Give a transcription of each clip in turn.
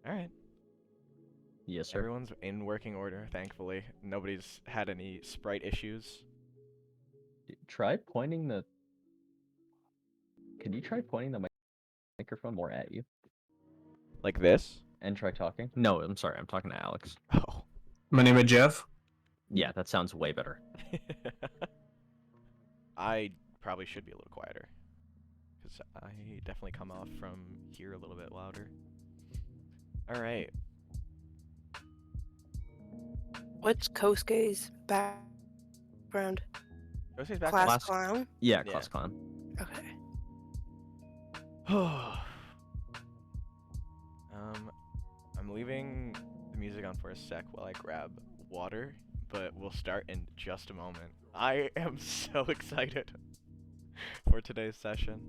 All right. Yes, sir. Everyone's in working order, thankfully. Nobody's had any sprite issues. Try pointing the. Can you try pointing the microphone more at you Like this? and try talking? No, I'm sorry. I'm talking to Alex. Oh. My name is Jeff. Yeah, that sounds way better. I probably should be a little quieter. Because I definitely come off from here a little bit louder. Alright. What's Kosuke's background? Kosuke's back Class Class- clown? Yeah, Yeah. class clown. Okay. I'm leaving the music on for a sec while I grab water, but we'll start in just a moment. I am so excited for today's session.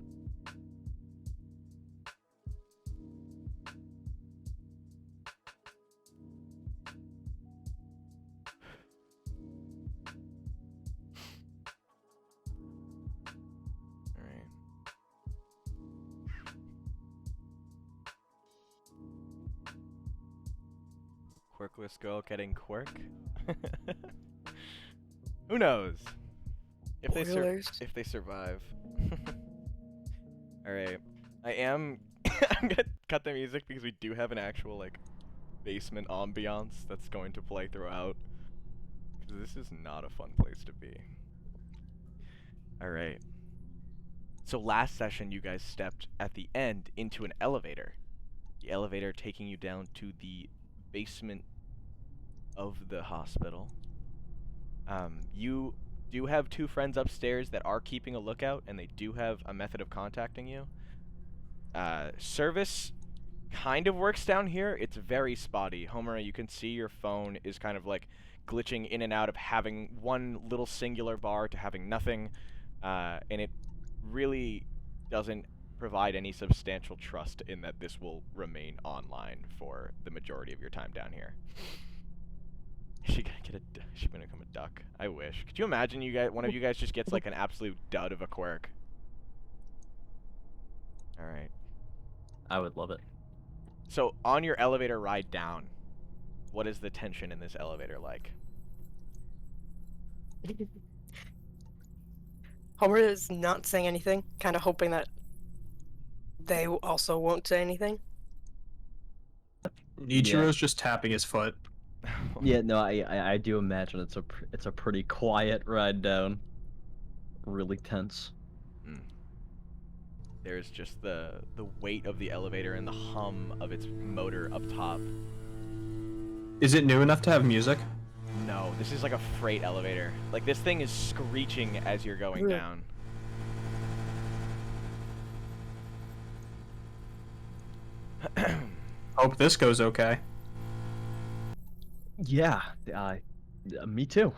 Alright. Quirkless girl getting quirk? Who knows? If they Spoilers. if they survive. Alright. I'm gonna cut the music because we do have an actual like basement ambiance that's going to play throughout. Because this is not a fun place to be. Alright. So last session you guys stepped at the end into an elevator. The elevator taking you down to the basement of the hospital. You do have two friends upstairs that are keeping a lookout, and they do have a method of contacting you. Service kind of works down here. It's very spotty. Homura, you can see your phone is kind of like glitching in and out of having one little singular bar to having nothing, and it really doesn't provide any substantial trust in that this will remain online for the majority of your time down here. Is she gonna get is she gonna become a duck? I wish. Could you imagine one of you guys just gets like an absolute dud of a quirk? Alright. I would love it. So, on your elevator ride down, what is the tension in this elevator like? Homer is not saying anything, kind of hoping that they also won't say anything. Ichiro's just tapping his foot. Yeah, no, I do imagine it's a pretty quiet ride down. Really tense. There's just the weight of the elevator and the hum of its motor up top. Is it new enough to have music? No, this is like a freight elevator. Like, this thing is screeching as you're going down. Hope this goes okay. Yeah, me too.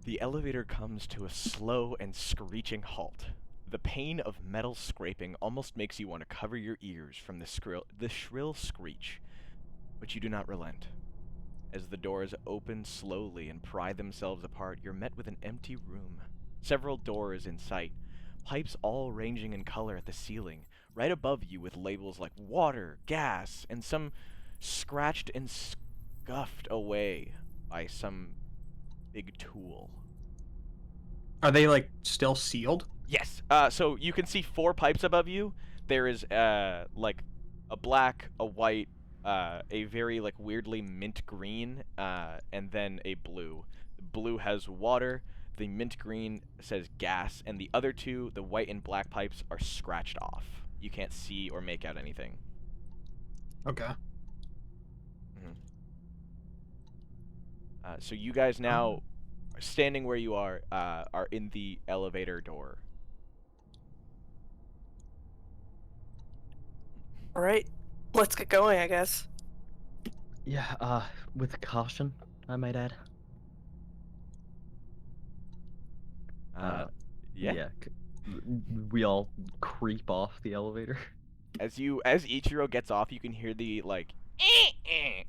The elevator comes to a slow and screeching halt. The pain of metal scraping almost makes you want to cover your ears from the shrill screech, but you do not relent. As the doors open slowly and pry themselves apart, you're met with an empty room. Several doors in sight, pipes all ranging in color at the ceiling, right above you with labels like water, gas, and some scratched and scuffed away by some big tool. Are they, like, still sealed? Yes. So you can see 4 pipes above you. There is like a black, a white, a very like weirdly mint green, and then a blue. The blue has water. The mint green says gas, and the other 2, the white and black pipes, are scratched off. You can't see or make out anything. Okay. So you guys now, standing where you are in the elevator door. Alright, let's get going, I guess. Yeah, with caution, I might add. Yeah. We all creep off the elevator. As Ichiro gets off, you can hear the like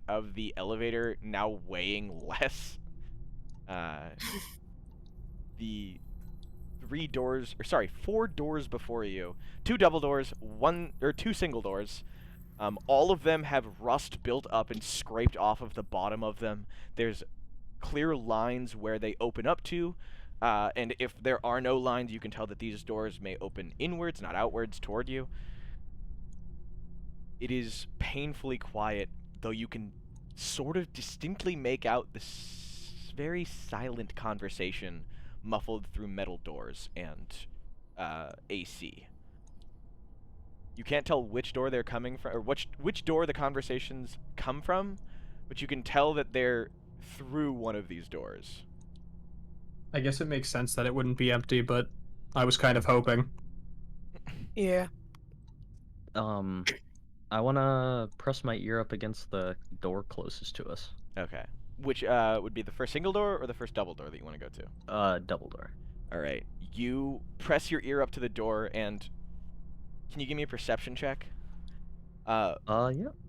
of the elevator now weighing less. The 4 doors before you, 2 double doors, 2 single doors, All of them have rust built up and scraped off of the bottom of them. There's clear lines where they open up to, and if there are no lines, you can tell that these doors may open inwards, not outwards, toward you. It is painfully quiet, though you can sort of distinctly make out this very silent conversation muffled through metal doors and AC. You can't tell which door they're coming from, or which door the conversations come from, but you can tell that they're through one of these doors. I guess it makes sense that it wouldn't be empty, but I was kind of hoping. Yeah. I wanna press my ear up against the door closest to us. Okay. Which would be the first single door or the first double door that you want to go to? Double door. All right. You press your ear up to the door, and can you give me a perception check? Yeah.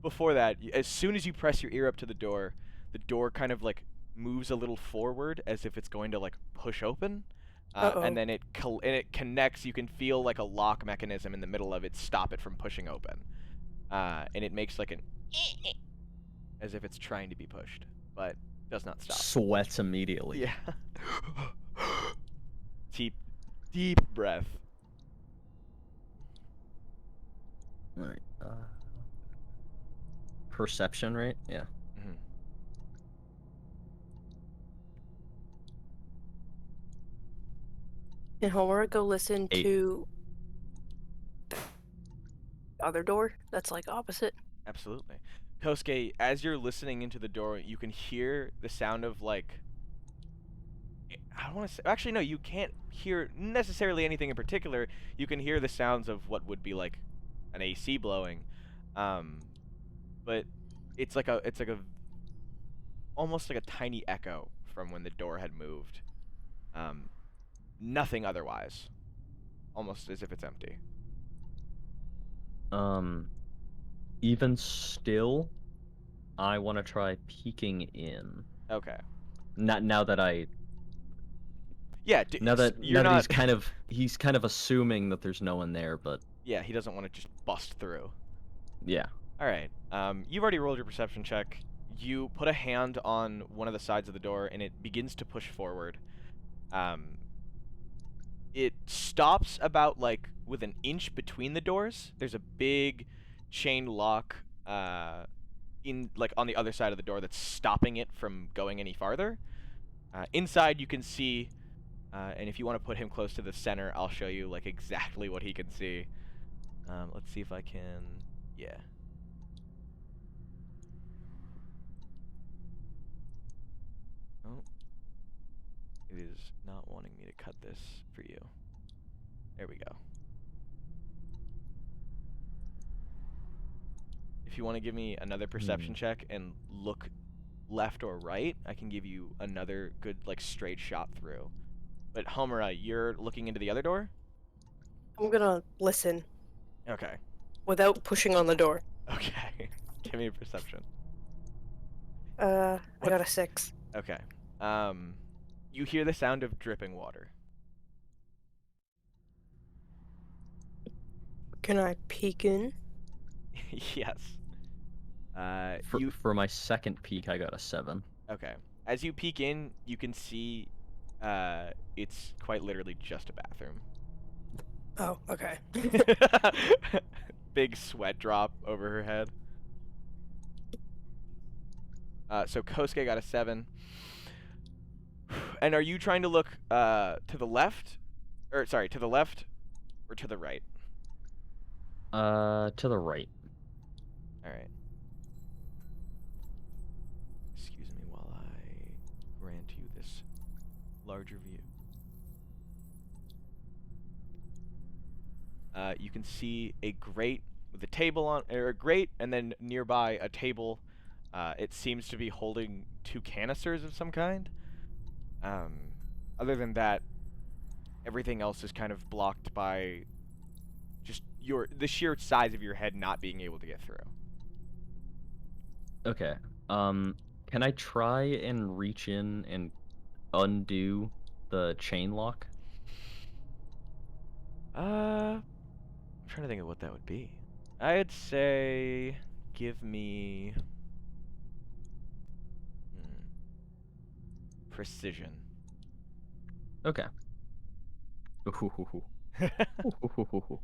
Before that, as soon as you press your ear up to the door kind of like moves a little forward as if it's going to like push open, and then it connects. You can feel like a lock mechanism in the middle of it stop it from pushing open, and it makes like an as if it's trying to be pushed, but does not stop. Sweats immediately. Yeah. Deep breath. Alright. Perception, right? Yeah. Mm-hmm. Can Homura go listen 8. to the other door that's like opposite? Absolutely. Kosuke, as you're listening into the door, you can hear the sound of like, I don't want to say, actually no, you can't hear necessarily anything in particular. You can hear the sounds of what would be like an AC blowing, but it's like a almost like a tiny echo from when the door had moved. Nothing otherwise, almost as if it's empty. Even still, I want to try peeking in. Okay. Now that I Yeah. now that you're now not. that he's kind of assuming that there's no one there, but Yeah, he doesn't want to just bust through. yeah. All right. You've already rolled your perception check. You put a hand on one of the sides of the door, and it begins to push forward. It stops about like with an inch between the doors. There's a big chain lock in like on the other side of the door that's stopping it from going any farther. Inside, you can see, and if you want to put him close to the center, I'll show you like exactly what he can see. Let's see if I can. Yeah. Oh. It is not wanting me to cut this for you. There we go. If you want to give me another perception check and look left or right, I can give you another good like straight shot through. But Homura, you're looking into the other door? I'm gonna listen Okay. without pushing on the door. Okay. Give me a perception. I got a 6. Okay. You hear the sound of dripping water. Can I peek in? Yes. For my second peek, I got a 7. Okay. As you peek in, you can see it's quite literally just a bathroom. Oh, okay. Big sweat drop over her head. So Kosuke got a 7. And are you trying to look to the left? Or sorry, to the left or to the right? To the right. Alright. Excuse me while I grant you this larger view. You can see a grate with a table on, or a grate, and then nearby a table. It seems to be holding 2 canisters of some kind. Other than that, everything else is kind of blocked by just the sheer size of your head not being able to get through. Okay. Can I try and reach in and undo the chain lock? I'm trying to think of what that would be. I'd say give me precision. Okay. Ooh. Ooh.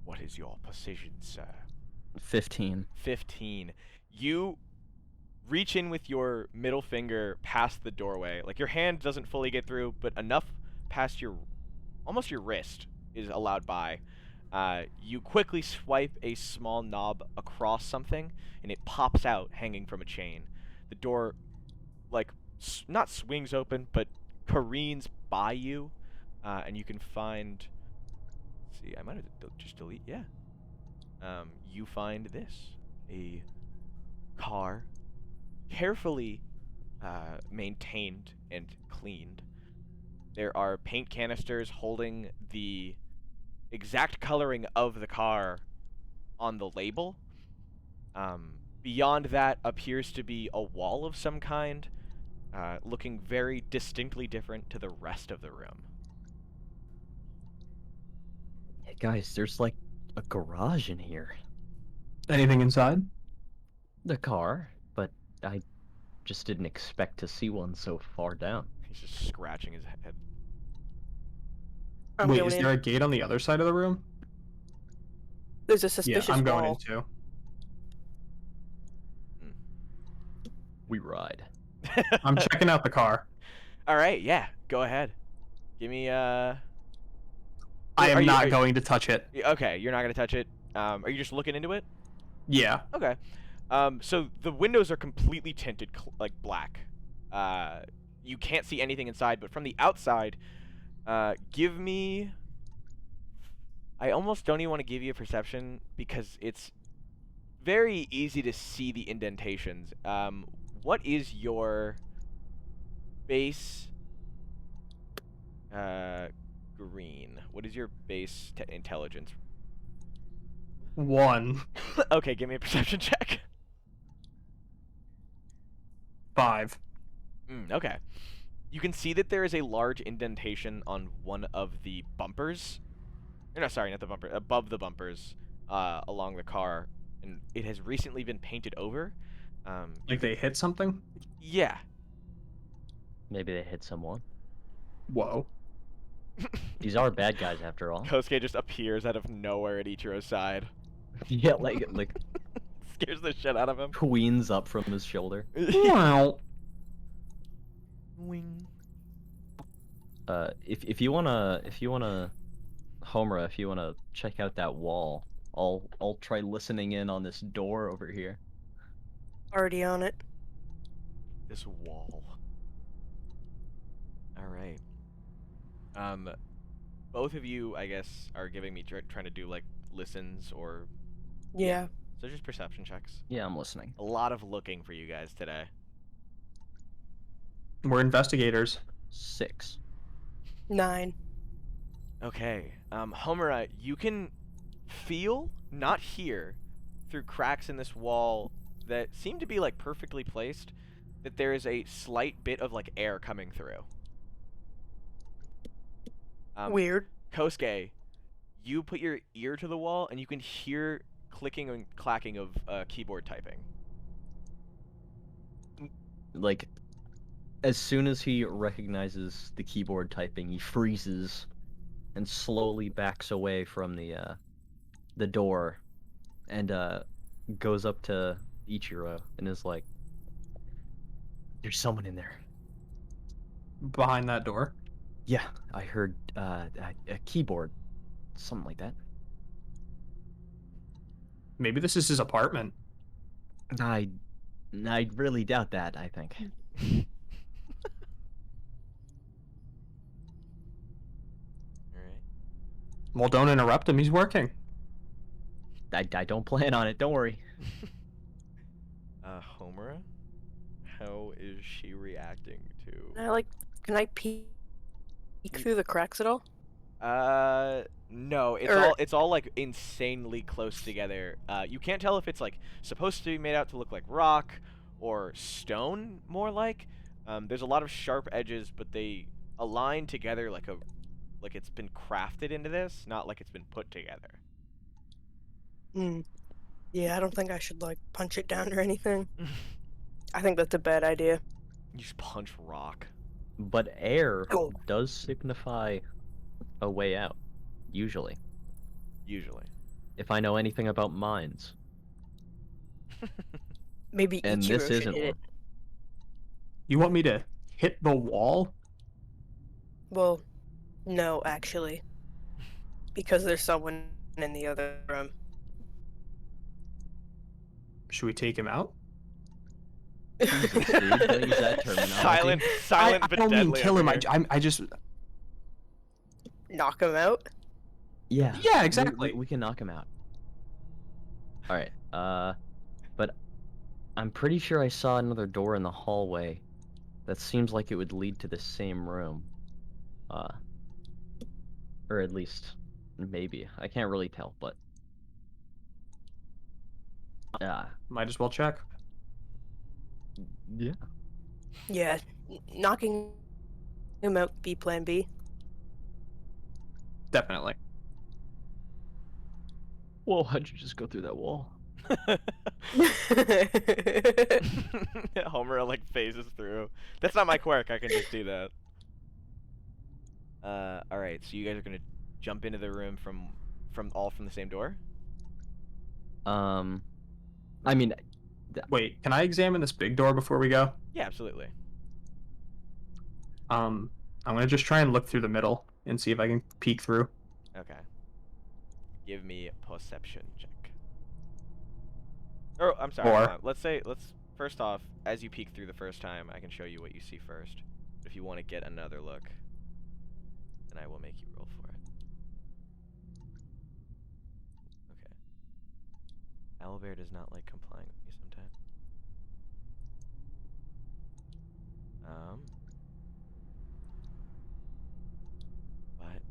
What is your precision, sir? 15. 15. You reach in with your middle finger past the doorway. Like, your hand doesn't fully get through, but enough past almost your wrist is allowed by. You quickly swipe a small knob across something, and it pops out hanging from a chain. The door, like, not swings open, but careens by you, and you can find... Let's see, I might have just delete... Yeah. You find this. A car, carefully maintained and cleaned. There are paint canisters holding the exact coloring of the car on the label. Beyond that appears to be a wall of some kind, looking very distinctly different to the rest of the room. Hey guys, there's like a garage in here. Anything inside? The car, but I just didn't expect to see one so far down. He's just scratching his head. I'm Wait, going is in. there a gate on the other side of the room? There's a Yeah, suspicious I'm going wall. in too. We ride. I'm checking out the car. All right, yeah, go ahead. Give me I Are am you- not are- going to touch it. Okay, you're not gonna touch it. Are you just looking into it? Yeah. Okay. So the windows are completely tinted like black. You can't see anything inside, but from the outside, give me... I almost don't even want to give you a perception because it's very easy to see the indentations. What is your base green? What is your base intelligence? 1, Okay, give me a perception check. 5. Okay. You can see that there is a large indentation on one of the bumpers. No, sorry, not the bumper. Above the bumpers, along the car, and it has recently been painted over. Like they hit something? Yeah. Maybe they hit someone. Whoa. These are bad guys after all. Kosuke just appears out of nowhere at Ichiro's side. Yeah, like Scares the shit out of him. queens up from his shoulder. Wow. Wing. If you wanna Homura, if you wanna check out that wall, I'll try listening in on this door over here. Already on it. This wall. All right. Both of you, I guess, are giving me trying to do like listens or Yeah. so just perception checks. Yeah, I'm listening. A lot of looking for you guys today. We're investigators. 6. 9. Okay. Homura, you can feel, not hear, through cracks in this wall that seem to be like perfectly placed, that there is a slight bit of like air coming through. Weird. Kosuke, you put your ear to the wall and you can hear clicking and clacking of keyboard typing. Like, as soon as he recognizes the keyboard typing, he freezes and slowly backs away from the door and goes up to Ichiro and is like, "There's someone in there." Behind that door. Yeah, I heard a keyboard, something like that. Maybe this is his apartment. I really doubt that. I think. Alright. Well, don't interrupt him. He's working. I don't plan on it. Don't worry. Homura? How is she reacting to... Can I peek through the cracks at all? No, it's all like insanely close together. You can't tell if it's like supposed to be made out to look like rock or stone, more like. There's a lot of sharp edges, but they align together like it's been crafted into this, not like it's been put together. Yeah, I don't think I should like punch it down or anything. I think that's a bad idea. You just punch rock. But air Oh. does signify a way out, usually. Usually. If I know anything about mines. Maybe And Ichiro this should isn't hit one. it. You want me to hit the wall? Well, no, actually. Because there's someone in the other room. Should we take him out? Jesus, dude, don't use that terminology. Silent I but don't mean deadly. kill him. over here. I just. Knock him out? Yeah. Yeah, exactly. We can knock him out. Alright, but I'm pretty sure I saw another door in the hallway that seems like it would lead to the same room. Or at least, maybe. I can't really tell, but... Might as well check. Yeah. Yeah, knocking him out be plan B. Definitely. Whoa, how'd you just go through that wall? Homer like phases through. That's not my quirk. I can just do that. All right. So you guys are gonna jump into the room from the same door. I mean, Wait, can I examine this big door before we go? Yeah, absolutely. I'm gonna just try and look through the middle and see if I can peek through. Okay. Give me a perception check. Oh, I'm sorry. Or- Let's first off, as you peek through the first time, I can show you what you see first. But if you want to get another look, then I will make you roll for it. Okay. Owlbear does not like complying with me sometimes. But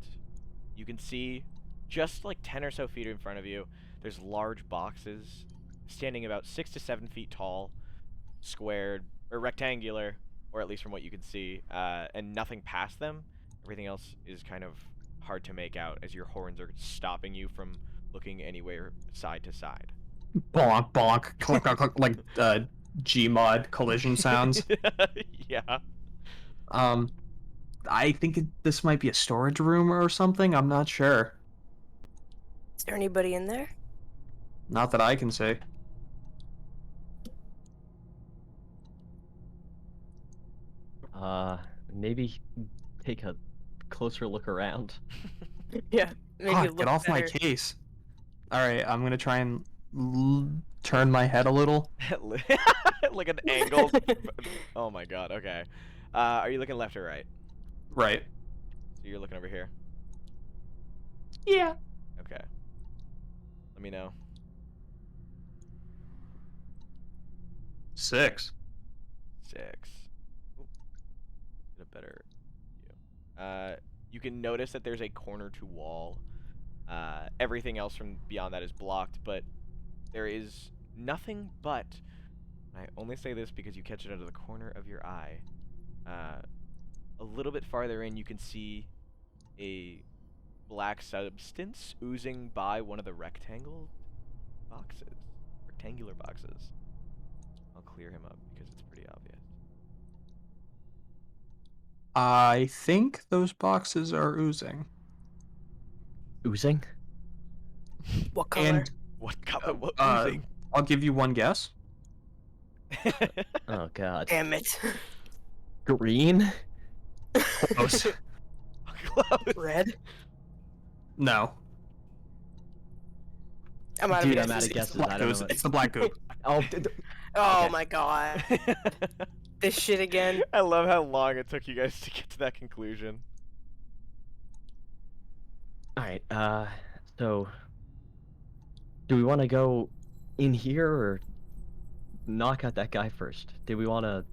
you can see just like 10 or so feet in front of you, there's large boxes standing about 6 to 7 feet tall, squared, or rectangular, or at least from what you can see, and nothing past them. Everything else is kind of hard to make out as your horns are stopping you from looking anywhere side to side. Bonk, bonk, click, click, click, like Gmod collision sounds. Yeah. I think this might be a storage room or something. I'm not sure. Is there anybody in there? Not that I can see. maybe take a closer look around. Yeah, maybe God, look get off my better. case. Alright, I'm gonna try and turn my head a little. Like an angled. Oh my god. Okay. Are you looking left or right? Right. So you're looking over here. Yeah. Okay. Let me know. 6. 6. Ooh. Get a better view. You can notice that there's a corner to wall. Everything else from beyond that is blocked, but there is nothing but. I only say this because you catch it out of the corner of your eye. A little bit farther in, you can see a black substance oozing by one of the rectangular boxes. I'll clear him up because it's pretty obvious. I think those boxes are oozing. Oozing? What color? And What color? What uh, oozing? I'll give you one guess. Oh god. Damn it. Green? Close. Close. Red? No. I'm out Dude, of I'm out guesses. of guesses. Black I don't ooze. know. It's the black goop. Oh, Oh Okay. my god. This shit again. I love how long it took you guys to get to that conclusion. Alright, so... Do we want to go in here, or knock out that guy first? Do we want to...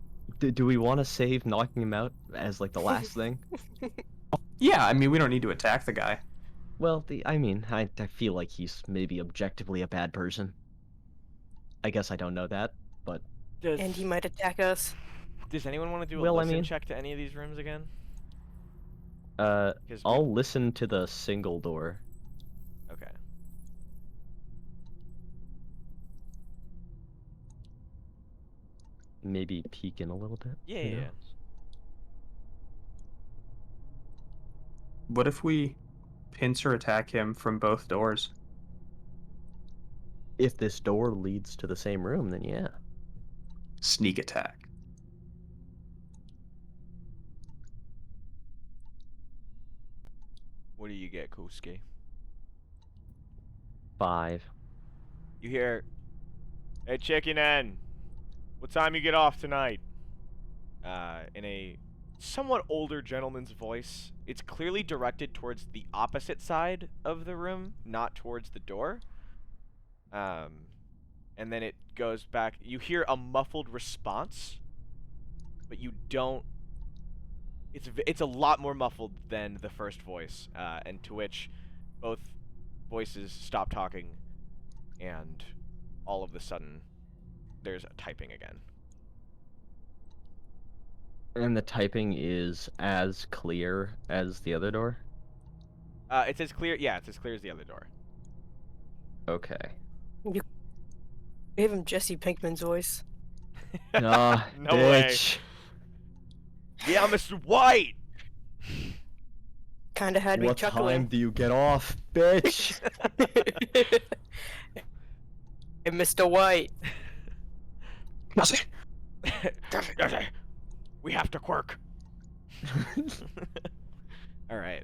Do we want to save knocking him out as, like, the last thing? Yeah, I mean, we don't need to attack the guy. Well, I feel like he's maybe objectively a bad person. I guess I don't know that, but And he might attack us. Does anyone want to do a Well, I listen mean- check to any of these rooms again? 'Cause we- I'll listen to the single door. Okay. Maybe peek in a little bit. Yeah, who yeah, yeah. knows? What if we pincer attack him from both doors? If this door leads to the same room, then yeah. Sneak attack. What do you get, Kosuke? 5. You hear, "Hey, chicken N, what time you get off tonight?" In a somewhat older gentleman's voice. It's clearly directed towards the opposite side of the room, not towards the door. And then it goes back. You hear a muffled response, but you don't. It's a lot more muffled than the first voice, and to which both voices stop talking, and all of a sudden, there's typing again. And the typing is as clear as the other door? It's as clear. Yeah, it's as clear as the other door. Okay. Gave him Jesse Pinkman's voice. Ah, No way. bitch. Yeah, Mr. White. Kinda had me What chuckling. time do you get off, bitch? Hey, Mr. White. We have to quirk. All right.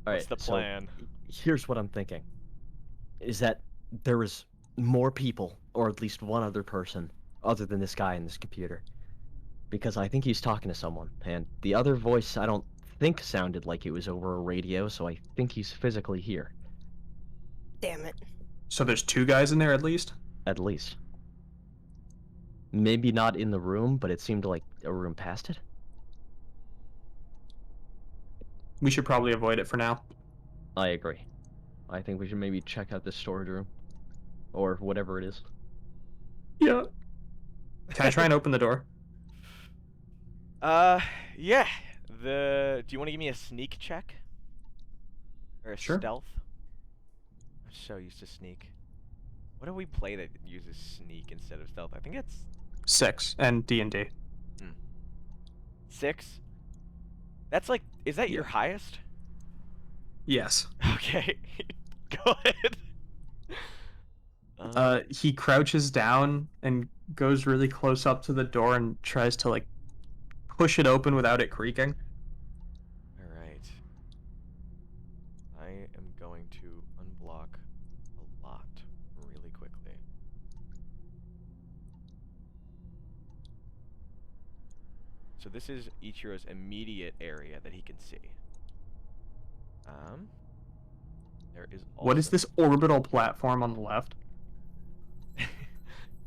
What's Alright, the so plan? here's what I'm thinking. Is that there is more people, or at least one other person, other than this guy in this computer. Because I think he's talking to someone, and the other voice I don't think sounded like it was over a radio, so I think he's physically here, Damn it. So there's 2 guys in there at least? at least. Maybe not in the room, but it seemed like a room past it. We should probably avoid it for now. I agree. I think we should maybe check out this storage room. Or whatever it is. Yeah. Can I try and open the door? Yeah. Do you want to give me a sneak check? Or a Sure. stealth? I'm so used to sneak. What do we play that uses sneak instead of stealth? I think it's 6 and D&D. 6. That's like, is that your highest? Yes. Okay. Go ahead. He crouches down and goes really close up to the door and tries to like push it open without it creaking. Alright. I am going to unblock a lot really quickly. So this is Ichiro's immediate area that he can see. There is also... What is this orbital platform on the left?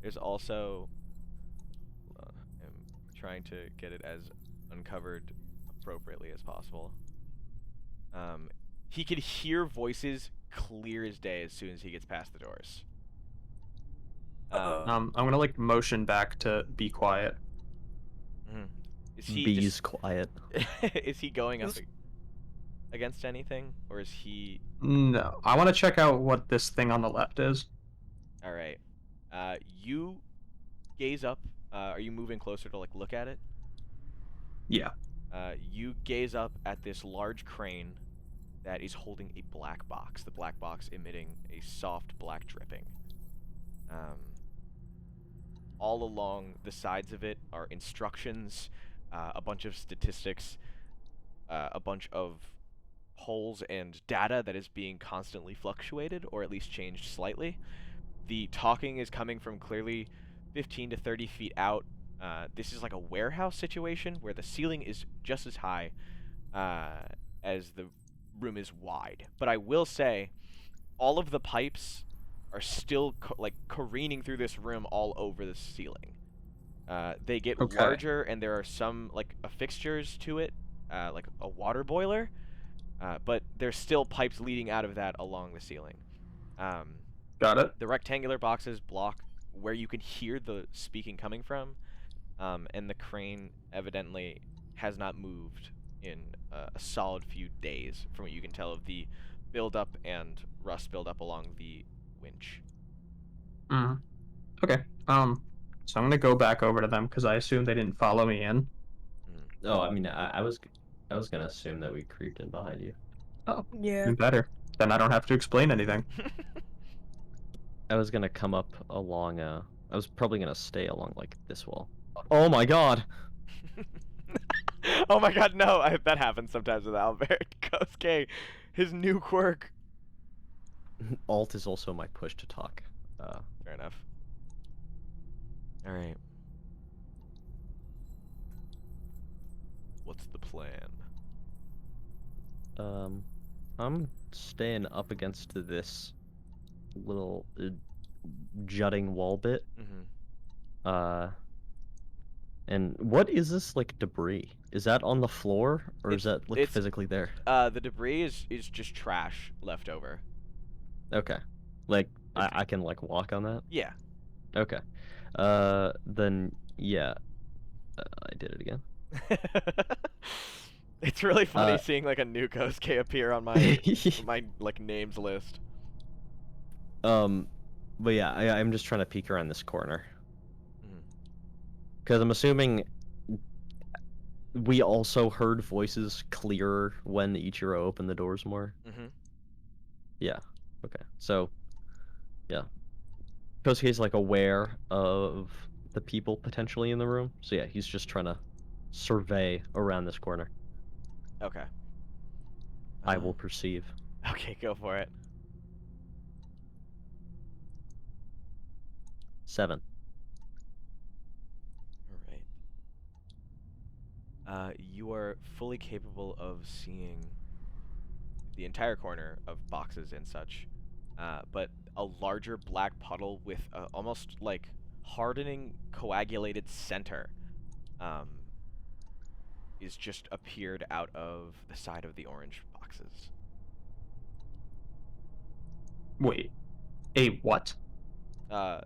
There's also... Hold on. I'm trying to get it as uncovered appropriately as possible. He could hear voices clear as day as soon as he gets past the doors. I'm gonna like motion back to be quiet. Is he Bees just, quiet. is he going up against anything, or is he? No, I want to check out what this thing on the left is. All right. You gaze up. Are you moving closer to like look at it? Yeah. You gaze up at this large crane that is holding a black box. The black box emitting a soft black dripping. All along the sides of it are instructions, a bunch of statistics, a bunch of holes and data that is being constantly fluctuated, or at least changed slightly. The talking is coming from clearly 15 to 30 feet out. This is like a warehouse situation where the ceiling is just as high as the room is wide. But I will say, all of the pipes are still careening through this room all over the ceiling. They get Okay. larger, and there are some like fixtures to it, like a water boiler, but there's still pipes leading out of that along the ceiling. Got it. The rectangular boxes block where you can hear the speaking coming from, and the crane evidently has not moved in a solid few days, from what you can tell of the buildup and rust buildup along the winch. Mm. Okay. So I'm gonna go back over to them because I assume they didn't follow me in. Oh, I mean, I was gonna assume that we creeped in behind you. Oh, Yeah. even better. Then I don't have to explain anything. I was gonna come up along. I was probably gonna stay along like this wall. Oh my god! Oh my god, no! That happens sometimes with Albert. Kosuke, his new quirk. Alt is also my push to talk. Fair enough. Alright. What's the plan? I'm staying up against this little jutting wall bit. Mm-hmm. And what is this like debris? Is that on the floor or is that like it's- physically there? The debris is just trash left over. Okay, like I can like walk on that. Yeah. Okay, then yeah, I did it again. It's really funny Uh, seeing like a new Kosuke appear on my my like names list. But yeah, I'm just trying to peek around this corner. Mhm. Because I'm assuming we also heard voices clearer when Ichiro opened the doors more. Mm-hmm. Yeah. Okay. So, yeah. Kosuke's like aware of the people potentially in the room. So yeah, he's just trying to survey around this corner. Okay. I will perceive. Okay, go for it. 7. Alright. You are fully capable of seeing the entire corner of boxes and such, but a larger black puddle with almost like hardening coagulated center is just appeared out of the side of the orange boxes. Wait, a what? A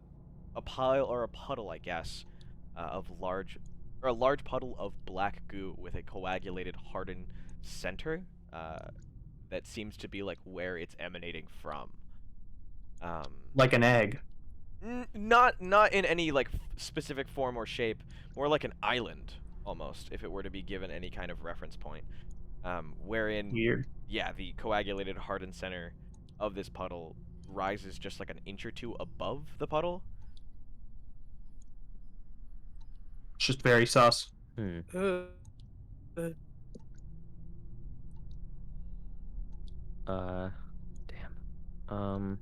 pile or a puddle, I guess, of a large puddle of black goo with a coagulated, hardened center that seems to be like where it's emanating from. Like an egg. Not in any like specific form or shape, more like an island almost, if it were to be given any kind of reference point. Wherein, Weird. yeah, the coagulated, hardened center of this puddle rises just like an inch or two above the puddle. It's just very sus. Hmm. Damn.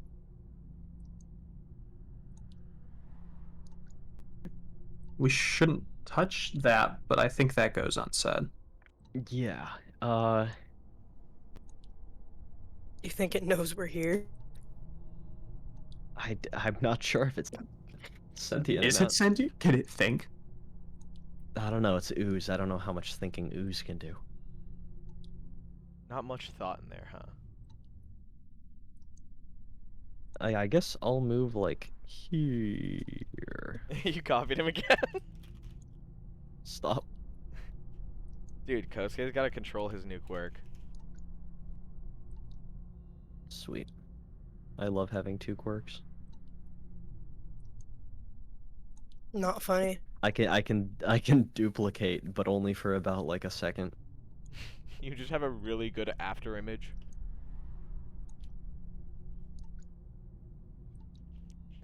We shouldn't touch that, but I think that goes unsaid. Yeah. You think it knows we're here? I'm not sure if it's sentient or Is not. it sentient? Can it think? I don't know. It's ooze. I don't know how much thinking ooze can do. Not much thought in there, huh? I guess I'll move like here. You copied him again? Stop. Dude, Kosuke's gotta control his new quirk. Sweet. I love having 2 quirks. Not funny. I can duplicate, but only for about like a second. You just have a really good after image.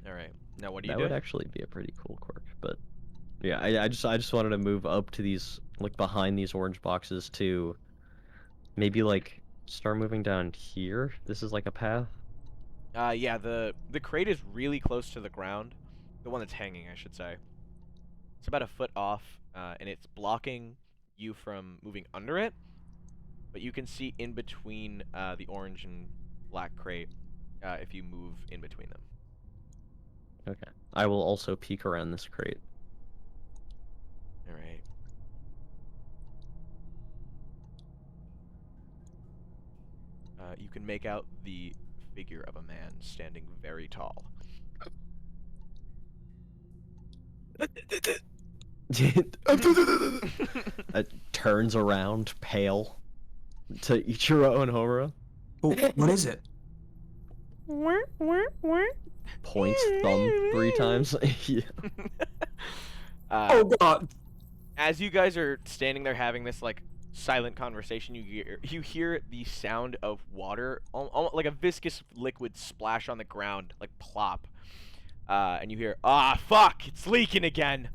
Alright, now what do you That do? would actually be a pretty cool quirk, but yeah, I just wanted to move up to these, like behind these orange boxes to maybe like start moving down here. This is like a path. Yeah, the crate is really close to the ground. The one that's hanging, I should say. It's about a foot off, and it's blocking you from moving under it. But you can see in between the orange and black crate if you move in between them. Okay. I will also peek around this crate. Alright. can make out the figure of a man standing very tall. Turns around, pale, to Ichiro and Homura. Oh, what is it? Points thumb 3 times. Yeah. Oh god. As you guys are standing there having this like silent conversation, you hear the sound of water, like a viscous liquid splash on the ground, like plop. And you hear, "Ah, fuck! It's leaking again."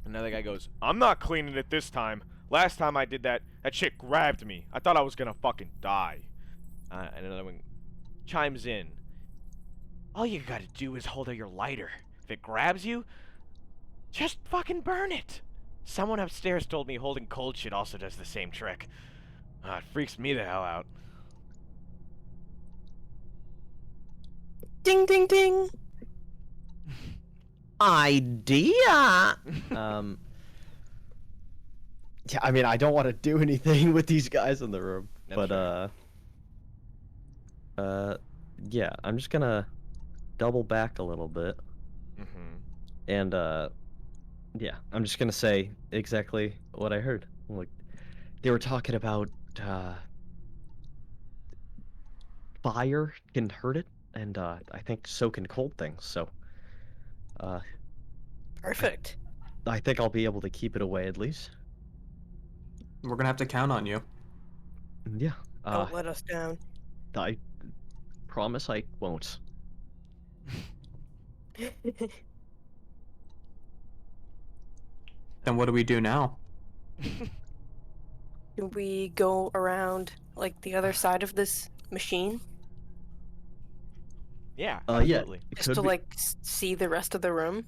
Another guy goes, "I'm not cleaning it this time. Last time I did that, that shit grabbed me. I thought I was gonna fucking die." And another one chimes in. "All you gotta do is hold out your lighter. If it grabs you, just fucking burn it. Someone upstairs told me holding cold shit also does the same trick. It freaks me the hell out." Ding ding ding. Idea. Yeah, I mean, I don't want to do anything with these guys in the room, That's but yeah, I'm just gonna double back a little bit, Mm-hmm. and yeah, I'm just gonna say exactly what I heard. Like, they were talking about fire can hurt it, and I think so can cold things. So, Perfect. I think I'll be able to keep it away at least. We're gonna have to count on you. Yeah. Don't let us down. I promise I won't. Then what do we do now? Do we go around like the other side of this machine Yeah, Yeah. absolutely. It just could to be. like see the rest of the room?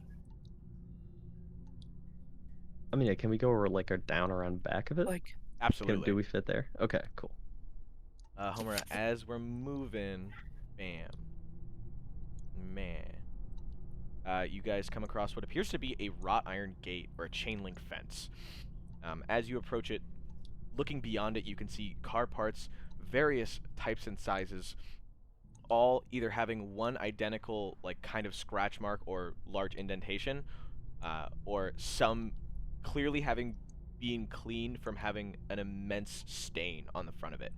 I mean, yeah, can we go or like down around back of it? Like, Absolutely. Do we fit there? Okay, cool. Homer, as we're moving, bam, man. You guys come across what appears to be a wrought iron gate or a chain link fence. As you approach it, looking beyond it, you can see car parts, various types and sizes, all either having one identical, like, kind of scratch mark or large indentation, or some clearly having been cleaned from having an immense stain on the front of it.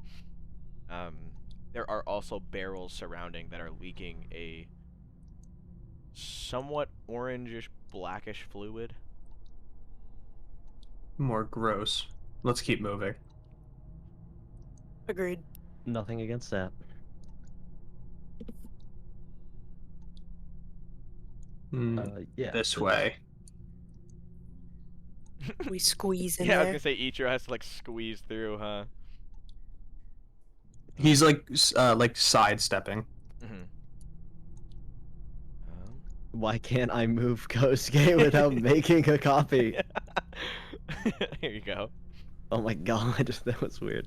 There are also barrels surrounding that are leaking a somewhat orangish, blackish fluid. More gross. Let's keep moving. agreed. Nothing against that. Yeah. This way. We squeeze in Yeah, I was there. gonna say Ichiro has to like squeeze through, huh? He's like sidestepping. Mm-hmm. Why can't I move Kosuke without making a copy? Here you go. Oh my god, that was weird.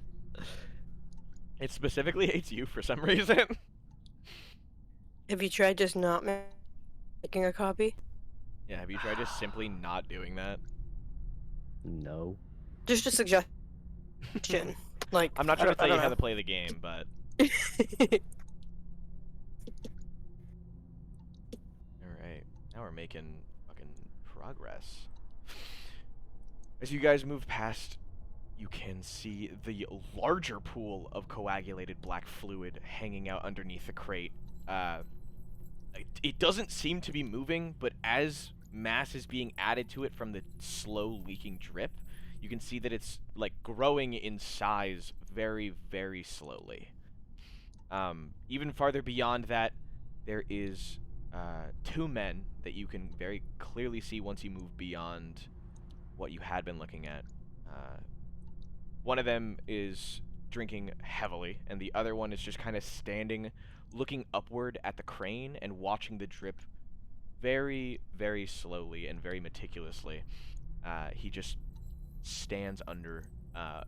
It specifically hates you for some reason. Have you tried just not making a copy? Yeah, have you tried just simply not doing that? No. Just a suggestion. Like, I'm not I trying to don't- I tell you don't how know. to play the game, but alright. Now we're making fucking progress. As you guys move past, you can see the larger pool of coagulated black fluid hanging out underneath the crate. It doesn't seem to be moving, but as mass is being added to it from the slow leaking drip, you can see that it's like growing in size very, very slowly. Even farther beyond that, there is 2 men that you can very clearly see once you move beyond what you had been looking at. One of them is drinking heavily, and the other one is just kind of standing, looking upward at the crane and watching the drip very, very slowly and very meticulously. He just stands under,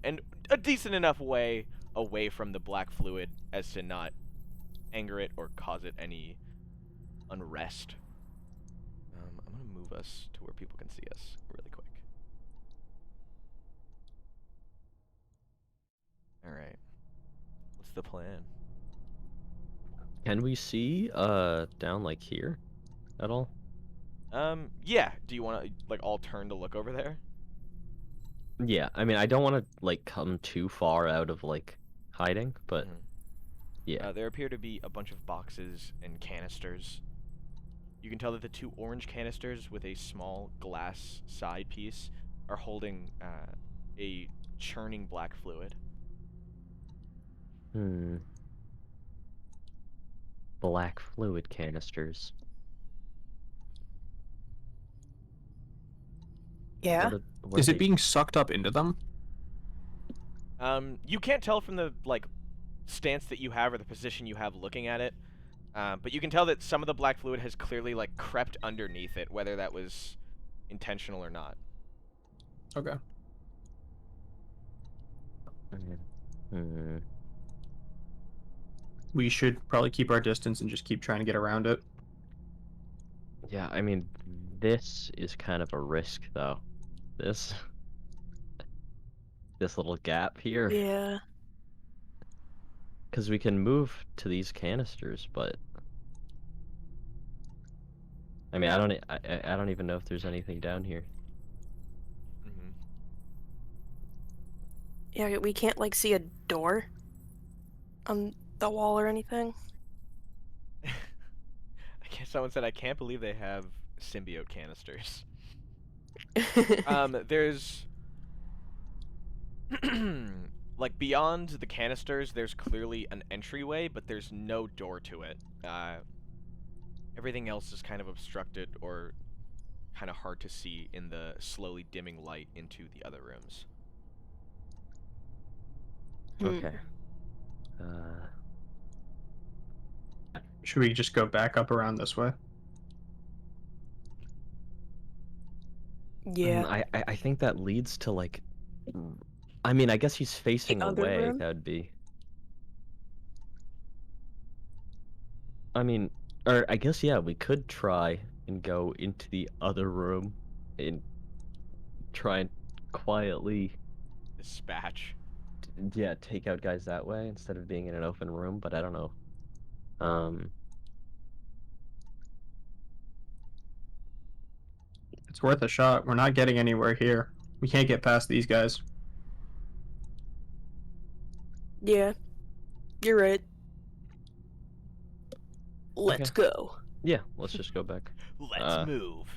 and a decent enough way away from the black fluid as to not anger it or cause it any unrest. I'm going to move us to where people can see us really quick. Alright. What's the plan? Can we see down like here at all? Yeah. Do you want to like all turn to look over there? Yeah, I mean, I don't want to like come too far out of like hiding, but Mhm. yeah. There appear to be a bunch of boxes and canisters. You can tell that the two orange canisters with a small glass side piece are holding a churning black fluid. Hmm. Black fluid canisters. Yeah. What are Is it they? being sucked up into them? You can't tell from the like stance that you have or the position you have looking at it, but you can tell that some of the black fluid has clearly like crept underneath it, whether that was intentional or not. Okay. Hmm. We should probably keep our distance and just keep trying to get around it. Yeah, I mean, this is kind of a risk though. This this little gap here, Yeah. because we can move to these canisters, but I mean, I don't even know if there's anything down here. Mm-hmm. Yeah, we can't like see a door on the wall or anything. I guess someone said I can't believe they have symbiote canisters. There's like beyond the canisters, there's clearly an entryway, but there's no door to it. Everything else is kind of obstructed or kind of hard to see in the slowly dimming light into the other rooms. Okay. Should we just go back up around this way? Yeah. I think that leads to like, I mean, I guess he's facing other away. room? That'd be. I mean, or I guess yeah, we could try and go into the other room and try and quietly, Dispatch. yeah, take out guys that way instead of being in an open room. But I don't know. It's worth a shot. We're not getting anywhere here. We can't get past these guys. Yeah. You're right. Let's Okay. go. Yeah, let's just go back. Let's move.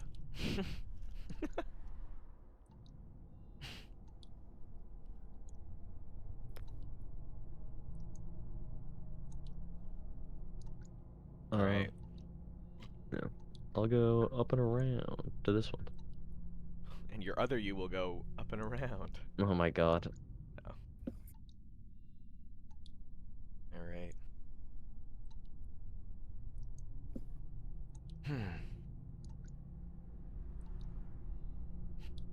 All right. Yeah, I'll go up and around to this one. And your other you will go up and around. Oh my god. Oh. All right.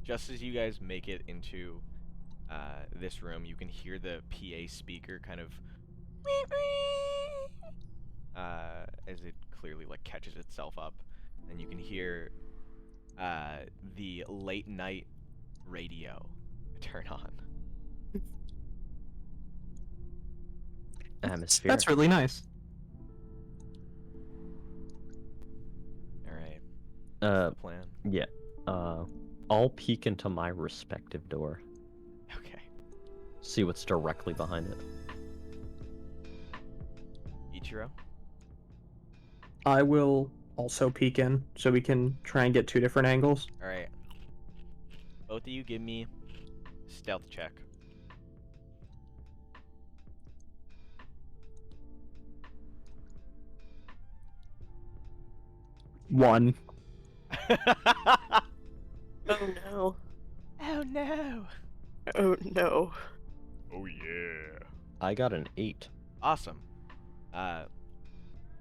Just as you guys make it into this room, you can hear the PA speaker kind of as it clearly like catches itself up, and you can hear the late night radio turn on. Atmosphere. That's really nice. All right. What's the plan? Yeah. I'll peek into my respective door. Okay. See what's directly behind it. Ichiro? I will also peek in so we can try and get two different angles. All right. Both of you give me stealth check. One. Oh no. Oh no. Oh no. Oh yeah. I got an 8. Awesome.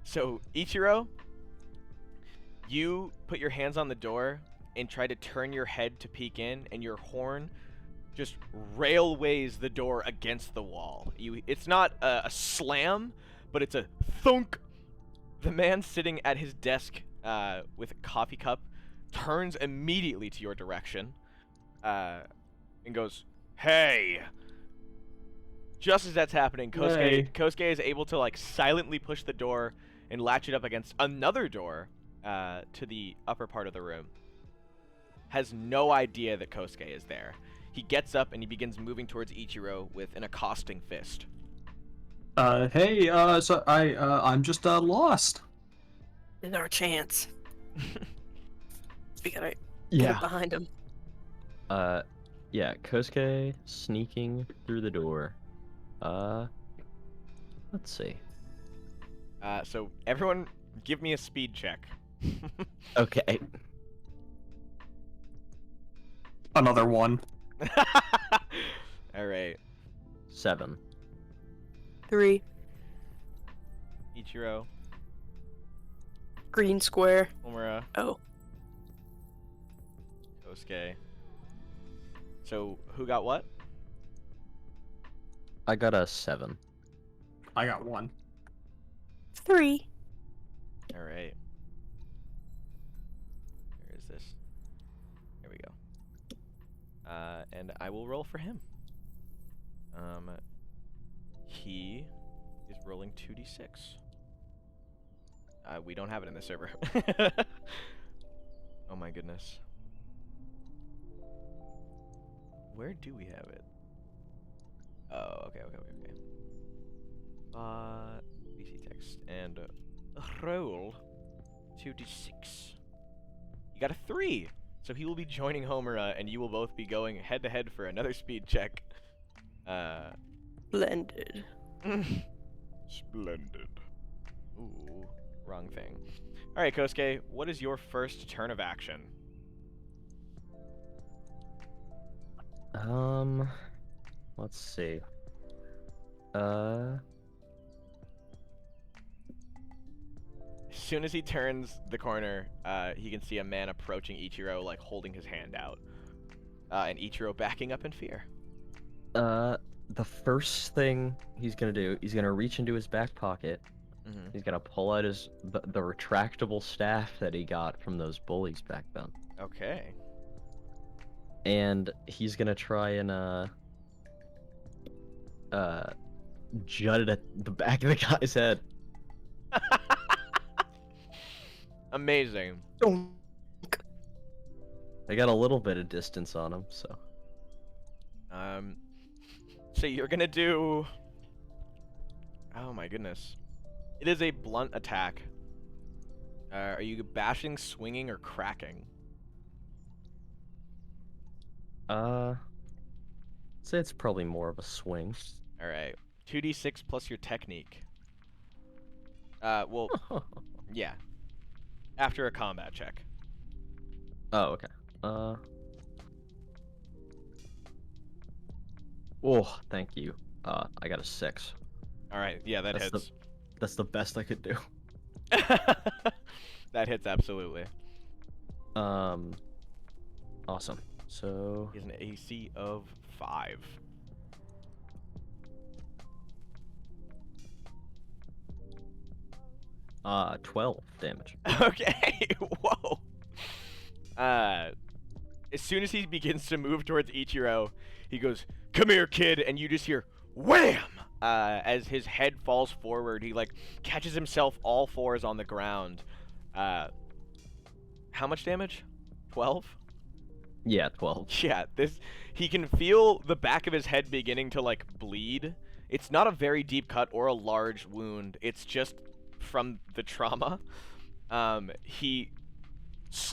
So Ichiro, you put your hands on the door and try to turn your head to peek in, and your horn just railways the door against the wall. It's not a slam, but it's a thunk. The man sitting at his desk with a coffee cup turns immediately to your direction and goes, "Hey!" Just as that's happening, Hey. Kosuke is able to like silently push the door and latch it up against another door to the upper part of the room. Has no idea that Kosuke is there. He gets up and he begins moving towards Ichiro with an accosting fist. Hey, so I'm just lost. This is our chance. We gotta get Yeah. up behind him. Yeah, Kosuke sneaking through the door. Let's see. So everyone, give me a speed check. Okay. Another one. All right, 7. 3. Ichiro, Green square. Homura, Oh. Kosuke. So who got what? I got a 7. I got 1. 3. All right. Where is this? There we go. And I will roll for him. He is rolling 2d6. We don't have it in the server. Oh my goodness. Where do we have it? Oh, okay. BC text and roll 2d6. You got a 3, so he will be joining Homura, and you will both be going head to head for another speed check. Blended. Splendid. Ooh, wrong thing. All right, Kosuke, what is your first turn of action? Let's see. As soon as he turns the corner, he can see a man approaching Ichiro, like holding his hand out, and Ichiro backing up in fear. The first thing he's gonna do, he's gonna reach into his back pocket. Mm-hmm. He's gonna pull out the retractable staff that he got from those bullies back then. Okay. And he's gonna try and jut it at the back of the guy's head. Amazing. I got a little bit of distance on him, so. So you're gonna do... Oh my goodness. It is a blunt attack. Are you bashing, swinging, or cracking? I'd say it's probably more of a swing. Alright. 2d6 plus your technique. Well, yeah. After a combat check. Oh, okay. Oh, thank you. I got a 6. Alright, yeah, that hits. That's the best I could do. That hits, absolutely. Awesome. So... He has an AC of 5. 12 damage. Okay, whoa. As soon as he begins to move towards Ichiro, he goes, "Come here, kid," and you just hear wham! As his head falls forward, he like catches himself all fours on the ground. How much damage? 12? Yeah, 12. Yeah, he can feel the back of his head beginning to like bleed. It's not a very deep cut or a large wound. It's just from the trauma. He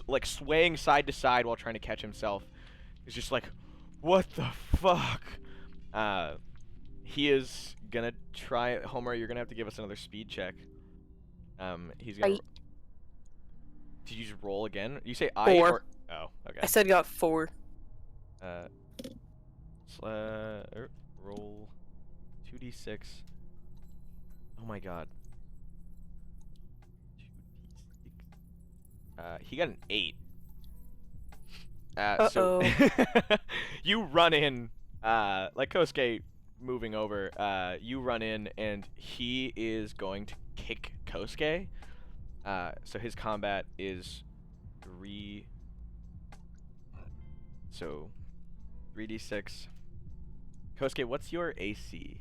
like swaying side to side while trying to catch himself. Is just like, what the fuck? He is gonna try. Homer, you're gonna have to give us another speed check. He's gonna. Did you just roll again? You say I 4. or oh, okay. I said got 4. Roll 2d6. Oh my god. 2d6. He got an 8. So you run in, like Kosuke moving over. You run in, and he is going to kick Kosuke. So his combat is 3. So 3d6. Kosuke, what's your AC?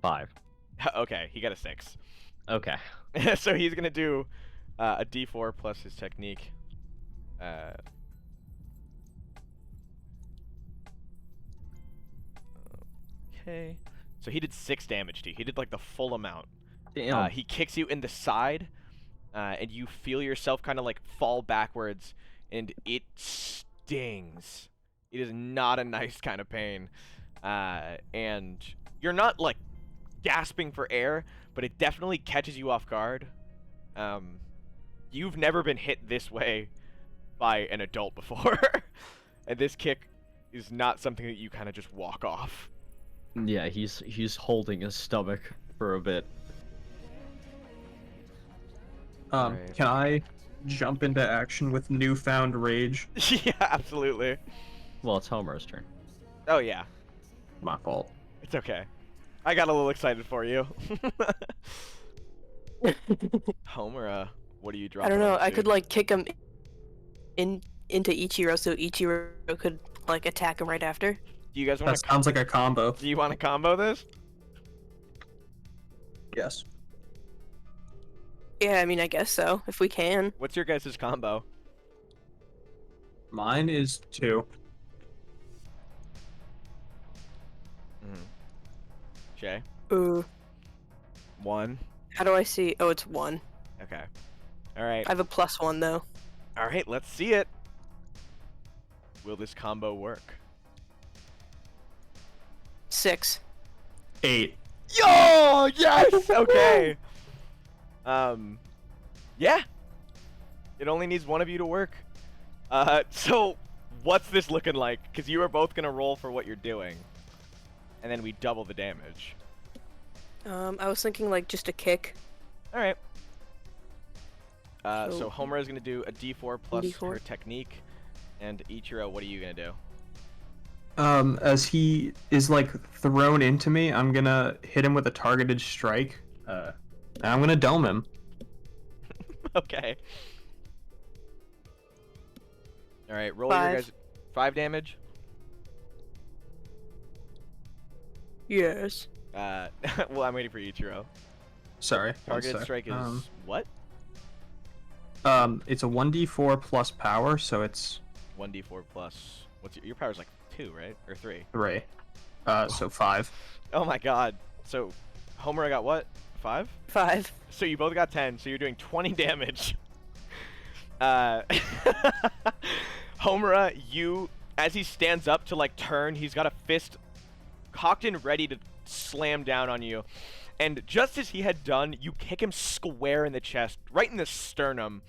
5. Okay, he got a 6. Okay. So he's gonna do a D4 plus his technique. Okay. So he did 6 damage to you. He did like the full amount. Damn. He kicks you in the side, and you feel yourself kind of like fall backwards, and it stings. It is not a nice kind of pain. And you're not like gasping for air, but it definitely catches you off guard. You've never been hit this way by an adult before. And this kick is not something that you kind of just walk off. Yeah, he's holding his stomach for a bit. Right. Can I jump into action with newfound rage? Yeah, absolutely. Well, it's Homer's turn. Oh yeah, My fault. it's okay. I got a little excited for you. Homer, what are you I dropping? don't know. on I to? could like kick him into Ichiro, so Ichiro could like attack him right after. Do you guys want That to? sounds like a combo. Do you want to combo this? Yes. Yeah, I mean, I guess so, if we can. What's your guys' combo? Mine is 2. Jay? Ooh, 1. how do I see? Oh, it's 1. Okay. All right. I have a +1 though. All right. Let's see it. Will this combo work? 6. 8. Yo! Yes. Okay. Yeah. It only needs one of you to work. So what's this looking like? Because you are both gonna roll for what you're doing, and then we double the damage. I was thinking like just a kick. All right. So So- Homer is gonna do a D4 plus D4. her technique, and Ichiro, what are you gonna do? As he is like thrown into me, I'm gonna hit him with a targeted strike. And I'm gonna dome him. Okay. All right. Roll your 5. guys. 5 damage. Yes. Well, I'm waiting for Ichiro. Sorry. one Targeted sec. strike is what? It's a 1d4 plus power, so it's 1d4 plus. What's your power's like 2, right? Or 3? 3. So 5. Oh my god. So, Homer got what? 5? 5. So you both got 10, so you're doing 20 damage. Homura, as he stands up to like turn, he's got a fist cocked and ready to slam down on you. And just as he had done, you kick him square in the chest, right in the sternum.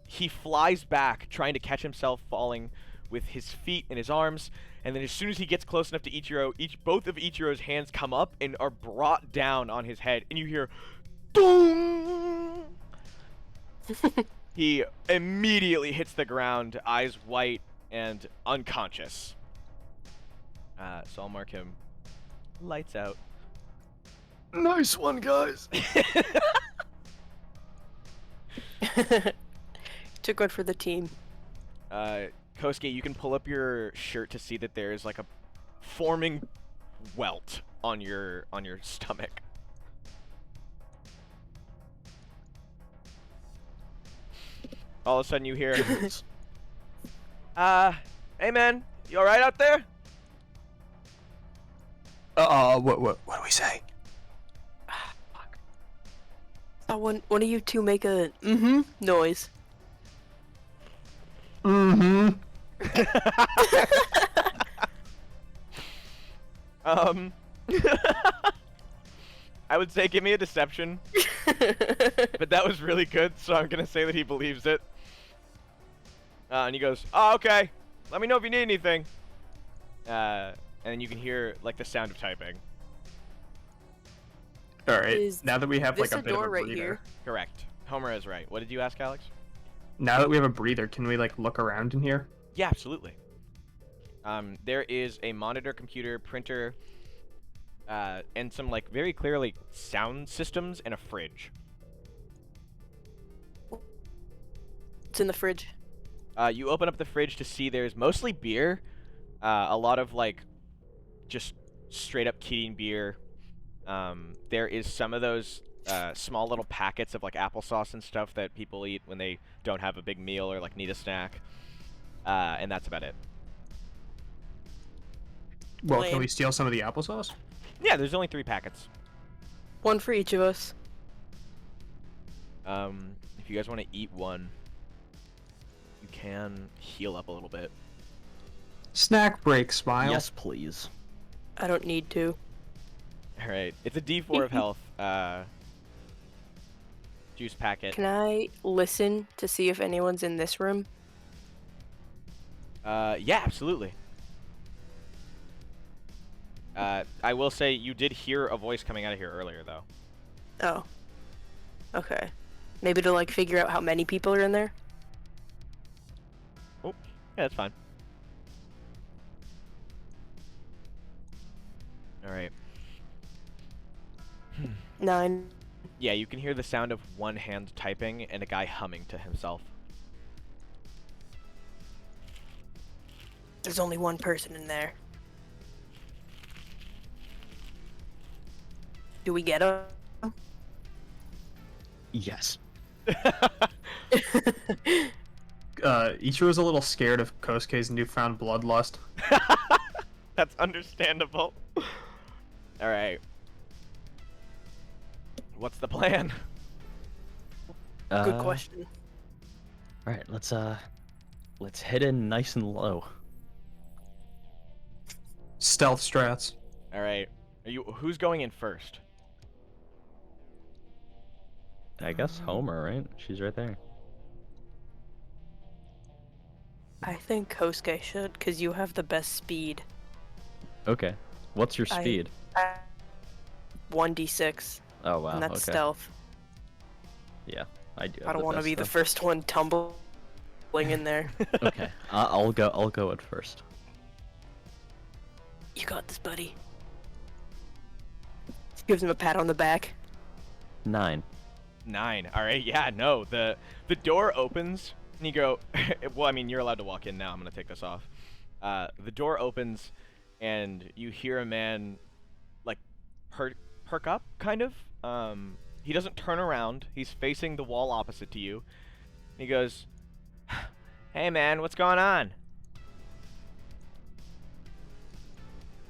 He flies back, trying to catch himself falling with his feet and his arms. And then as soon as he gets close enough to Ichiro, both of Ichiro's hands come up and are brought down on his head. And you hear, boom! He immediately hits the ground, eyes white and unconscious. So I'll mark him lights out. Nice one, guys. Took one for the team. Kosuke, you can pull up your shirt to see that there is like a forming welt on your stomach. All of a sudden you hear, hey man, you alright out there? What do we say? Fuck. I want one of you two make a noise. Mm-hmm. I would say give me a deception, but that was really good, so I'm gonna say that he believes it. And he goes, oh, okay, let me know if you need anything. And then you can hear, like, the sound of typing. Alright, Is now that we have like this a a bit of door a right breather. here? Correct. Homer is right. What did you ask, Alex? Now that we have a breather, can we like look around in here? Yeah, absolutely. There is a monitor, computer, printer, and some, like, very clearly sound systems and a fridge. It's in the fridge. You open up the fridge to see there's mostly beer, a lot of, like, just straight up Keating beer. There is some of those small little packets of like applesauce and stuff that people eat when they don't have a big meal or like need a snack. And that's about it. Well, can Lame. we steal some of the applesauce? Yeah, there's only 3 packets. One for each of us. If you guys want to eat one, you can heal up a little bit. Snack break, Smile. Yes, please. I don't need to. Alright, it's a D4 of health. Juice packet. Can I listen to see if anyone's in this room? Yeah, absolutely. I will say you did hear a voice coming out of here earlier, though. Oh. Okay. Maybe to like figure out how many people are in there? Oh, yeah, that's fine. Alright. 9. Yeah, you can hear the sound of one hand typing and a guy humming to himself. There's only one person in there. Do we get him? Yes. Ichiro's a little scared of Kosuke's newfound bloodlust. That's understandable. Alright. What's the plan? Good question. All right, let's hit in nice and low. Stealth strats. Alright. Who's going in first? I guess Homer, right? She's right there. I think Kosuke should, because you have the best speed. Okay. What's your I- speed? 1d6, Oh wow. and that's okay. stealth. Yeah, I do. I don't want to be the first one tumbling in there. Okay, I'll go at first. You got this, buddy. Gives him a pat on the back. 9. 9. Alright, yeah, no. The door opens, and you go... well, I mean, you're allowed to walk in now. I'm going to take this off. The door opens, and you hear a man, like, perk up, kind of. He doesn't turn around. He's facing the wall opposite to you. He goes, "Hey, man, what's going on?"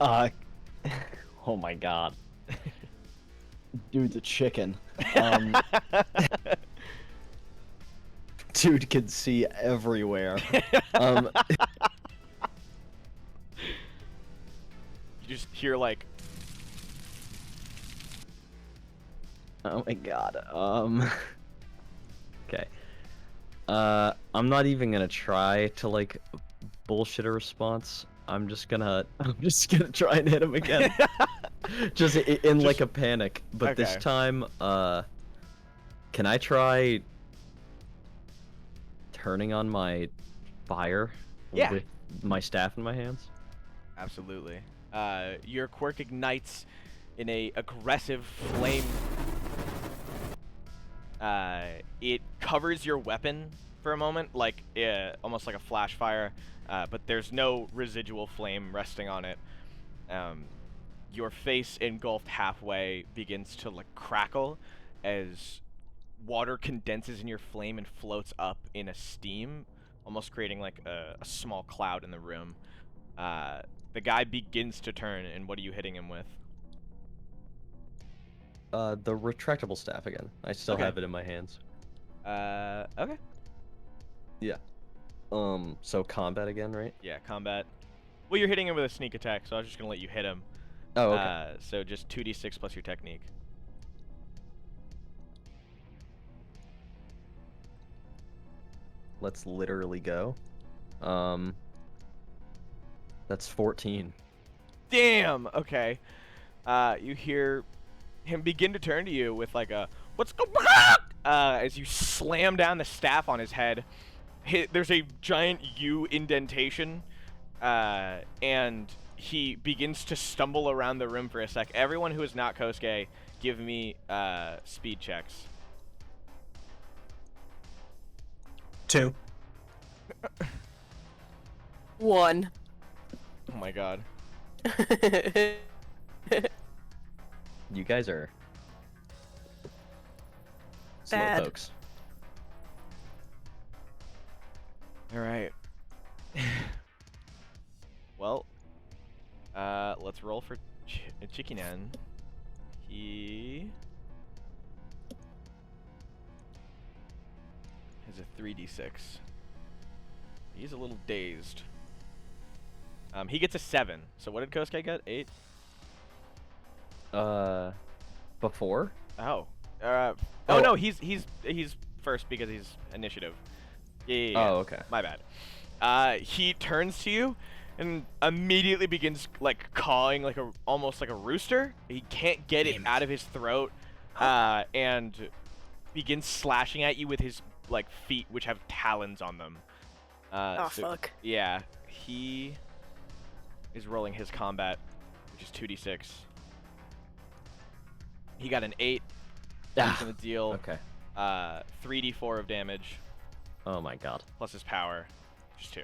Oh my god. Dude's a chicken. Dude can see everywhere. You just hear, like... Oh my god. Okay. I'm not even gonna try to like bullshit a response. I'm just gonna try and hit him again. just in like a panic. But this Okay. time, can I try turning on my fire Yeah. with my staff in my hands? Absolutely. Your quirk ignites in a aggressive flame. It covers your weapon for a moment, like almost like a flash fire, but there's no residual flame resting on it. Your face, engulfed halfway, begins to like crackle as water condenses in your flame and floats up in a steam, almost creating like a small cloud in the room. The guy begins to turn, and what are you hitting him with? The retractable staff again. I still Okay. have it in my hands. Okay. Yeah. So combat again, right? Yeah, combat. Well, you're hitting him with a sneak attack, so I was just gonna let you hit him. Oh, okay. So just 2d6 plus your technique. Let's literally go. That's 14. Damn. Okay. You hear him begin to turn to you with like a "What's going on?" As you slam down the staff on his head. There's a giant U indentation, and he begins to stumble around the room for a sec. Everyone who is not Kosuke, give me speed checks. 2. 1. Oh my god. You guys are bad. Slowpokes. All right. Well, let's roll for Chikinan. He has a 3d6. He's a little dazed. He gets a 7. So what did Kosuke get? 8? Before? Oh. Oh. No, he's first because he's initiative. Yeah. Oh, okay. My bad. He turns to you and immediately begins like cawing like almost like a rooster. He can't get it out of his throat, and begins slashing at you with his like feet, which have talons on them. Fuck. Yeah, he is rolling his combat, which is 2d6. He got an 8. He's gonna deal Okay. 3d4 of damage Oh my god. plus his power, which is 2.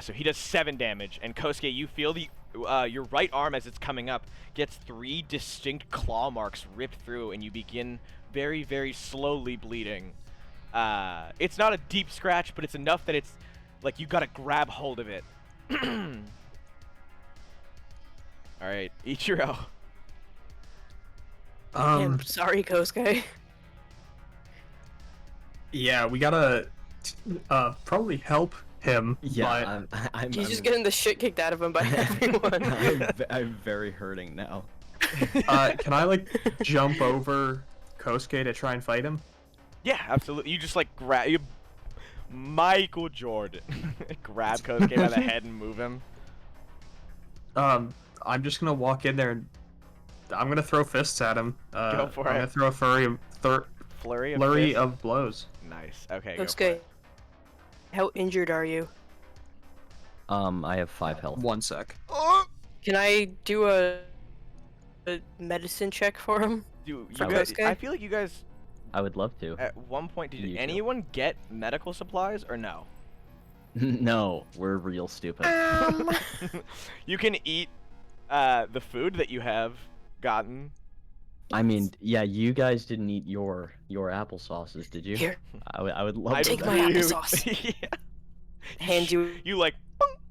So he does 7 damage, and Kosuke, you feel the your right arm as it's coming up gets 3 distinct claw marks ripped through, and you begin very, very slowly bleeding. It's not a deep scratch, but it's enough that it's like you gotta grab hold of it. All right, Ichiro. I'm sorry, Kosuke. Yeah, we gotta probably help him. Yeah, He's just getting the shit kicked out of him by everyone. I'm very hurting now. Can I like jump over Kosuke to try and fight him? Yeah, absolutely. You just like grab you, Michael Jordan. Grab Kosuke by the head and move him. I'm just gonna walk in there and I'm gonna throw fists at him. Go for I'm it. gonna throw a Flurry flurry fists? of blows. Nice. Okay. Go for Kosuke, it. how injured are you? I have 5 health. 1 sec. Can I do a medicine check for him? Dude, you For guys, Kosuke? I feel like you guys I would love to. at one point did You too. anyone get medical supplies or no? No, we're real stupid. You can eat the food that you have gotten. I mean, yeah, you guys didn't eat your applesauces, did you? Here, I would love to. Take my believe- applesauce. Yeah. hand you. You like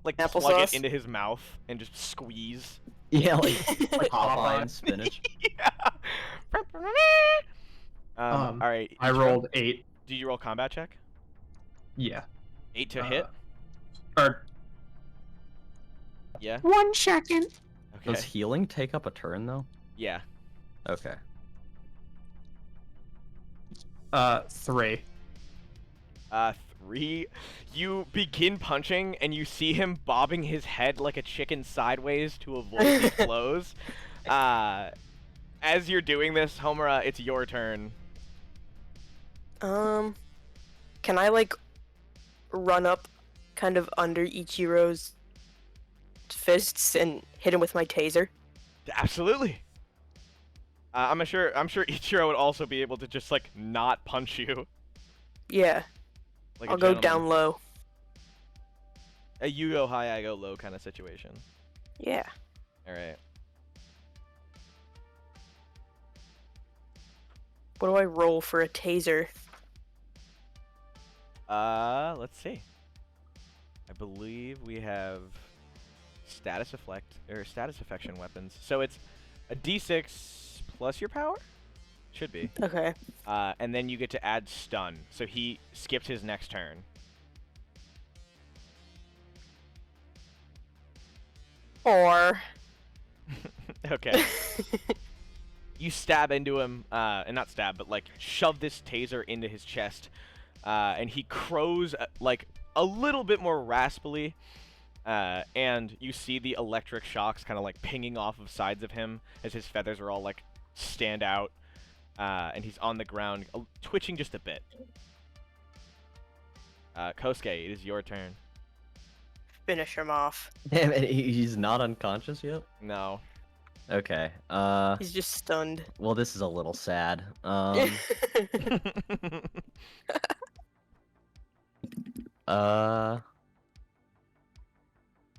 plug it Applesauce? into his mouth and just squeeze. Yeah, like Popeye Popeye. and spinach. Yeah. All right. I Ichiro, rolled 8. Did you roll combat check? Yeah. 8 to hit. Or Yeah. 1 second. Okay. Does healing take up a turn though? Yeah. Okay. 3. 3. You begin punching, and you see him bobbing his head like a chicken sideways to avoid these blows. As you're doing this, Homura, it's your turn. Can I like run up kind of under Ichiro's fists and hit him with my taser? Absolutely. I'm sure Ichiro would also be able to just like not punch you. Yeah, Like I'll a go gentleman. down low. A you go high, I go low kind of situation. Yeah. All right. What do I roll for a taser? Let's see. I believe we have status affection weapons. So it's a D6 plus your power? Should be. Okay. And then you get to add stun. So he skips his next turn. Or. Okay. You stab into him, and not stab, but like shove this taser into his chest, and he crows like a little bit more raspily, and you see the electric shocks kind of like pinging off of sides of him as his feathers are all like stand out, and he's on the ground, twitching just a bit. Kosuke, it is your turn. Finish him off. Damn it, he's not unconscious yet? No. Okay. He's just stunned. Well, this is a little sad. Let's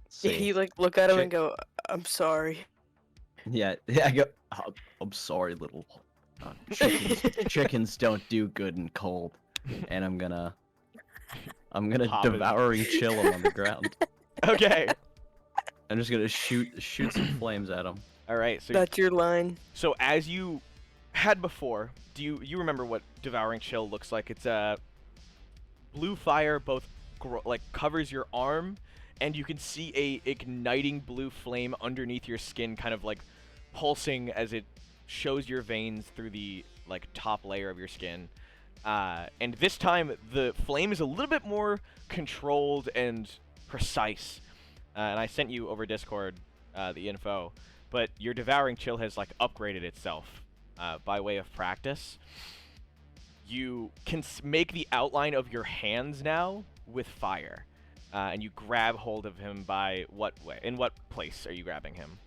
see. He like look at him and go, "I'm sorry." Yeah, I go. "Oh, I'm sorry, little Chickens don't do good in cold, and I'm gonna Pop it. devouring chill him on the ground. Okay. I'm just gonna shoot some flames at him. All right. So That's your line. So as you had before, do you remember what devouring chill looks like? It's a blue fire, both like covers your arm, and you can see a igniting blue flame underneath your skin, kind of like pulsing as it shows your veins through the like top layer of your skin. And this time the flame is a little bit more controlled and precise. And I sent you over Discord the info. But your devouring chill has like upgraded itself by way of practice. You can make the outline of your hands now with fire, and you grab hold of him by what way? In what place are you grabbing him?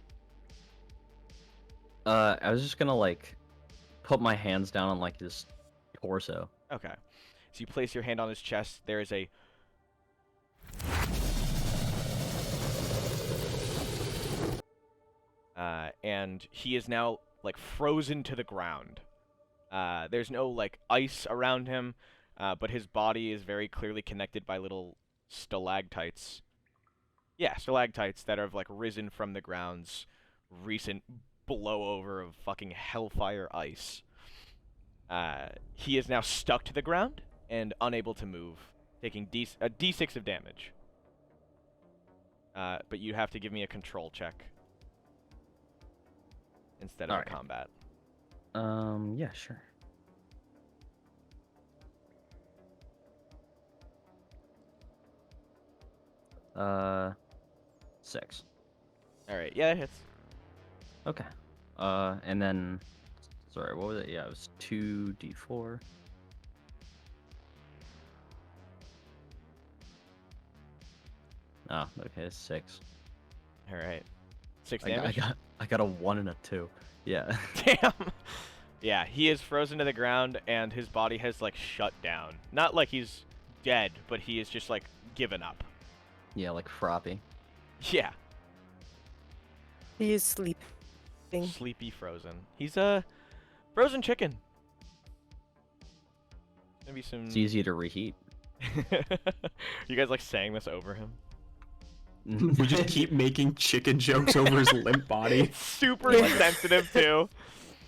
I was just gonna like put my hands down on like his torso. Okay, so you place your hand on his chest. There is a and he is now like frozen to the ground. There's no like ice around him, but his body is very clearly connected by little stalactites. Yeah, stalactites that have like risen from the ground's recent blowover of fucking hellfire ice. He is now stuck to the ground and unable to move, taking a d6 of damage. But you have to give me a control check instead of Alright. combat. Yeah, sure. Six. All right, yeah, it hits. Okay. And then, sorry, what was it? Yeah, it was 2d4. Oh, okay, it's 6. All right, 6 I damage. got a 1 and a 2. Yeah. Damn. Yeah, he is frozen to the ground, and his body has like shut down. Not like he's dead, but he is just like given up. Yeah, like Froppy. Yeah, He is sleeping. sleepy frozen. He's a frozen chicken. Maybe some. It's easy to reheat. You guys like saying this over him? We just keep making chicken jokes over his limp body. Super insensitive too.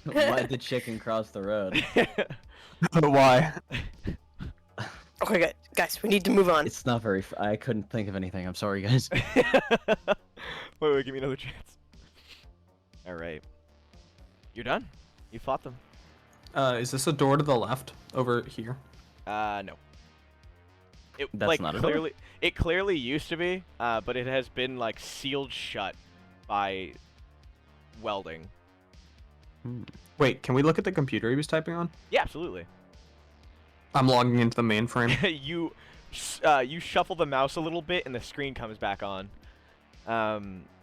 Let the chicken cross the road. Why? Okay, guys, we need to move on. It's not very. I couldn't think of anything. I'm sorry, guys. Wait, give me another chance. All right, you're done. You fought them. Is this a door to the left over here? No. It That's like not a door? clearly it clearly used to be, but it has been like sealed shut by welding. Wait, can we look at the computer he was typing on? Yeah, absolutely. I'm logging into the mainframe. you shuffle the mouse a little bit and the screen comes back on.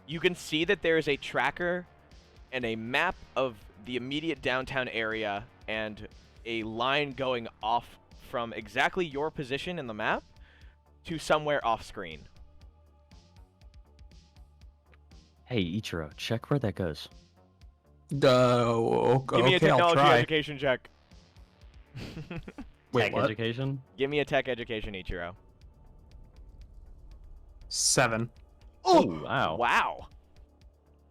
You can see that there is a tracker and a map of the immediate downtown area and a line going off from exactly your position in the map to somewhere off screen. Hey, Ichiro, check where that goes. Okay, Give me a I'll technology try. education check. Wait, Tech what? education? Give me a tech education, Ichiro. 7. Oh, wow. Wow.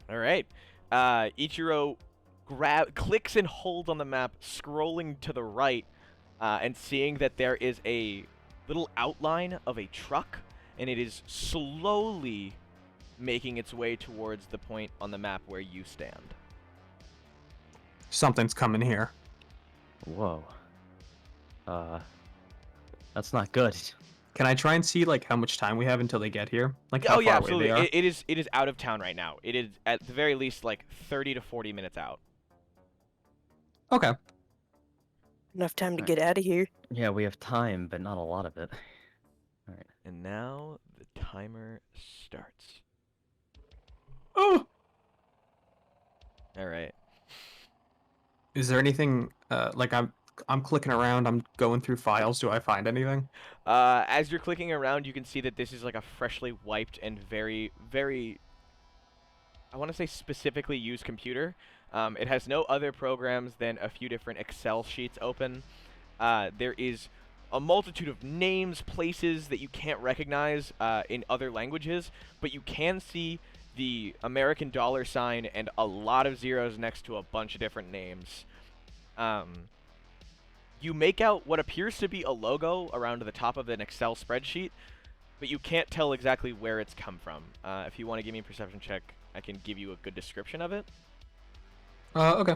All right. Ichiro clicks and holds on the map, scrolling to the right, and seeing that there is a little outline of a truck, and it is slowly making its way towards the point on the map where you stand. Something's coming here. Whoa. That's not good. Can I try and see like how much time we have until they get here? Like how Oh yeah, far away absolutely. they are? It is out of town right now. It is at the very least like 30 to 40 minutes out. Okay. Enough time to get out of here. Yeah, we have time, but not a lot of it. Alright. And now the timer starts. Oh. All right. Is there anything like I'm clicking around, I'm going through files. Do I find anything? As you're clicking around, you can see that this is like a freshly wiped and very, very, I want to say specifically used computer. It has no other programs than a few different Excel sheets open. There is a multitude of names, places that you can't recognize in other languages, but you can see the American dollar sign and a lot of zeros next to a bunch of different names. You make out what appears to be a logo around the top of an Excel spreadsheet, but you can't tell exactly where it's come from. If you want to give me a perception check, I can give you a good description of it. Okay.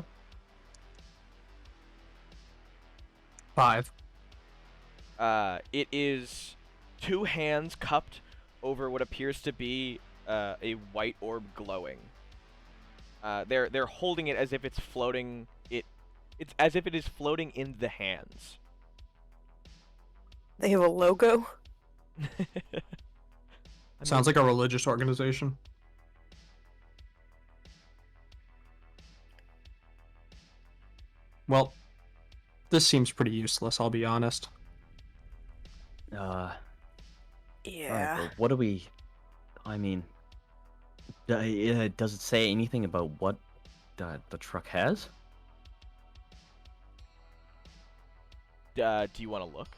5. It is 2 hands cupped over what appears to be a white orb glowing. They're holding it as if it's floating. It's as if it is floating in the hands. They have a logo? Sounds like a religious organization. Well, this seems pretty useless, I'll be honest. Alright, Yeah. but what do we... I mean... does it say anything about what the truck has? Do you want to look?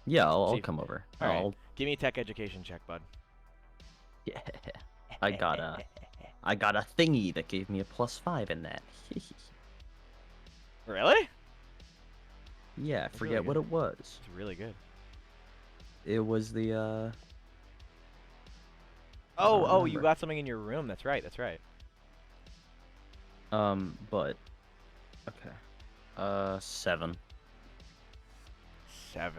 Yeah, I'll See- come over. All right. I'll... Give me a tech education check, bud. Yeah. I got a thingy that gave me a +5 in that. Really? Yeah, That's forget really what good. it was. It's really good. It was the Oh, you remember. got something in your room. That's right. That's right. but okay. 7. 7.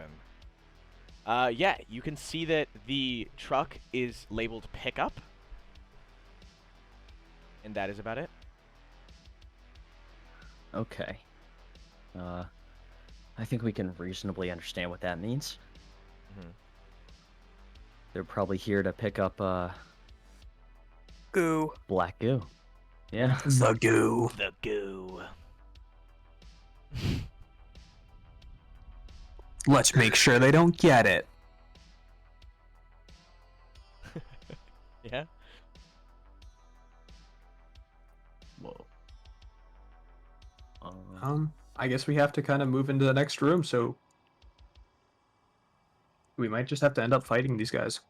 Yeah, you can see that the truck is labeled pickup. And that is about it. Okay. I think we can reasonably understand what that means. Mhm. They're probably here to pick up Goo. black goo. Yeah. The goo. The goo. Let's make sure they don't get it. Yeah? Whoa. I guess we have to kind of move into the next room, so we might just have to end up fighting these guys.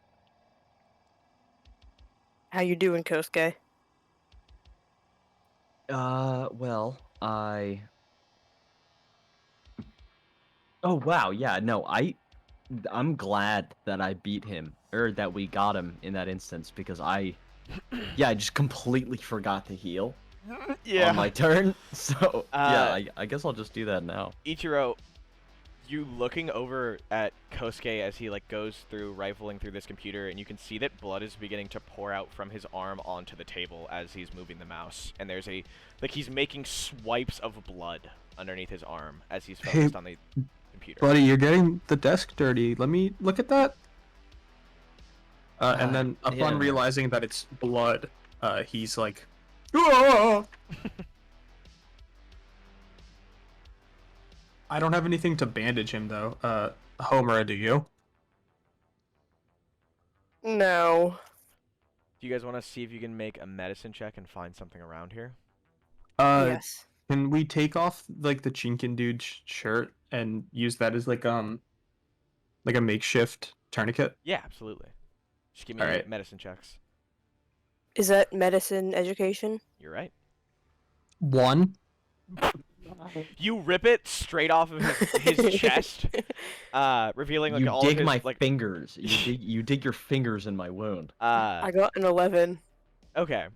How you doing, Kosuke? Well, Oh wow, yeah, no, I'm glad that I beat him, or that we got him in that instance, because I just completely forgot to heal on my turn. So yeah, I guess I'll just do that now. Ichiro, you looking over at Kosuke as he goes through rifling through this computer, and you can see that blood is beginning to pour out from his arm onto the table as he's moving the mouse, and there's he's making swipes of blood underneath his arm as he's focused on the computer. Buddy, you're getting the desk dirty. Let me look at that. And then upon yeah. realizing that it's blood, he's like, "Ah!" I don't have anything to bandage him though. Homura, do you? No. Do you guys want to see if you can make a medicine check and find something around here? Yes. Can we take off the Chinkin dude's shirt and use that as a makeshift tourniquet? Yeah, absolutely. Just give me Alright. medicine checks. Is that medicine education? You're right. 1. You rip it straight off of his chest, revealing You all dig of his my fingers. You dig your fingers in my wound. I got an 11. Okay.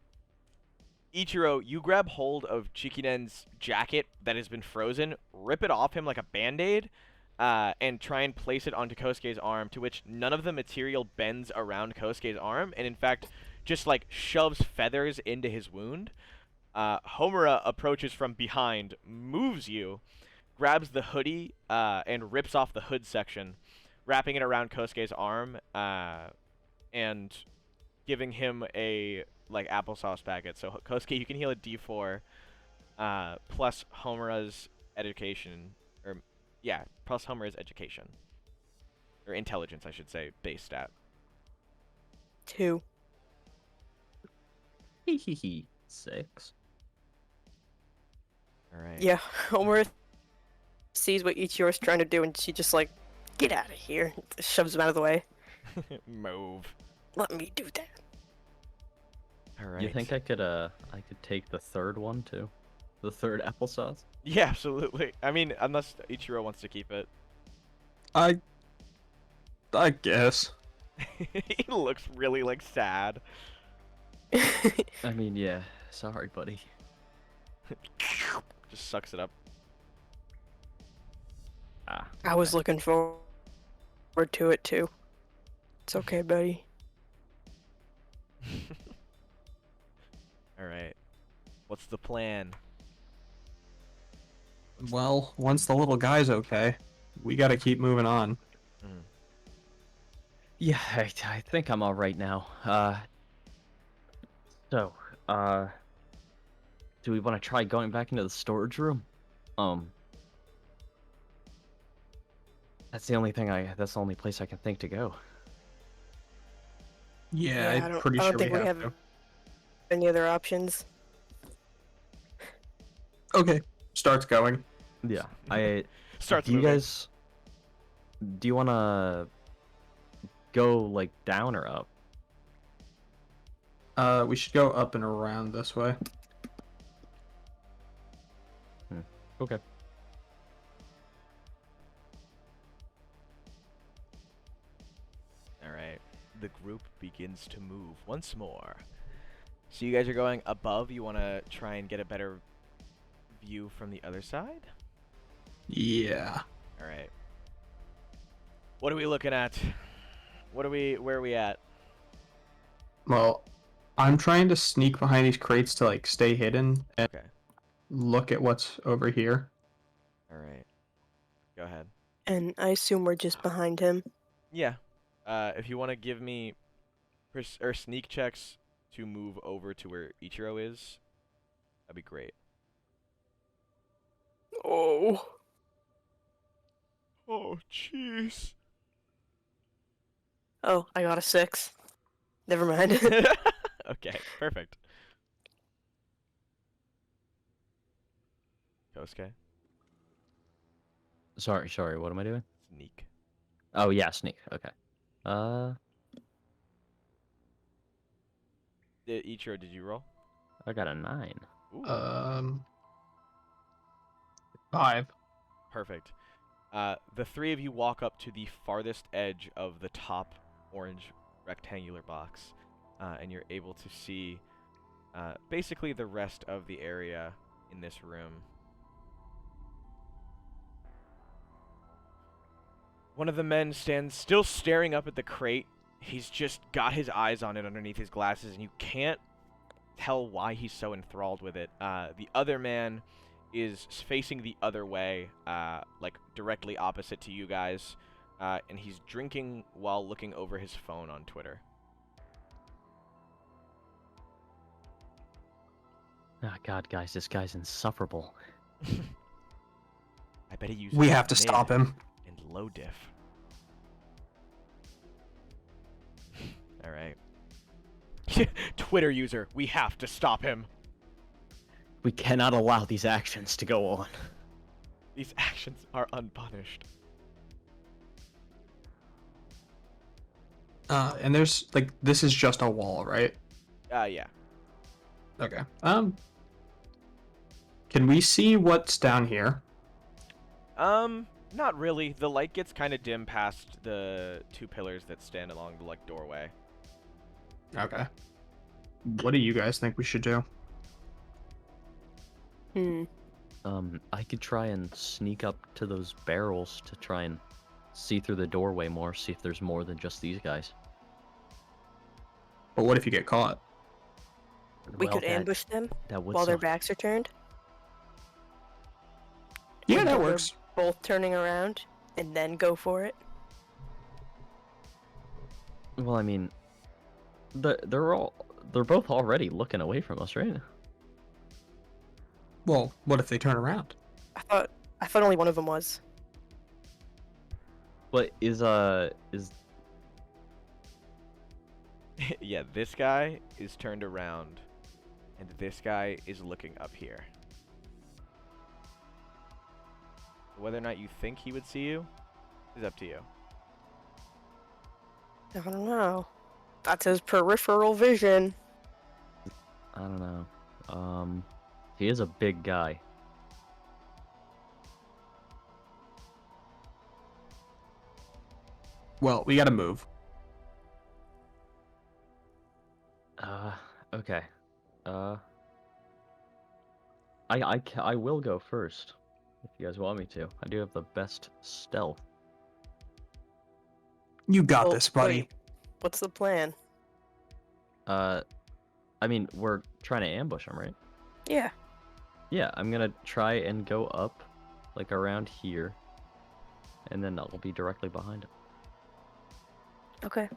Ichiro, you grab hold of Chikinen's jacket that has been frozen, rip it off him like a band-aid, and try and place it onto Kosuke's arm, to which none of the material bends around Kosuke's arm, and in fact, just shoves feathers into his wound. Homura approaches from behind, moves you, grabs the hoodie, and rips off the hood section, wrapping it around Kosuke's arm, and giving him a applesauce packet. So Kosuke, you can heal a D4, plus Homura's education, plus Homura's education, or intelligence, I should say, base stat. 2. 6. Alright. Yeah, Homura sees what Ichiro's trying to do, and she just like, get out of here. Shoves him out of the way. Move. Let me do that. Alright. You think I could take the third one too? The third applesauce? Yeah, absolutely. I mean, unless Ichiro wants to keep it. I guess. He looks really, like, sad. I mean, yeah. Sorry, buddy. Just sucks it up. Ah. I was looking forward to it too. It's okay, buddy. Alright. What's the plan? Well, once the little guy's okay, we gotta keep moving on. Yeah, I think I'm all right now. So, do we want to try going back into the storage room? That's the only that's the only place I can think to go. Yeah, I I'm don't, pretty I don't sure think we we have have to. any other options. Okay, starts going. Yeah, Starts do you moving. guys, do you want to go, like, down or up? We should go up and around this way. Okay. Alright. The group begins to move once more. So you guys are going above. You want to try and get a better view from the other side? Yeah. Alright. What are we looking at? Where are we at? Well, I'm trying to sneak behind these crates to like stay hidden and Okay. look at what's over here. Alright. Go ahead. And I assume we're just behind him. Yeah. If you want to give me sneak checks to move over to where Ichiro is, that'd be great. Oh. Oh, jeez. Oh, I got a 6. Never mind. Okay, perfect. Kosuke, Sorry, what am I doing? sneak. Oh, yeah, sneak. Okay. Ichiro, did you roll? I got a 9. Ooh, 5. perfect. The three of you walk up to the farthest edge of the top orange rectangular box, and you're able to see basically the rest of the area in this room. One of the men stands still staring up at the crate. He's just got his eyes on it underneath his glasses, and you can't tell why he's so enthralled with it. The other man is facing the other way, like directly opposite to you guys, and he's drinking while looking over his phone on Twitter. Oh, God, guys, this guy's insufferable. I bet he uses We have to mid stop him. and low diff. All right. Twitter user, we have to stop him. We cannot allow these actions to go on. These actions are unpunished. And there's like this is just a wall, right? Yeah. Okay. Can we see what's down here? Not really. The light gets kind of dim past the two pillars that stand along the like doorway. Okay. What do you guys think we should do? I could try and sneak up to those barrels to try and see through the doorway more, see if there's more than just these guys. But what if you get caught? We Well, could ambush them that would while their suck. backs are turned. Yeah, Until that they're works. Both turning around and then go for it. Well, I mean, they're both already looking away from us, right? Well, what if they turn around? I thought only one of them was. But is Yeah, this guy is turned around, and this guy is looking up here. Whether or not you think he would see you is up to you. I don't know. That's his peripheral vision. I don't know. He is a big guy. Well, we gotta move. Okay. I will go first, if you guys want me to. I do have the best stealth. You got Well, this, buddy. wait, what's the plan? I mean, we're trying to ambush him, right? Yeah. Yeah, I'm gonna try and go up, like around here, and then I'll be directly behind him. Okay.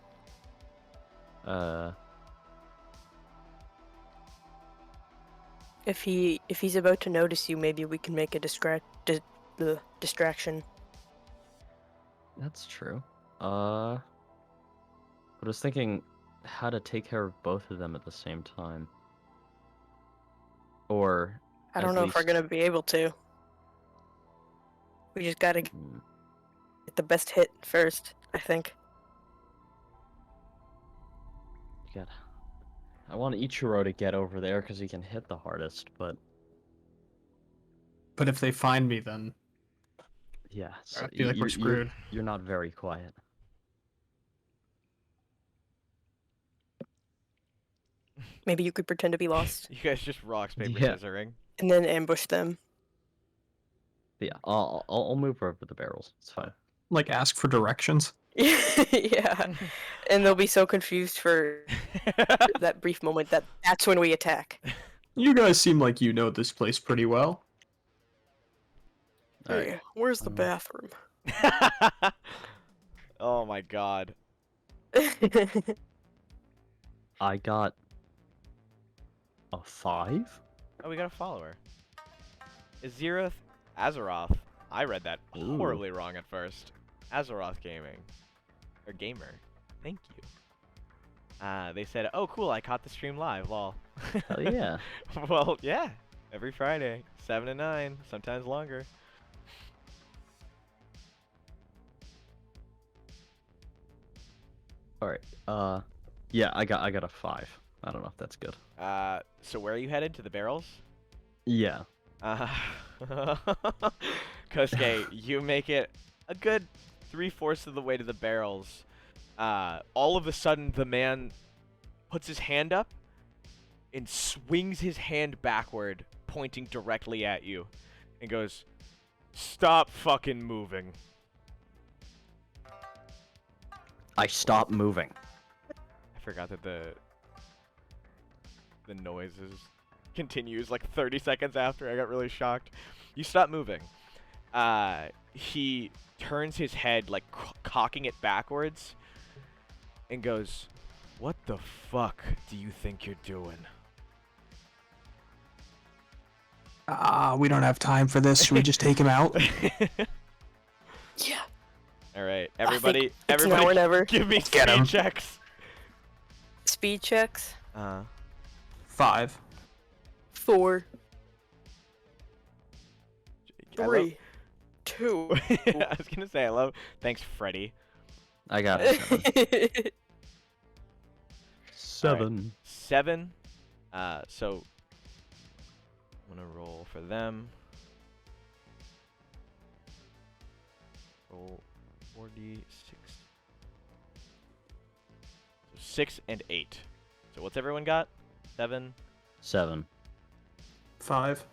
If he's about to notice you, maybe we can make a distraction. That's true. But I was thinking how to take care of both of them at the same time. Or I don't know if we're gonna be able to. We just gotta get the best hit first, I think. God. I want Ichiro to get over there because he can hit the hardest, but But if they find me, then yeah, I feel like we're screwed. You're not very quiet. Maybe you could pretend to be lost You guys just rocks, paper, Yeah. scissoring. and then ambush them. But yeah, I'll move over the barrels. It's fine. Like ask for directions. Yeah. And they'll be so confused for that brief moment that's when we attack. You guys seem like you know this place pretty well. All right. Hey, where's the bathroom? Oh my god. I got a 5. Oh, we got a follower. Azeroth Azeroth. I read that Ooh. horribly wrong at first. Azeroth Gaming. Or Gamer. Thank you. They said, oh cool, I caught the stream live, lol. Hell yeah. Well, yeah. Every Friday, 7 to 9, sometimes longer. All right. Yeah, I got a 5. I don't know if that's good. So where are you headed? To the barrels? Yeah. Kosuke, you make it a good 3/4 of the way to the barrels. All of a sudden, the man puts his hand up and swings his hand backward, pointing directly at you, and goes, "Stop fucking moving." I stopped moving. I forgot that the noises continues like 30 seconds after. I got really shocked. You stop moving. He turns his head, like cocking it backwards, and goes, "What the fuck do you think you're doing?" We don't have time for this. Should we just take him out? Yeah. All right, I think everybody, it's now or never. give me Get him. speed checks. Speed checks. 5. 4, I 3, 2. I was gonna say I love. Thanks, Freddy. I got it. 7. 7. So I'm gonna roll for them. Roll 4d6. So 6 and 8. So what's everyone got? 7. 7. 5.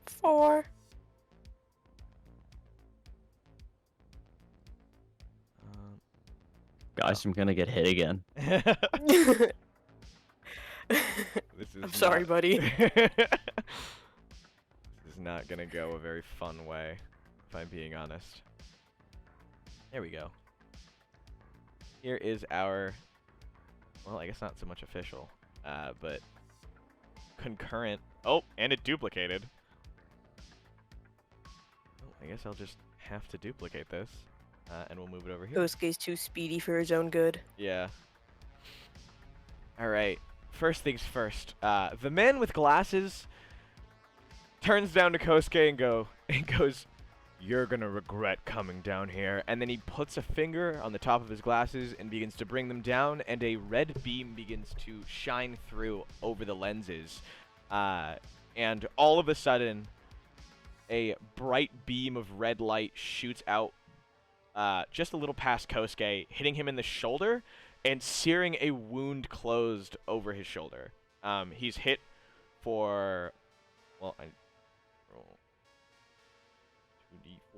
4. Guys, I'm gonna get hit again. This is I'm sorry, not- buddy. This is not gonna go a very fun way, if I'm being honest. There we go. Here is our, well, I guess not so much official, but concurrent. Oh, and it duplicated. Well, I guess I'll just have to duplicate this, and we'll move it over here. Kosuke's too speedy for his own good. Yeah. Alright. First things first. The man with glasses turns down to Kosuke and goes, You're gonna regret coming down here. And then he puts a finger on the top of his glasses and begins to bring them down, and a red beam begins to shine through over the lenses. And all of a sudden, a bright beam of red light shoots out just a little past Kosuke, hitting him in the shoulder and searing a wound closed over his shoulder. He's hit for, well, I roll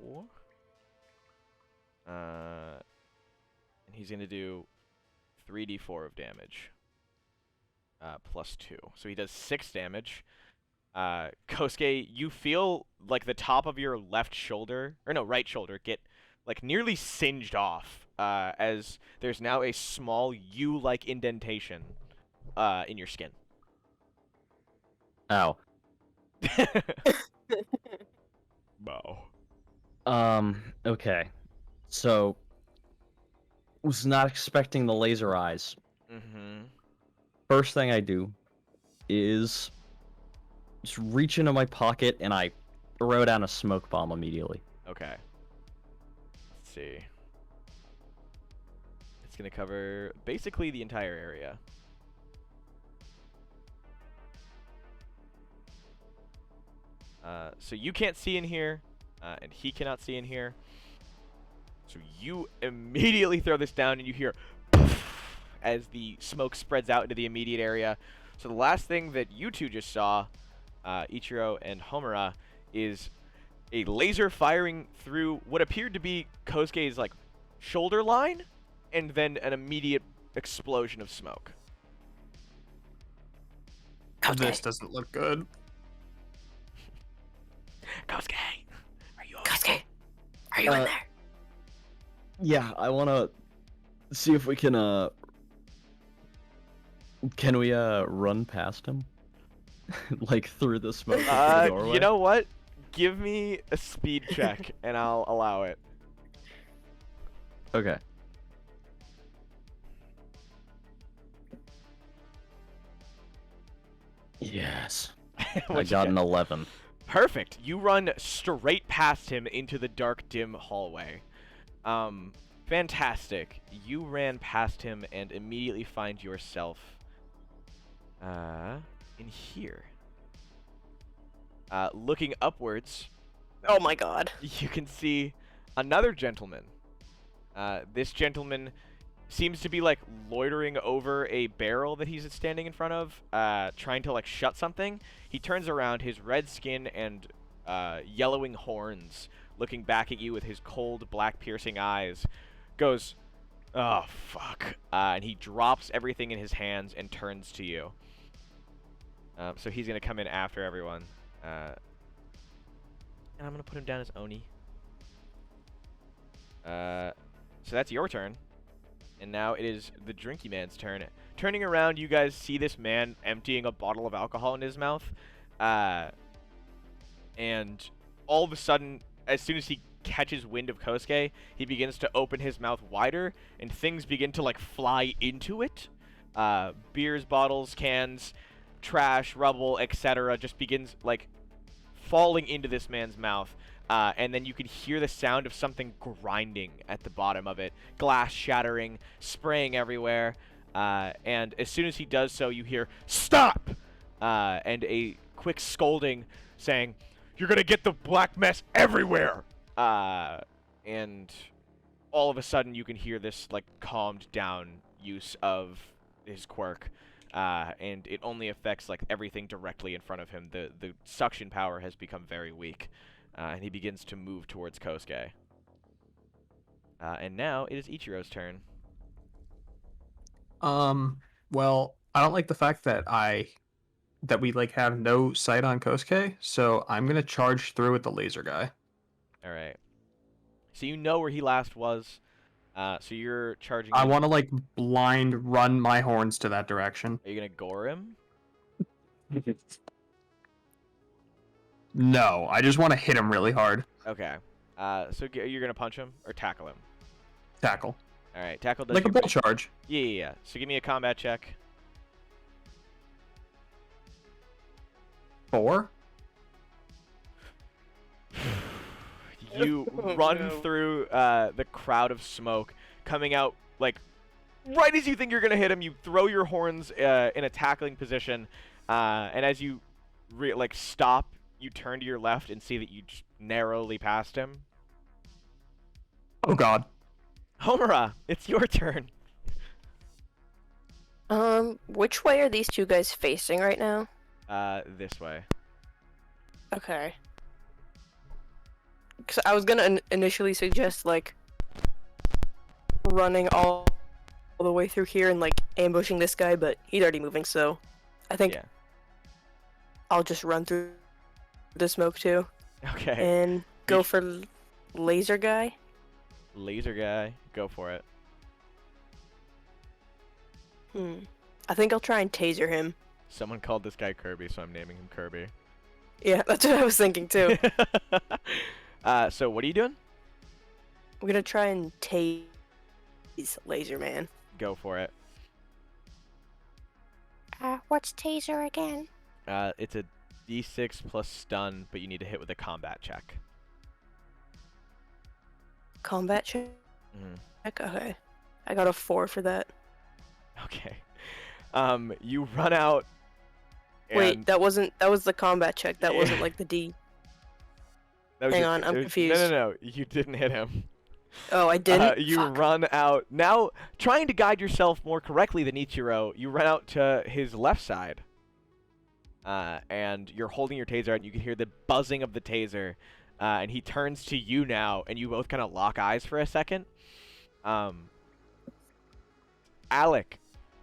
2d4. And he's going to do 3d4 of damage. Plus 2. So he does 6 damage. Kosuke, you feel like the top of your left shoulder, or no, right shoulder, get like nearly singed off as there's now a small U-like indentation in your skin. Ow. Bow. Okay. So, was not expecting the laser eyes. Mm-hmm. First thing I do is just reach into my pocket and I throw down a smoke bomb immediately. Okay. Let's see. It's going to cover basically the entire area. So you can't see in here, and he cannot see in here. So you immediately throw this down, and you hear as the smoke spreads out into the immediate area. So the last thing that you two just saw, Ichiro and Homura, is a laser firing through what appeared to be Kosuke's like shoulder line, and then an immediate explosion of smoke. This doesn't look good. Kosuke, are you Kosuke, are you in there? Yeah, I want to see if we can we run past him? Like through the smoke into the doorway? You know what? Give me a speed check, and I'll allow it. Okay. Yes. I What'd you got get? an 11. Perfect. You run straight past him into the dark, dim hallway. Fantastic. You ran past him and immediately find yourself in here. Looking upwards, Oh my god. you can see another gentleman. This gentleman seems to be like loitering over a barrel that he's standing in front of, trying to like shut something. He turns around, his red skin and yellowing horns, looking back at you with his cold, black, piercing eyes, goes, "Oh, fuck." And he drops everything in his hands and turns to you. So he's going to come in after everyone. And I'm going to put him down as Oni. So that's your turn. And now it is the Drinky Man's turn. Turning around, you guys see this man emptying a bottle of alcohol in his mouth. And all of a sudden, as soon as he catches wind of Kosuke, he begins to open his mouth wider, and things begin to like fly into it. Beers, bottles, cans, trash, rubble, etc. just begins like falling into this man's mouth. And then you can hear the sound of something grinding at the bottom of it. Glass shattering, spraying everywhere. And as soon as he does so, you hear, "Stop!" And a quick scolding saying, "You're gonna get the black mess everywhere!" And all of a sudden you can hear this like calmed down use of his quirk. And it only affects like everything directly in front of him. The suction power has become very weak. And he begins to move towards Kosuke. And now it is Ichiro's turn. Well, I don't like the fact that we like have no sight on Kosuke, so I'm gonna charge through with the laser guy. Alright. So you know where he last was. So you're charging. I want to like blind run my horns to that direction. Are you gonna gore him? No, I just want to hit him really hard. Okay. So you're gonna punch him or tackle him? Tackle. Alright, tackle does Like a your bull charge. Yeah. So give me a combat check. 4? You Oh, run no. through the crowd of smoke, coming out like right as you think you're gonna hit him. You throw your horns in a tackling position, and as you stop, you turn to your left and see that you just narrowly passed him. Oh God. Homura, it's your turn. Which way are these two guys facing right now? This way. Okay. Because I was gonna initially suggest, like, running all the way through here and, like, ambushing this guy, but he's already moving, so I think Yeah. I'll just run through the smoke too. Okay. And go for laser guy. Laser guy, go for it. I think I'll try and taser him. Someone called this guy Kirby, so I'm naming him Kirby. Yeah, that's what I was thinking too. So what are you doing? I'm gonna try and tase Laser Man. Go for it. What's taser again? It's a D6 plus stun, but you need to hit with a combat check. Combat check? Mhm. Okay. I got a 4 for that. Okay. You run out. Wait, that was the combat check. That Yeah. wasn't like the D. That was hang your- on, I'm it was- confused. No, you didn't hit him. Oh, I didn't? You Fuck. run out. Now, trying to guide yourself more correctly than Ichiro, you run out to his left side. And you're holding your taser out, and you can hear the buzzing of the taser. And he turns to you now, and you both kind of lock eyes for a second. Alec,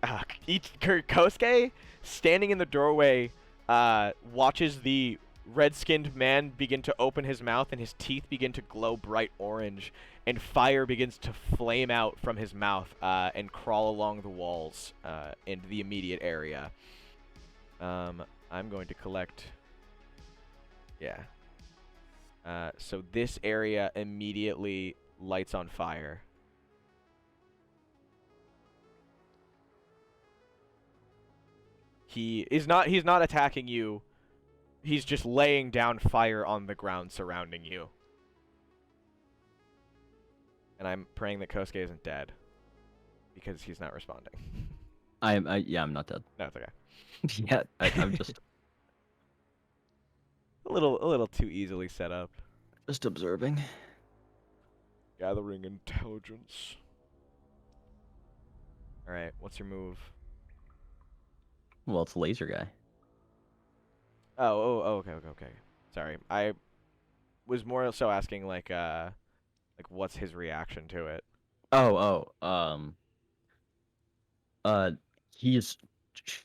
Kosuke, standing in the doorway, watches the red-skinned man begin to open his mouth, and his teeth begin to glow bright orange, and fire begins to flame out from his mouth and crawl along the walls in the immediate area. I'm going to collect... Yeah. So this area immediately lights on fire. He's not attacking you. He's just laying down fire on the ground surrounding you. And I'm praying that Kosuke isn't dead. Because he's not responding. Yeah, I'm not dead. No, it's okay. Yeah, I'm just A little too easily set up. just observing. Gathering intelligence. Alright, what's your move? Well, it's laser guy. Oh, okay. Sorry. I was more so asking like what's his reaction to it? He is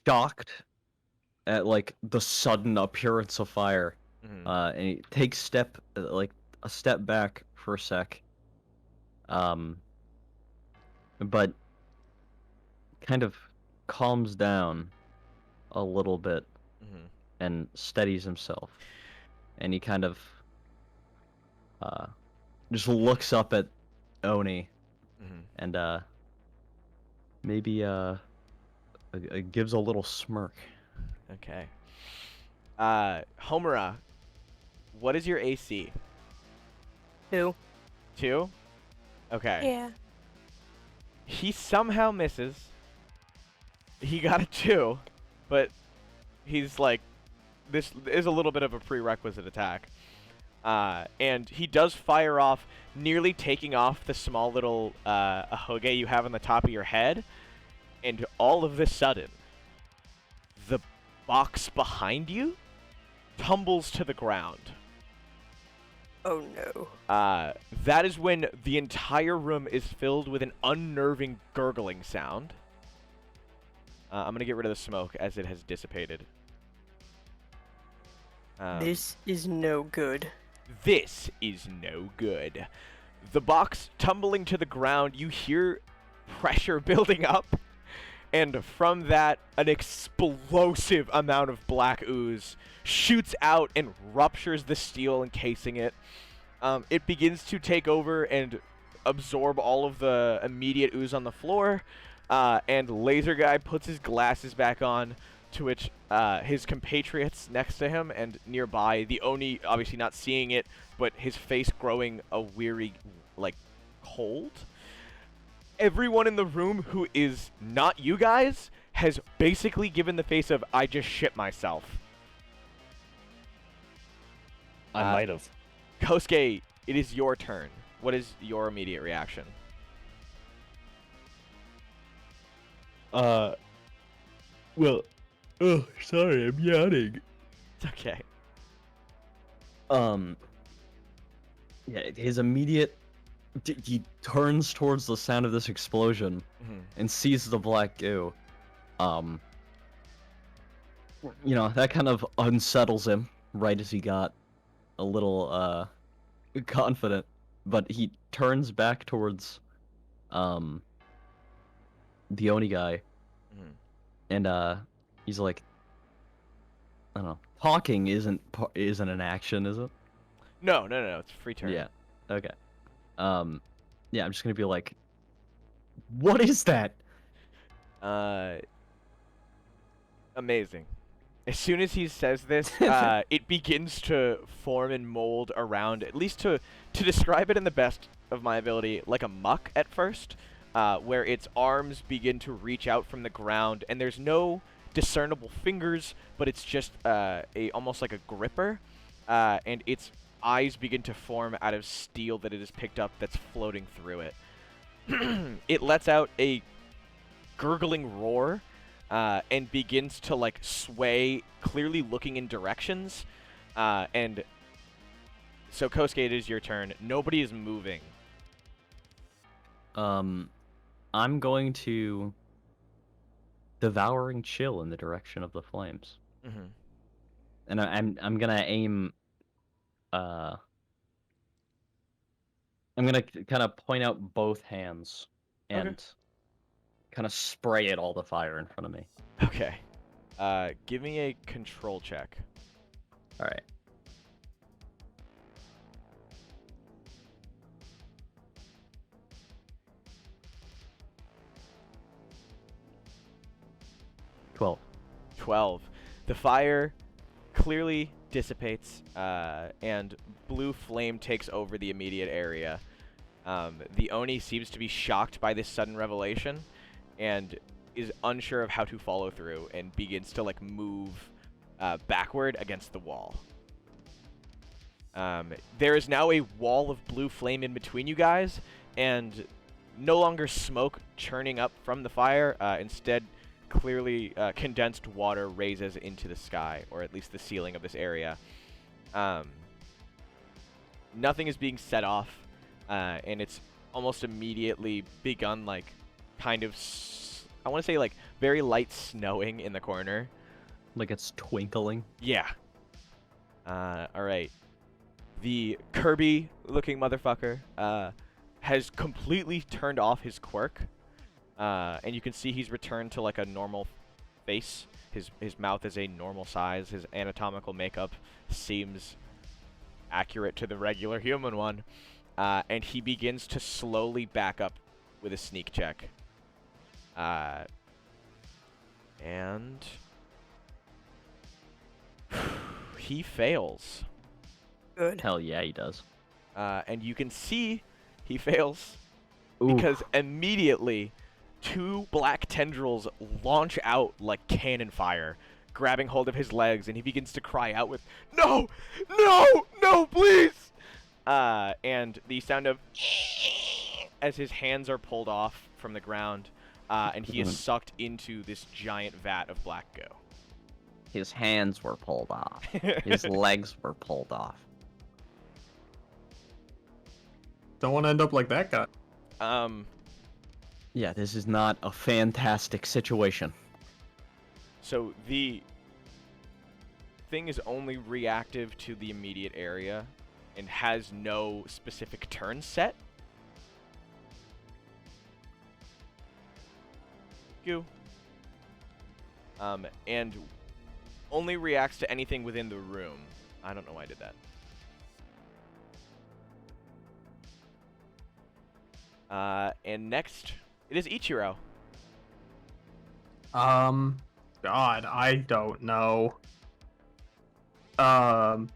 shocked at like the sudden appearance of fire. Mhm. And he takes a step back for a sec. But kind of calms down a little bit Mhm. and steadies himself. And he kind of just looks up at Oni Mhm. and maybe gives a little smirk. Okay. Homura, what is your AC? 2. 2? Okay. Yeah. He somehow misses. He got a 2, but he's like, this is a little bit of a prerequisite attack. And he does fire off, nearly taking off the small little ahoge you have on the top of your head. And all of a sudden, the box behind you tumbles to the ground. Oh no. That is when the entire room is filled with an unnerving gurgling sound. I'm going to get rid of the smoke as it has dissipated. This is no good. This is no good. The box tumbling to the ground, you hear pressure building up, and from that, an explosive amount of black ooze shoots out and ruptures the steel encasing it. It begins to take over and absorb all of the immediate ooze on the floor, and Laser Guy puts his glasses back on, To which his compatriots next to him and nearby, the Oni obviously not seeing it, but his face growing a weary, like, cold. Everyone in the room who is not you guys has basically given the face of, I just shit myself. I might have. Kosuke, it is your turn. What is your immediate reaction? Well, oh, sorry, I'm yawning. It's okay. Yeah, his immediate. He turns towards the sound of this explosion and sees the black goo. That kind of unsettles him right as he got a little confident, but he turns back towards the Oni guy, and he's like, I don't know, talking isn't an action, is it? No, it's a free turn. Yeah. Okay. Yeah, I'm just gonna be like, what is that? Amazing. As soon as he says this, it begins to form and mold around, at least to describe it in the best of my ability, like a muck at first, where its arms begin to reach out from the ground, and there's no discernible fingers, but it's just almost like a gripper, and its eyes begin to form out of steel that it has picked up that's floating through it. It lets out a gurgling roar, and begins to like sway, clearly looking in directions. And so Kosuke, it is your turn. Nobody is moving. I'm going to devouring chill in the direction of the flames, and I'm gonna aim. I'm gonna kind of point out both hands and kind of spray at all the fire in front of me. Okay. Give me a control check. All right. $12. 12. The fire clearly dissipates, and blue flame takes over the immediate area. The Oni seems to be shocked by this sudden revelation, and is unsure of how to follow through, and begins to like move backward against the wall. There is now a wall of blue flame in between you guys, and no longer smoke churning up from the fire. Instead, clearly condensed water raises into the sky, or at least the ceiling of this area. Nothing is being set off, and it's almost immediately begun like kind of I want to say like very light snowing in the corner. Like it's twinkling. Yeah. Alright. The Kirby-looking motherfucker has completely turned off his quirk. And you can see he's returned to like a normal face. His mouth is a normal size. His anatomical makeup seems accurate to the regular human one. And he begins to slowly back up with a sneak check. And he fails. Good. Hell yeah, he does. And you can see he fails Ooh. because immediately 2 black tendrils launch out like cannon fire, grabbing hold of his legs, and he begins to cry out with, "No! No! No, please!" And the sound of as his hands are pulled off from the ground, and he is sucked into this giant vat of black goo. His hands were pulled off. His legs were pulled off. Don't want to end up like that guy. Yeah, this is not a fantastic situation. So the thing is only reactive to the immediate area and has no specific turn set. Goo. And only reacts to anything within the room. I don't know why I did that. And next, it is Ichiro. God, I don't know. Um,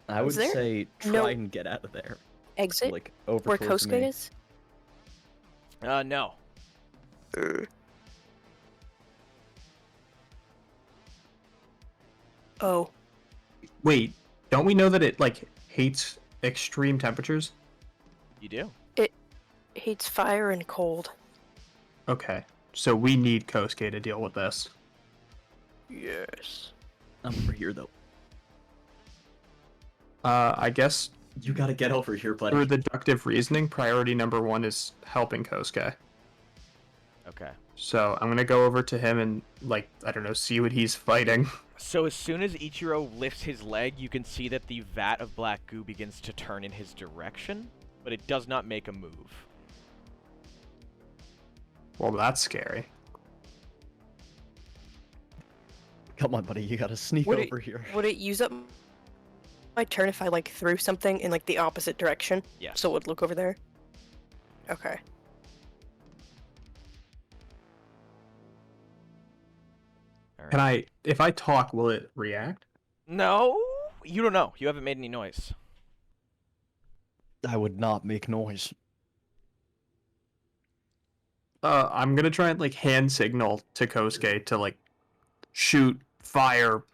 I would Is there say try no and get out of there. exit Like, over where towards Kosuke me. is? No. Oh, wait, don't we know that it like hates extreme temperatures? You do? it hates fire and cold. Okay, so we need Kosuke to deal with this. Yes. I'm over here, though. I guess You gotta get over here, buddy. through deductive reasoning, priority number 1 is helping Kosuke. Okay. So I'm gonna go over to him and, like, I don't know, see what he's fighting. So as soon as Ichiro lifts his leg, you can see that the vat of black goo begins to turn in his direction, but it does not make a move. Well, that's scary. Come on, buddy, you gotta sneak Would over here. Would it use up my turn if I like threw something in like the opposite direction? Yes. So it would look over there? Okay. All right. Can I, if I talk, will it react? No, you don't know. You haven't made any noise. I would not make noise. I'm gonna try and, like, hand signal to Kosuke to, like, shoot, fire,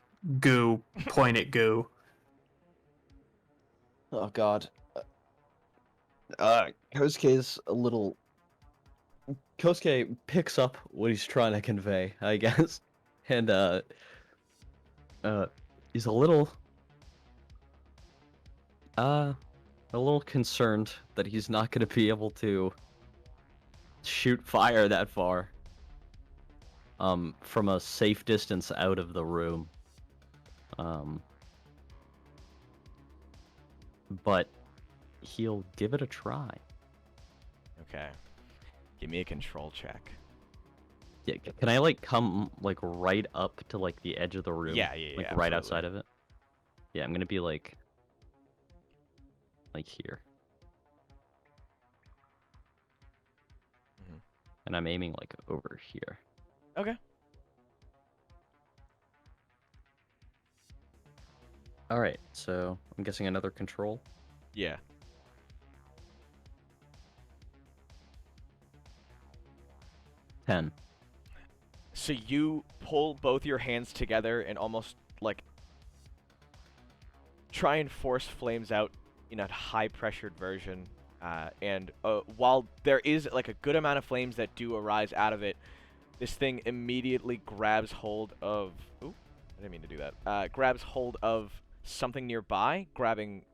goo, point at goo. Oh, God. Kosuke's a little... Kosuke picks up what he's trying to convey, I guess. And, he's a little concerned that he's not gonna be able to shoot fire that far. From a safe distance out of the room. But he'll give it a try. Okay. Give me a control check. Yeah, can I, like, come, like, right up to, like, the edge of the room? Yeah, yeah, Like, yeah, right absolutely. outside of it? Yeah, I'm gonna be, like here. Mhm. And I'm aiming, like, over here. Okay. Alright, so I'm guessing another control. Yeah. Ten. So you pull both your hands together and almost like try and force flames out in a high pressured version. And while there is like a good amount of flames that do arise out of it, this thing immediately grabs hold of. Ooh, I didn't mean to do that. Grabs hold of something nearby, grabbing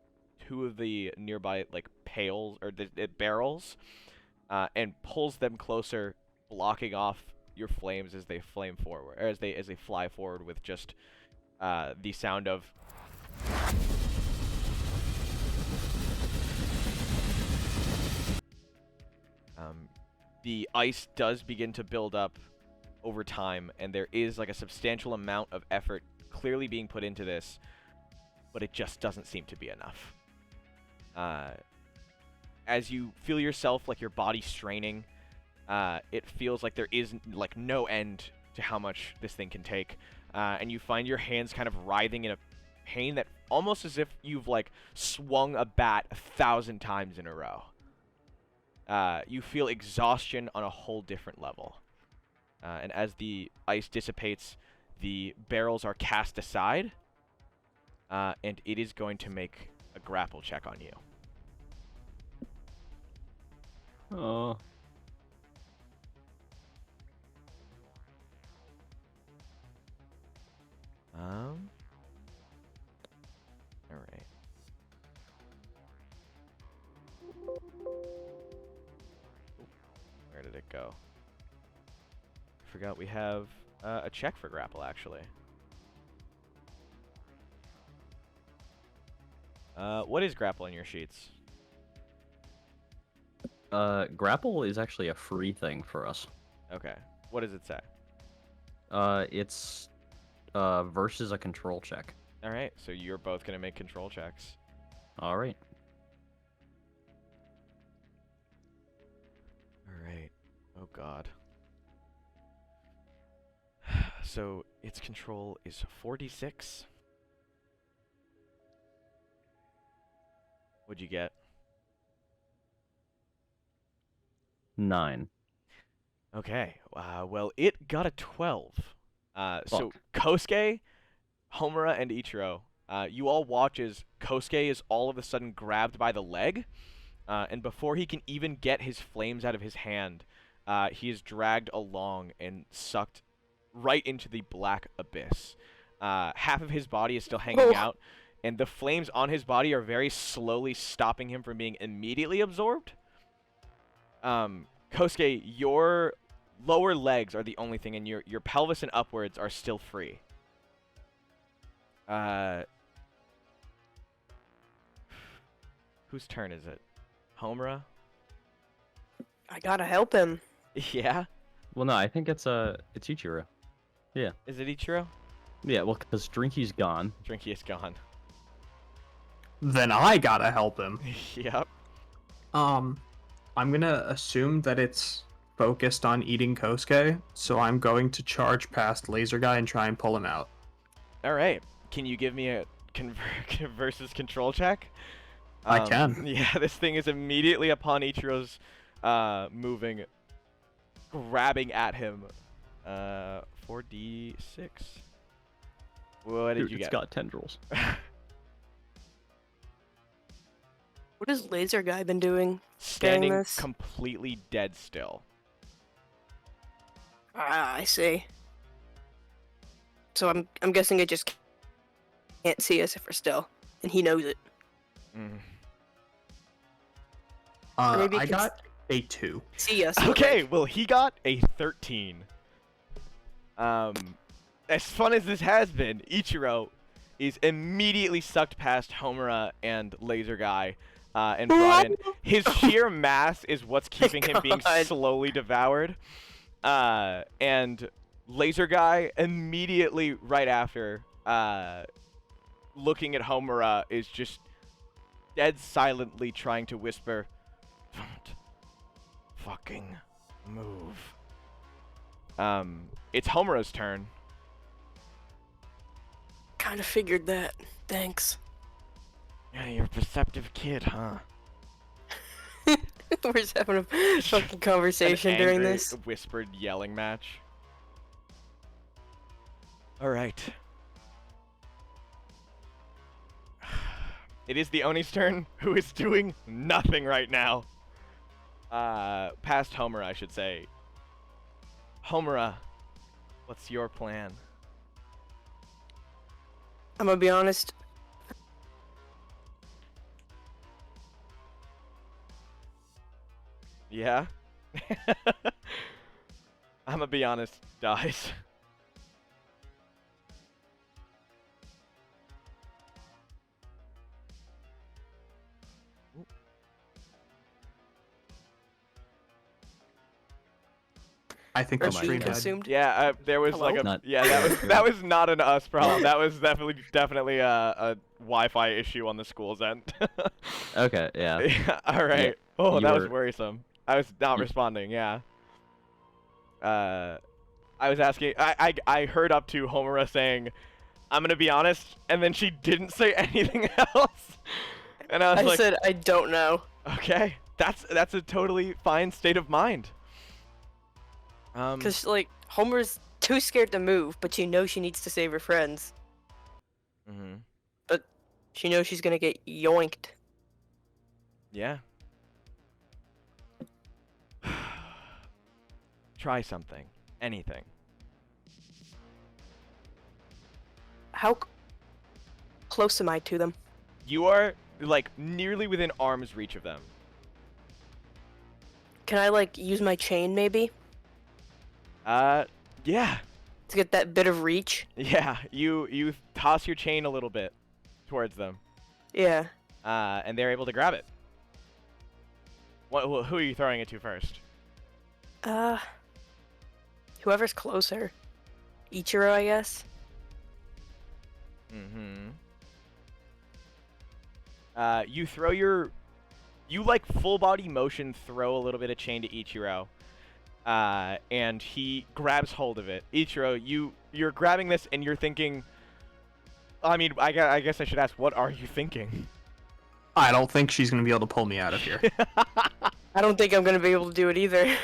two of the nearby like pails or the barrels, and pulls them closer, blocking off your flames as they flame forward, or as they fly forward with just the sound of. The ice does begin to build up over time, and there is like a substantial amount of effort clearly being put into this, but it just doesn't seem to be enough. As you feel yourself, like your body straining, it feels like there is like no end to how much this thing can take, and you find your hands kind of writhing in a pain that almost as if you've like swung a bat 1,000 times in a row. You feel exhaustion on a whole different level. And as the ice dissipates, the barrels are cast aside, and it is going to make a grapple check on you. Oh. All right. Where did it go? Forgot we have a check for grapple, actually. What is grapple in your sheets? Grapple is actually a free thing for us. Okay. What does it say? It's versus a control check. All right, so you're both going to make control checks. All right. All right. Oh, God. So its control is 4d6. What'd you get? 9. Okay. Well, it got a 12. So Fuck. Kosuke, Homura, and Ichiro, you all watch as Kosuke is all of a sudden grabbed by the leg, and before he can even get his flames out of his hand, he is dragged along and sucked right into the black abyss. Half of his body is still hanging out, and the flames on his body are very slowly stopping him from being immediately absorbed. Kosuke, your lower legs are the only thing, and your pelvis and upwards are still free. Whose turn is it? Homura? I gotta help him. Yeah? Well, no, I think it's Ichiro. Is it Ichiro? Yeah, well, because Drinky's gone. Drinky is gone. Then I gotta help him. Yep. I'm gonna assume that it's focused on eating Kosuke, so I'm going to charge past Laser Guy and try and pull him out. All right. Can you give me a versus control check? I can. Yeah, this thing is immediately upon Ichiro's moving, grabbing at him. 4d6. What did Dude, you it's get? got tendrils. What has Laser Guy been doing? Standing this? completely dead still. Ah, I see. So I'm guessing it just can't see us if we're still, and he knows it. Mm. Maybe it I can got a 2. See us. Okay, well, he got a 13. As fun as this has been, Ichiro is immediately sucked past Homura and Laser Guy, and brought in. His sheer mass is what's keeping him being God. slowly devoured. And Laser Guy immediately right after, looking at Homura, is just dead silently trying to whisper, "Don't fucking move." It's Homura's turn. Kind of figured that. Thanks. Yeah, you're a perceptive kid, huh? We're just having a fucking conversation An during angry, this. whispered yelling match. All right. It is the Oni's turn, who is doing nothing right now. Past Homura, I should say. Homura, what's your plan? I'm gonna be honest. Yeah? I'm gonna be honest, dies. I think Or the my stream being God. had. consumed. Yeah, there was Hello? like a Not- that was not an us problem. That was definitely a Wi-Fi issue on the school's end. Okay, yeah. Yeah, all right. Oh, you that was were- worrisome. I was not You- responding. Yeah. I was asking. I heard up to Homura saying, "I'm gonna be honest," and then she didn't say anything else. And I was I like, said I don't know. "Okay, that's a totally fine state of mind." Cause like Homer's too scared to move, but she knows she needs to save her friends. Mm-hmm. But she knows she's gonna get yoinked. Yeah. Try something. Anything. How close am I to them? You are like nearly within arm's reach of them. Can I like use my chain maybe Yeah. to get that bit of reach? Yeah, you toss your chain a little bit towards them, Yeah. and they're able to grab it. Who are you throwing it to first? Whoever's closer. Ichiro, I guess. Mm-hmm. You like full body motion throw a little bit of chain to Ichiro. and he grabs hold of it. Ichiro, you're grabbing this and you're thinking. I mean, I guess I should ask, what are you thinking? I don't think she's gonna be able to pull me out of here. I don't think I'm gonna be able to do it either.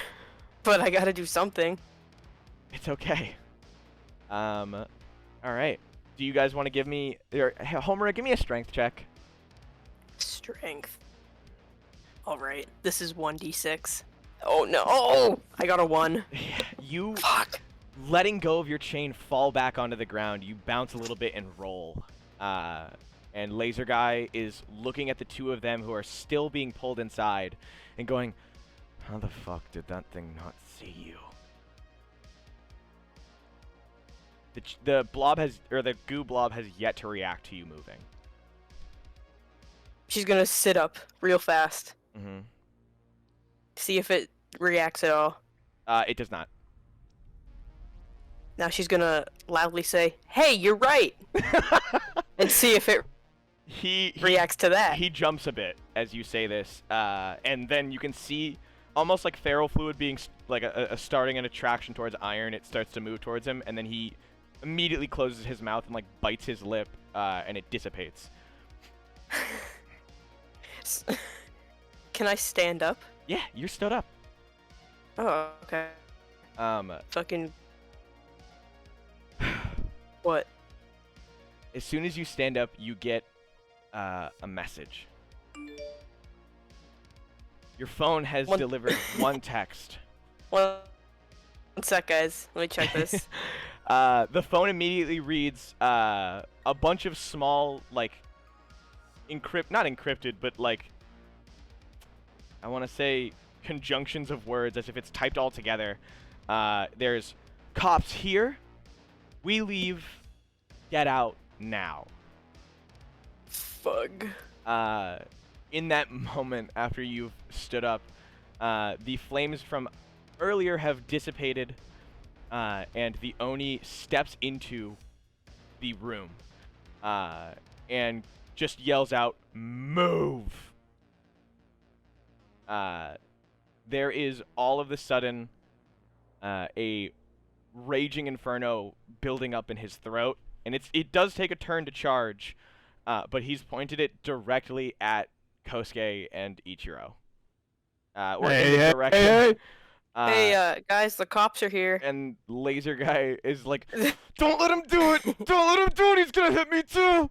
But I gotta do something. It's okay. All right. Do you guys want to give me, Homura, give me a strength check. Strength. Alright, this is 1d6. Oh no! I got a 1. You Fuck! letting go of your chain fall back onto the ground. You bounce a little bit and roll. And Laser Guy is looking at the two of them who are still being pulled inside and going, how the fuck did that thing not see you? The blob has, or the goo blob has yet to react to you moving. She's gonna sit up real fast. Mm-hmm. See if it reacts at all. It does not. Now she's gonna loudly say, "Hey, you're right!" and see if it He reacts to that. He jumps a bit as you say this, and then you can see, almost like feral fluid being like starting an attraction towards iron. It starts to move towards him, and then he immediately closes his mouth and like bites his lip, and it dissipates. Can I stand up? Yeah, you're stood up. Oh, okay. Fucking. What? As soon as you stand up, you get a message. Your phone has delivered one text. One sec, guys. Let me check this. The phone immediately reads a bunch of small, like, not encrypted, but like, I want to say conjunctions of words as if it's typed all together. There's cops here. We leave. Get out now. Fug. In that moment, after you've stood up, the flames from earlier have dissipated, and the Oni steps into the room, and just yells out, "Move!" There is all of a sudden a raging inferno building up in his throat, and it does take a turn to charge, but he's pointed it directly at Kosuke and Ichiro. Or in the direction. Hey, guys, the cops are here. And Laser Guy is like, "Don't let him do it! Don't let him do it! He's gonna hit me too!"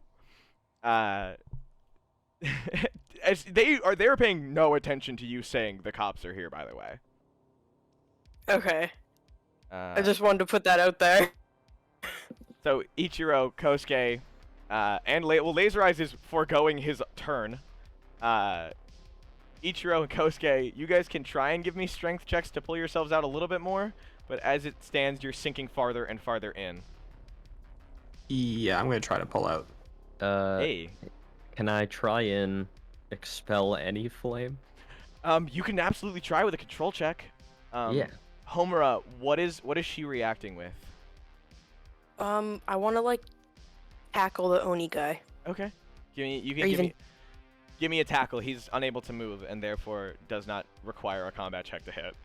As they're paying no attention to you saying the cops are here, by the way. Okay. I just wanted to put that out there. So Ichiro, Kosuke, and Laser Eyes is foregoing his turn. Ichiro and Kosuke, you guys can try and give me strength checks to pull yourselves out a little bit more, but as it stands, you're sinking farther and farther in. Yeah, I'm gonna try to pull out. Hey. Can I try and expel any flame? You can absolutely try with a control check. Yeah. Homura, what is she reacting with? I want to like tackle the Oni guy. Okay. Give me a tackle. He's unable to move and therefore does not require a combat check to hit.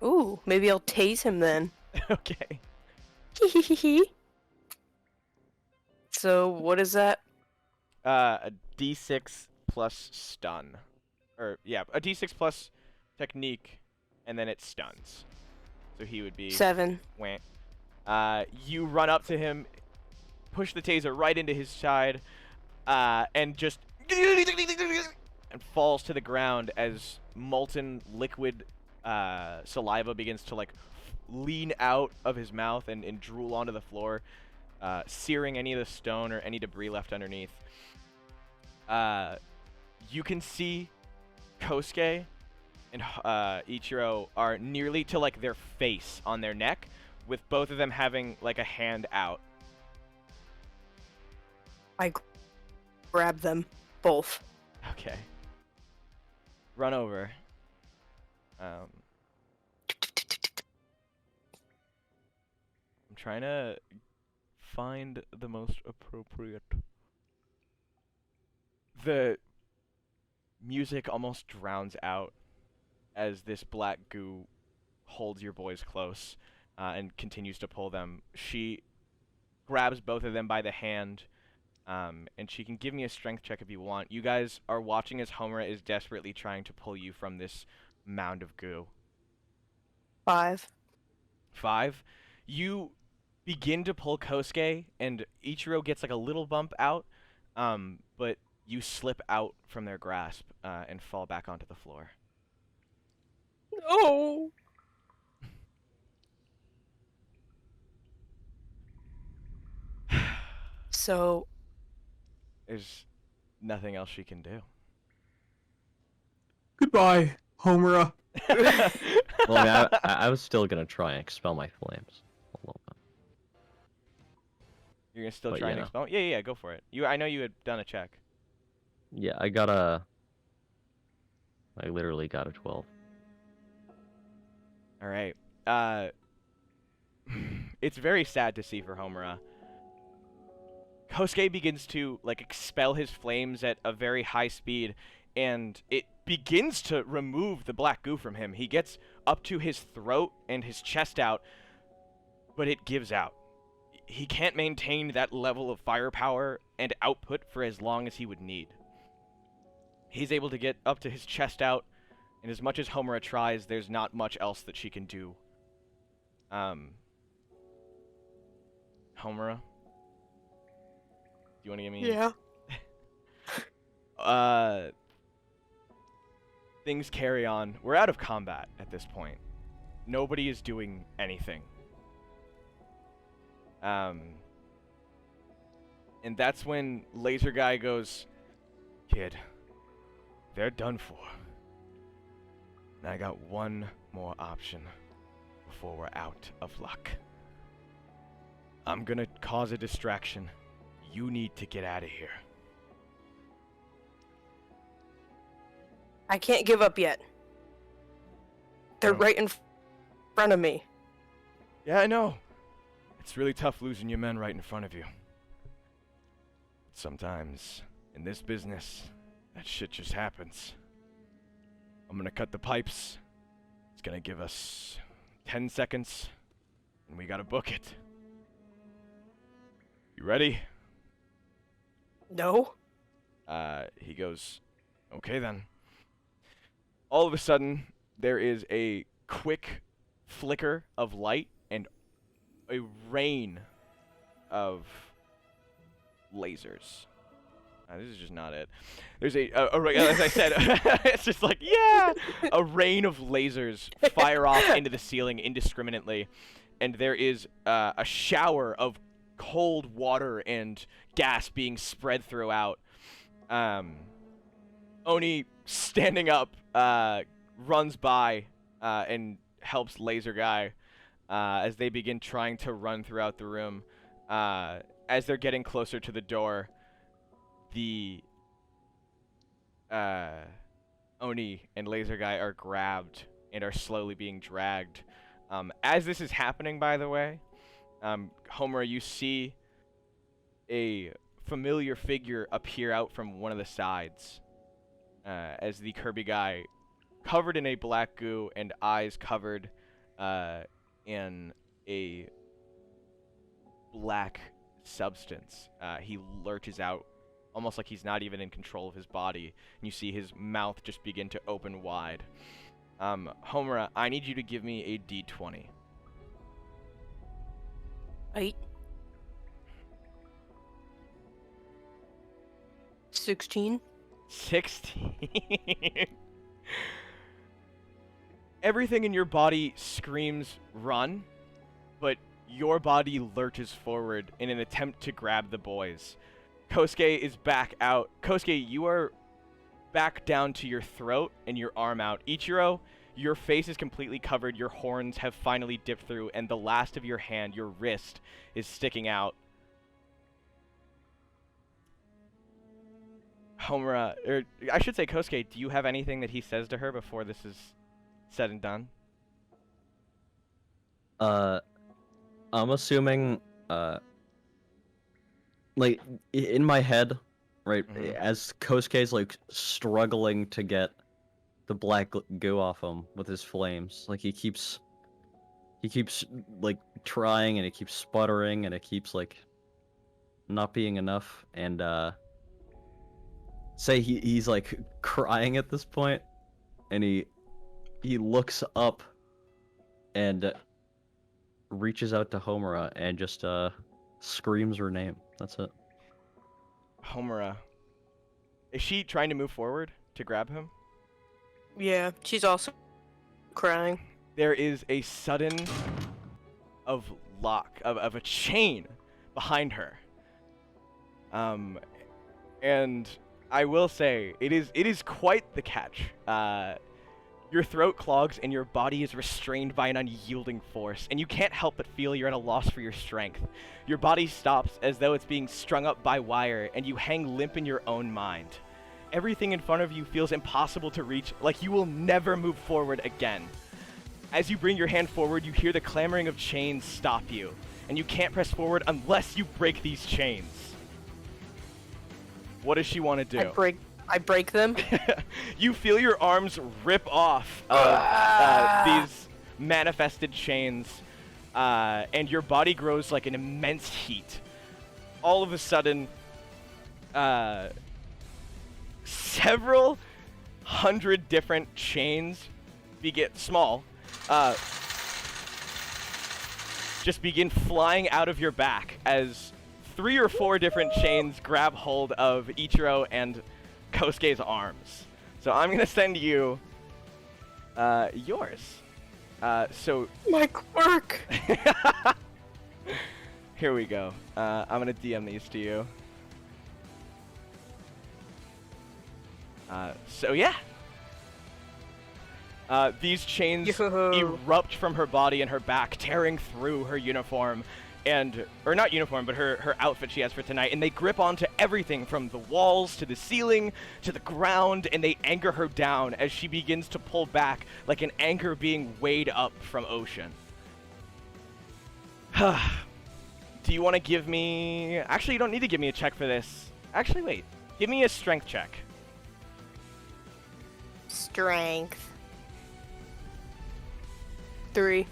Ooh, maybe I'll tase him then. Okay. So what is that? A D6 plus stun. Or yeah, a D6 plus technique, and then it stuns. So he would be 7. Wah. You run up to him, push the taser right into his side, and just and falls to the ground as molten liquid saliva begins to like lean out of his mouth and drool onto the floor, searing any of the stone or any debris left underneath. You can see Kosuke and Ichiro are nearly to like their face on their neck, with both of them having like a hand out. I grab them both. Okay. Run over. I'm trying to find the most appropriate. The music almost drowns out as this black goo holds your boys close and continues to pull them. She grabs both of them by the hand, and she can give me a strength check if you want. You guys are watching as Homura is desperately trying to pull you from this mound of goo. 5. 5. You begin to pull Kosuke, and Ichiro gets like a little bump out, but you slip out from their grasp and fall back onto the floor. No. So, There's nothing else she can do. Goodbye, Homura. Well, I mean, I was still gonna try and expel my flames a little bit. You're gonna still But, try you and know. expel? Yeah, go for it. I know you had done a check. Yeah, I literally got a 12. All right. It's very sad to see for Homura. Kosuke begins to like expel his flames at a very high speed, and it begins to remove the black goo from him. He gets up to his throat and his chest out, but it gives out. He can't maintain that level of firepower and output for as long as he would need. He's able to get up to his chest out, and as much as Homura tries, there's not much else that she can do. Homura? Do you want to give me... yeah. Things carry on. We're out of combat at this point. Nobody is doing anything. And that's when Laser Guy goes, "Kid, they're done for. And I got one more option before we're out of luck. I'm gonna cause a distraction. You need to get out of here." I can't give up yet. They're Oh. right in front of me. Yeah, I know. It's really tough losing your men right in front of you. Sometimes, in this business, that shit just happens. I'm gonna cut the pipes. It's gonna give us 10 seconds, and we gotta book it. You ready? No? He goes, "Okay then." All of a sudden, there is a quick flicker of light and a rain of lasers. This is just not it. There's as I said, it's just like, yeah! A rain of lasers fire off into the ceiling indiscriminately, and there is a shower of cold water and gas being spread throughout. Oni, standing up, runs by and helps Laser Guy as they begin trying to run throughout the room. As they're getting closer to the door, the Oni and Laser Guy are grabbed and are slowly being dragged. As this is happening, by the way, Homura, you see a familiar figure appear out from one of the sides. As the Kirby guy, covered in a black goo and eyes covered in a black substance, he lurches out, almost like he's not even in control of his body, and you see his mouth just begin to open wide. Homura, I need you to give me a d20. 8. 16. 16. Everything in your body screams run, but your body lurches forward in an attempt to grab the boys. Kosuke is back out. Kosuke, you are back down to your throat and your arm out. Ichiro, your face is completely covered. Your horns have finally dipped through, and the last of your hand, your wrist, is sticking out. Homura, or I should say Kosuke, do you have anything that he says to her before this is said and done? I'm assuming, like, in my head, right, Mhm. as Kosuke's, like, struggling to get the black goo off him with his flames, like, he keeps he keeps like trying, and it keeps sputtering, and it keeps like not being enough. And say he's like crying at this point, and he looks up and reaches out to Homura and just screams her name. That's it. Homura. Is she trying to move forward to grab him? Yeah, she's also crying. There is a sudden of a chain behind her. And I will say it is quite the catch. Your throat clogs and your body is restrained by an unyielding force, and you can't help but feel you're at a loss for your strength. Your body stops as though it's being strung up by wire, and you hang limp in your own mind. Everything in front of you feels impossible to reach, like you will never move forward again. As you bring your hand forward, you hear the clamoring of chains stop you, and you can't press forward unless you break these chains. What does she want to do? I break them. You feel your arms rip off of these manifested chains, and your body grows like an immense heat. All of a sudden, several hundred different chains just begin flying out of your back as 3 or 4 different chains grab hold of Ichiro and Kosuke's arms. So I'm gonna send you yours. So My quirk. here we go. I'm gonna DM these to you. So yeah. These chains erupt from her body and her back, tearing through her uniform, or not uniform, but her outfit she has for tonight, and they grip onto everything from the walls to the ceiling to the ground, and they anchor her down as she begins to pull back like an anchor being weighed up from ocean. Do you want to give me... Actually, you don't need to give me a check for this. Actually, wait. Give me a strength check. Strength. 3.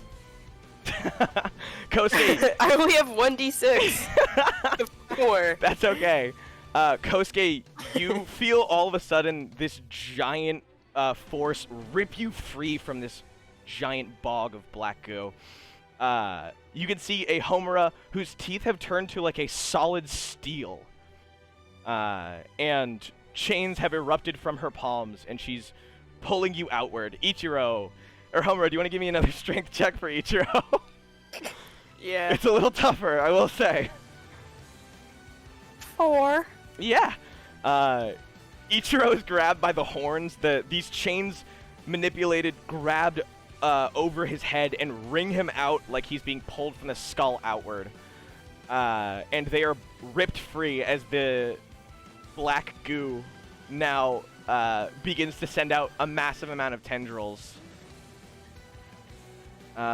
Kosuke. I only have 1d6. 4. That's okay. Kosuke, you feel all of a sudden this giant force rip you free from this giant bog of black goo. You can see a Homura whose teeth have turned to like a solid steel. And chains have erupted from her palms, and she's pulling you outward. Ichiro, or Homura, do you want to give me another strength check for Ichiro? Yeah. It's a little tougher, I will say. 4. Yeah. Ichiro is grabbed by the horns. These chains grabbed over his head and wring him out like he's being pulled from the skull outward. And they are ripped free as the black goo now begins to send out a massive amount of tendrils.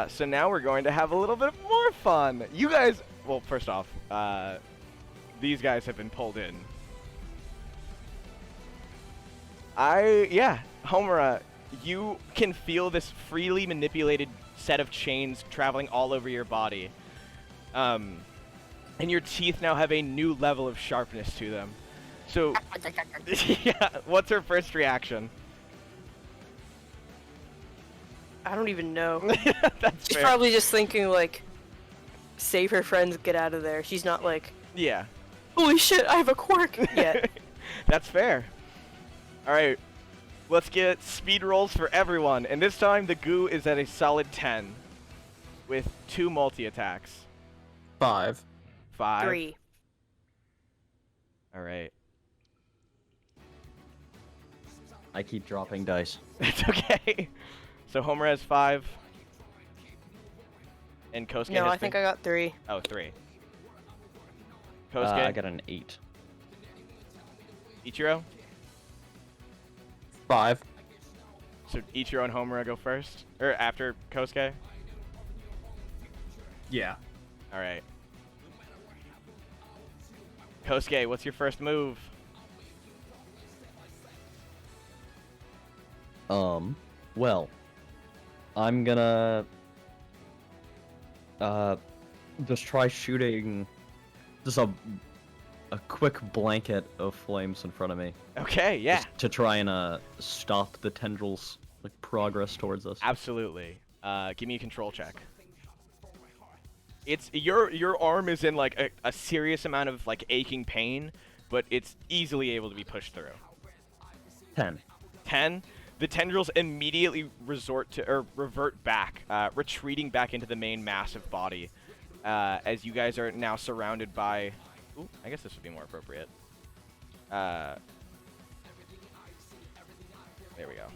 So now we're going to have a little bit more fun. You guys, well, first off, these guys have been pulled in. Homura, you can feel this freely manipulated set of chains traveling all over your body. And your teeth now have a new level of sharpness to them. So, yeah, what's her first reaction? I don't even know. That's She's fair. probably just thinking, like, save her friends, get out of there. She's not like, Yeah. holy shit, I have a quirk yet. That's fair. Alright, let's get speed rolls for everyone. And this time, the goo is at a solid 10 with 2 multi-attacks. 5. 5. 3. Alright. I keep dropping dice. It's okay. So Homer has 5. And Kosuke No, has I think I got 3. Oh, 3. Kosuke? I got an 8. Ichiro? 5. So Ichiro and Homura go first? Or after Kosuke? Yeah. Alright. Kosuke, what's your first move? Well, I'm gonna Just try shooting just a quick blanket of flames in front of me. Okay, yeah. Just to try and stop the tendrils like progress towards us. Absolutely. Give me a control check. It's your arm is in like a serious amount of like aching pain, but it's easily able to be pushed through. 10. 10. The tendrils immediately revert back, retreating back into the main massive body, as you guys are now surrounded by. Ooh, I guess this would be more appropriate. There we go.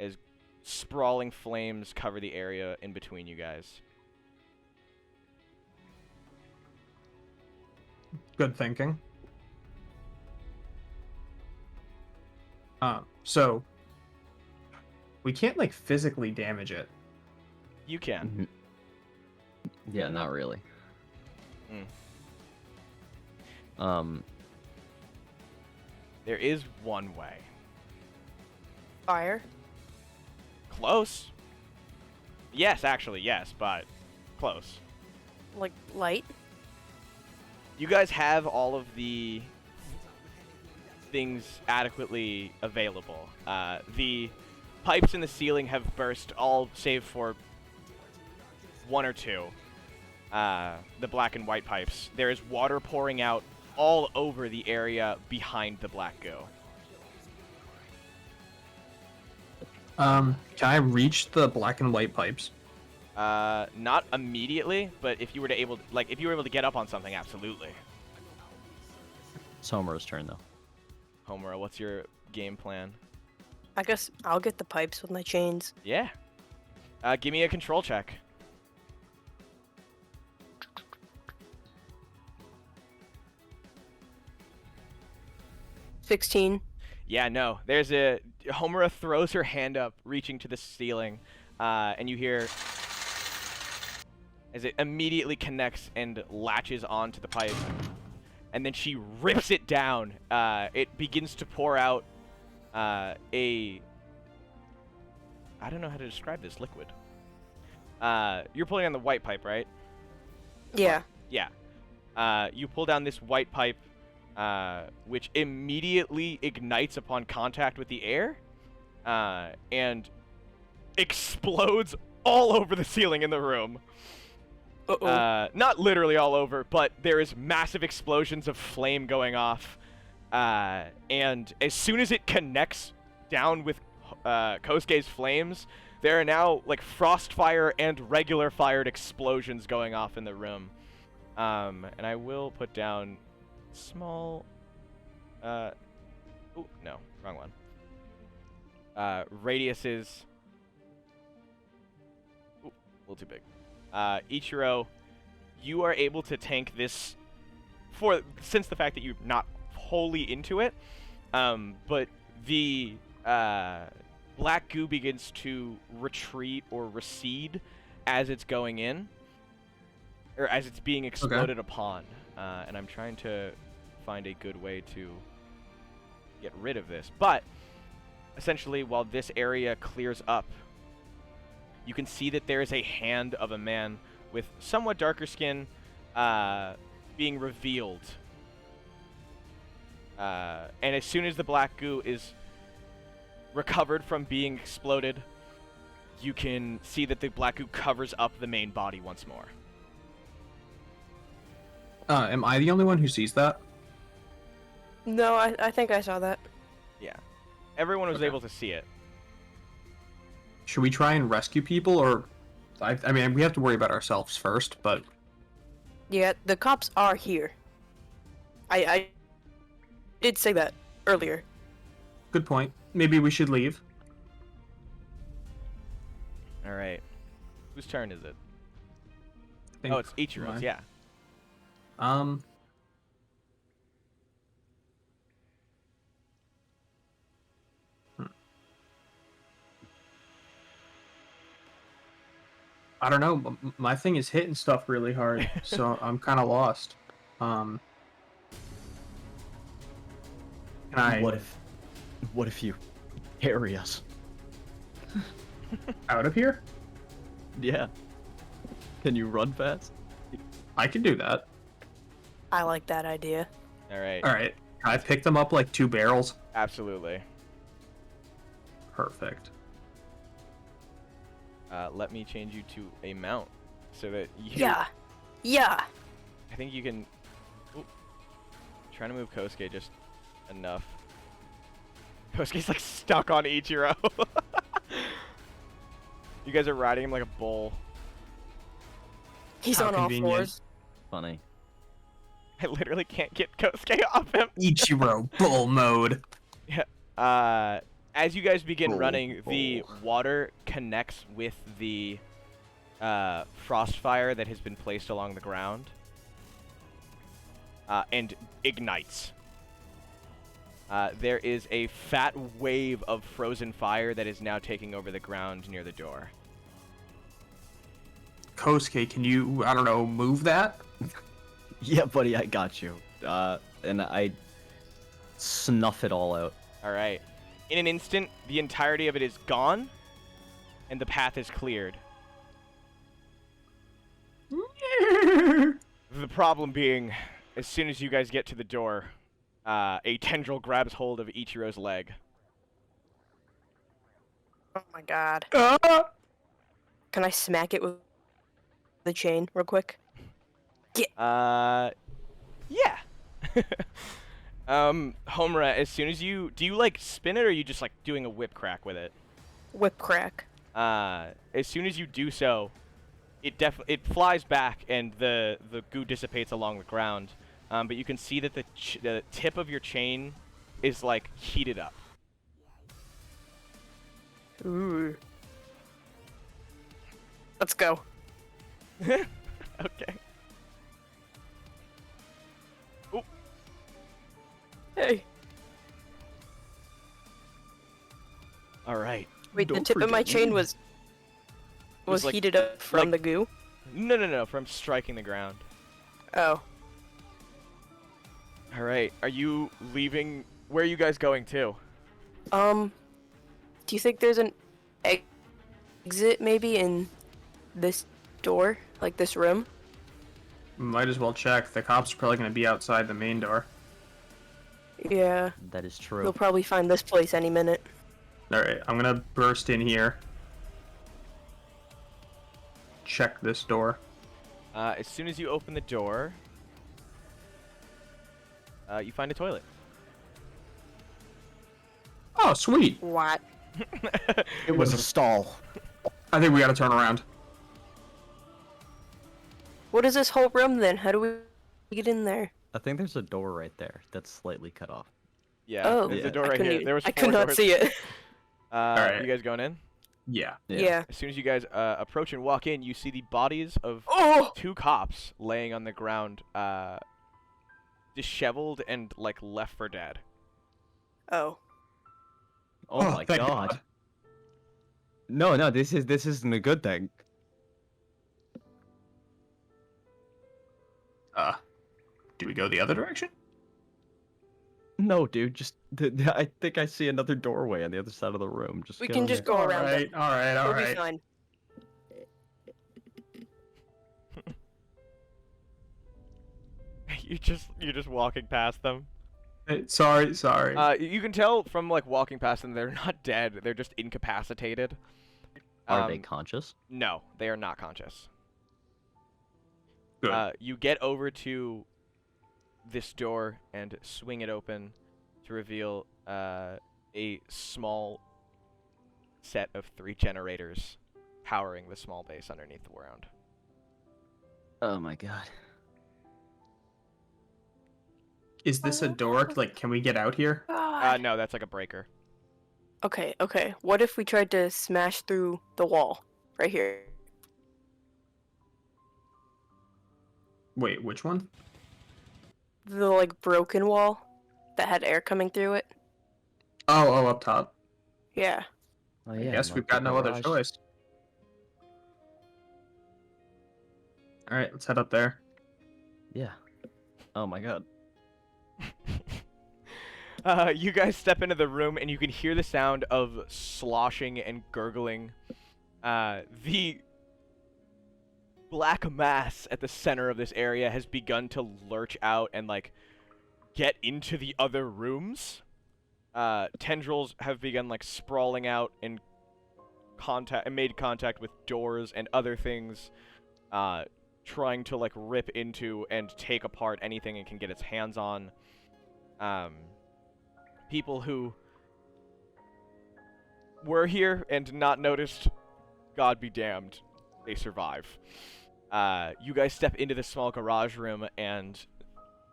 As sprawling flames cover the area in between you guys. Good thinking. So we can't like physically damage it. You can. Yeah, not really. There is one way. Fire. Close. Yes, actually, yes, but close. Like light. You guys have all of the things adequately available. The pipes in the ceiling have burst, all save for one or two. The black and white pipes. There is water pouring out all over the area behind the black goo. Can I reach the black and white pipes? Not immediately, but if you were able to get up on something, absolutely. It's Homura's turn though. Homura, what's your game plan? I guess I'll get the pipes with my chains. Yeah. Give me a control check. $16. Yeah, no. Homura throws her hand up, reaching to the ceiling, and you hear as it immediately connects and latches onto the pipe, and then she rips it down. It begins to pour out I don't know how to describe this liquid. You're pulling on the white pipe, right? Yeah. Yeah. You pull down this white pipe, which immediately ignites upon contact with the air, and explodes all over the ceiling in the room. Uh-oh. Not literally all over, but there is massive explosions of flame going off, and as soon as it connects down with Kosuke's flames, there are now like frost fire and regular fired explosions going off in the room. And I will put down small oh no, wrong one. Radius is a little too big. Ichiro, you are able to tank this since the fact that you're not wholly into it, but the black goo begins to retreat or recede as it's going in, or as it's being exploded upon, and I'm trying to find a good way to get rid of this. But essentially, while this area clears up, you can see that there is a hand of a man with somewhat darker skin being revealed. And as soon as the black goo is recovered from being exploded, you can see that the black goo covers up the main body once more. Am I the only one who sees that? No, I think I saw that. Yeah. Everyone was Okay. able to see it. Should we try and rescue people, or I mean, we have to worry about ourselves first, but Yeah, the cops are here. I did say that earlier. good point. Maybe we should leave. All right. Whose turn is it? I think Oh, it's Ichiro's, mine. yeah. I don't know. My thing is hitting stuff really hard, so I'm kind of lost. Can I? What if you carry us? Out of here? Yeah. Can you run fast? I can do that. I like that idea. All right. All right. Can I pick them up like 2 barrels? Absolutely. Perfect. Let me change you to a mount so that you. Yeah. Yeah. I think you can. Oop. Trying to move Kosuke just enough. Kosuke's like stuck on Ichiro. You guys are riding him like a bull. He's How on all convenient. fours. Funny. I literally can't get Kosuke off him. Ichiro bull mode. As you guys begin Bull, running, the bull. water connects with the frost fire that has been placed along the ground and ignites. There is a fat wave of frozen fire that is now taking over the ground near the door. Kosuke, can you, I don't know, move that? Yeah, buddy, I got you. And I snuff it all out. All right. In an instant, the entirety of it is gone, and the path is cleared. The problem being, as soon as you guys get to the door, a tendril grabs hold of Ichiro's leg. Oh my god. Can I smack it with the chain real quick? Yeah. Homura, as soon as you like spin it, or are you just like doing a whip crack with it? Whip crack. As soon as you do so, it flies back and the goo dissipates along the ground. But you can see that the tip of your chain is like heated up. Ooh. Let's go. Okay. Oop. Hey. All right. Wait, the Don't tip of my forget chain me. was like- heated up from like- the goo? No, from striking the ground. Oh. All right. Are you leaving? Where are you guys going to? Do you think there's an exit maybe in this door? Like this room? Might as well check. The cops are probably going to be outside the main door. Yeah. That is true. They'll probably find this place any minute. Alright, I'm going to burst in here. Check this door. As soon as you open the door, you find a toilet. Oh, sweet. What? It was a stall. I think we got to turn around. What is this whole room then? How do we get in there? I think there's a door right there that's slightly cut off. Yeah. Oh, There's yeah. a door I right couldn't here. e- There was I four could not doors. see it. Alright. You guys going in? Yeah. Yeah. As soon as you guys approach and walk in, you see the bodies of Oh! 2 cops laying on the ground, disheveled and like left for dead. Oh. Oh, my thank god. No, this isn't a good thing. Do we go the other direction? No, dude, just I think I see another doorway on the other side of the room. Just We go can in just there. go around it. Alright, We'll be alright. fine. You're just walking past them. Sorry. You can tell from like walking past them, they're not dead. They're just incapacitated. Are they conscious? No, they are not conscious. Good. You get over to this door and swing it open to reveal a small set of 3 generators powering the small base underneath the ground. Oh my god. Is this a door? Like, can we get out here? No, that's like a breaker. Okay. What if we tried to smash through the wall? Right here. Wait, which one? The, like, broken wall that had air coming through it? Oh, up top. Yeah. Oh, I yeah, guess like we've the got no other garage. choice. Alright, let's head up there. Yeah. Oh my god. You guys step into the room and you can hear the sound of sloshing and gurgling. The black mass at the center of this area has begun to lurch out and like get into the other rooms. Tendrils have begun like sprawling out and made contact with doors and other things, trying to like rip into and take apart anything it can get its hands on. People who were here and not noticed, God be damned, they survive. You guys step into this small garage room and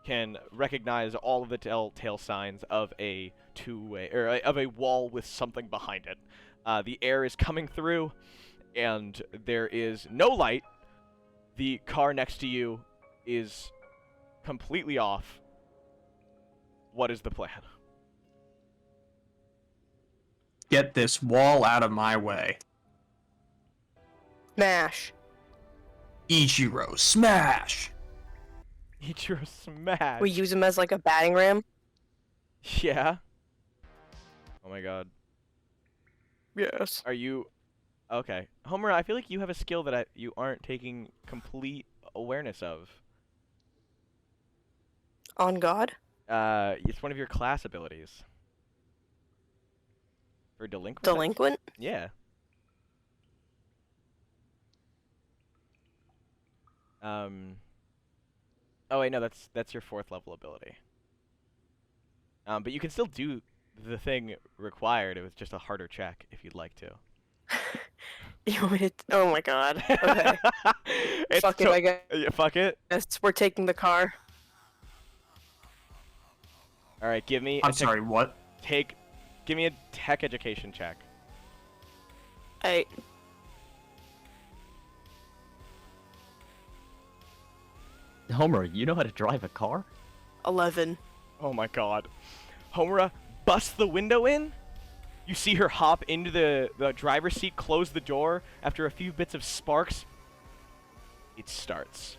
can recognize all of the telltale signs of a two-way, or of a wall with something behind it. The air is coming through, and there is no light. The car next to you is completely off. What is the plan? Get this wall out of my way. Smash. Ichiro, smash! Ichiro smash. We use him as like a batting ram. Yeah. Oh my god. Yes. Are you... Okay. Homura, I feel like you have a skill that you aren't taking complete awareness of. On God? It's one of your class abilities. For delinquent? Delinquent? Yeah. Oh wait, no, that's your 4th level ability. But you can still do the thing required. It was just a harder check if you'd like to. You want me to... Oh my god. Okay. Fuck it, I guess. Yeah, fuck it. We're taking the car. All right, give me. I'm sorry, what? Give me a tech education check. Hey. Homer, you know how to drive a car? 11. Oh my god. Homura busts the window in. You see her hop into the driver's seat, close the door. After a few bits of sparks, it starts.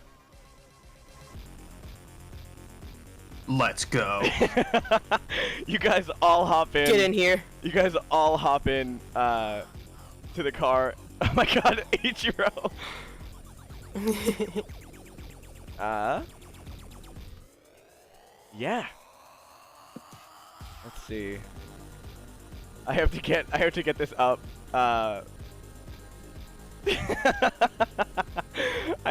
Let's go. You guys all hop in. Get in here. You guys all hop in to the car. Oh my god, Ichiro. Yeah. Let's see. I have to get this up. I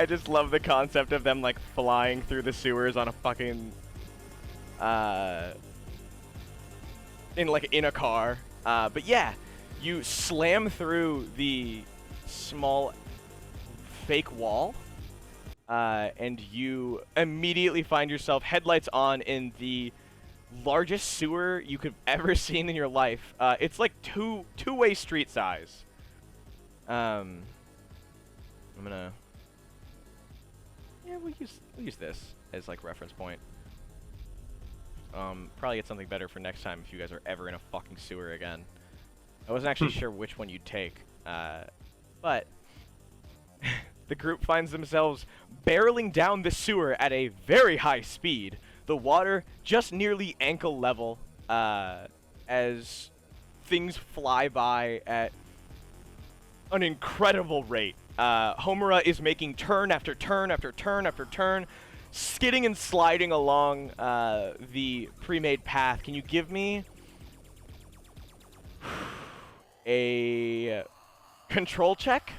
just love the concept of them like flying through the sewers on a fucking in a car. But yeah, you slam through the small fake wall. And you immediately find yourself headlights on in the largest sewer you could ever seen in your life. It's like two-way street size. I'm gonna... Yeah, we'll use this as like reference point. Probably get something better for next time if you guys are ever in a fucking sewer again. I wasn't actually sure which one you'd take, but the group finds themselves barreling down the sewer at a very high speed. The water just nearly ankle level, as things fly by at an incredible rate. Homura is making turn after turn after turn after turn, skidding and sliding along the pre-made path. Can you give me a control check,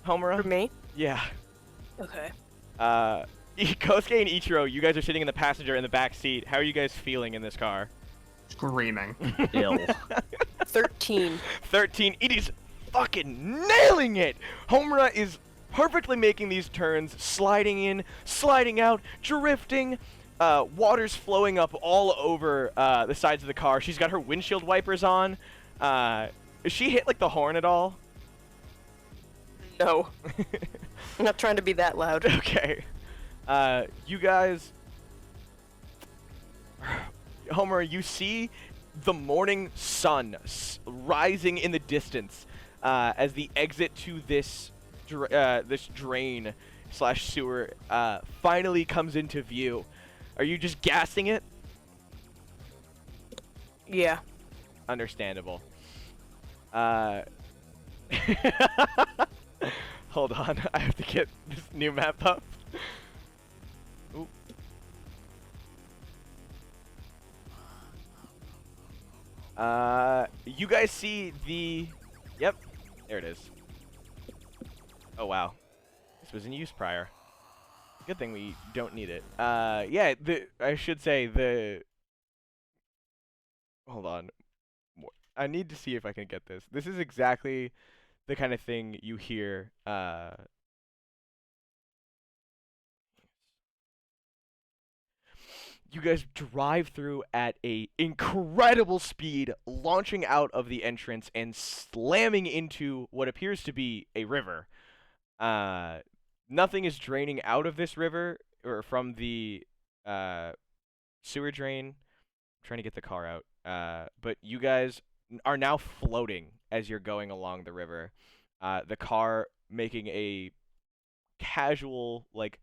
Homura? For me? Yeah. Okay. Kosuke and Ichiro, you guys are sitting in the passenger in the back seat. How are you guys feeling in this car? Screaming. Ill. 13. 13. It is fucking nailing it! Homura is perfectly making these turns, sliding in, sliding out, drifting. Water's flowing up all over the sides of the car. She's got her windshield wipers on. Is she hit like the horn at all? No. I'm not trying to be that loud. Okay. You guys... Homer, you see the morning sun rising in the distance as the exit to this this drain / sewer finally comes into view. Are you just gassing it? Yeah. Understandable. Hold on, I have to get this new map up. Oop. You guys see the... Yep, there it is. Oh, wow. This was in use prior. Good thing we don't need it. Yeah, I should say the... Hold on. I need to see if I can get this. This is exactly the kind of thing you hear, you guys drive through at a incredible speed, launching out of the entrance and slamming into what appears to be a river. Nothing is draining out of this river or from the sewer drain. I'm trying to get the car out. But you guys are now floating as you're going along the river. The car making a casual, like,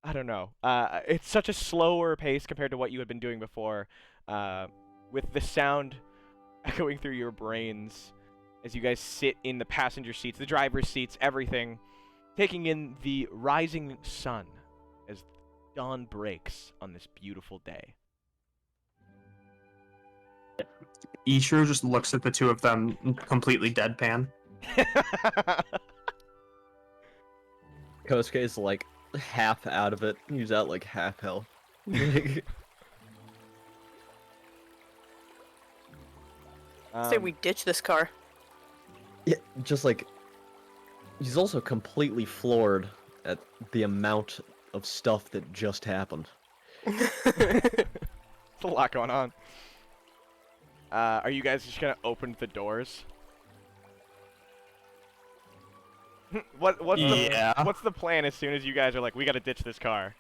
I don't know. It's such a slower pace compared to what you had been doing before, with the sound echoing through your brains as you guys sit in the passenger seats, the driver's seats, everything, taking in the rising sun as dawn breaks on this beautiful day. Ichiro just looks at the two of them completely deadpan. Kosuke is like half out of it. He's at like half health. Say we ditch this car. Yeah, just like he's also completely floored at the amount of stuff that just happened. There's a lot going on. Are you guys just gonna open the doors? What's the plan as soon as you guys are like, we gotta ditch this car?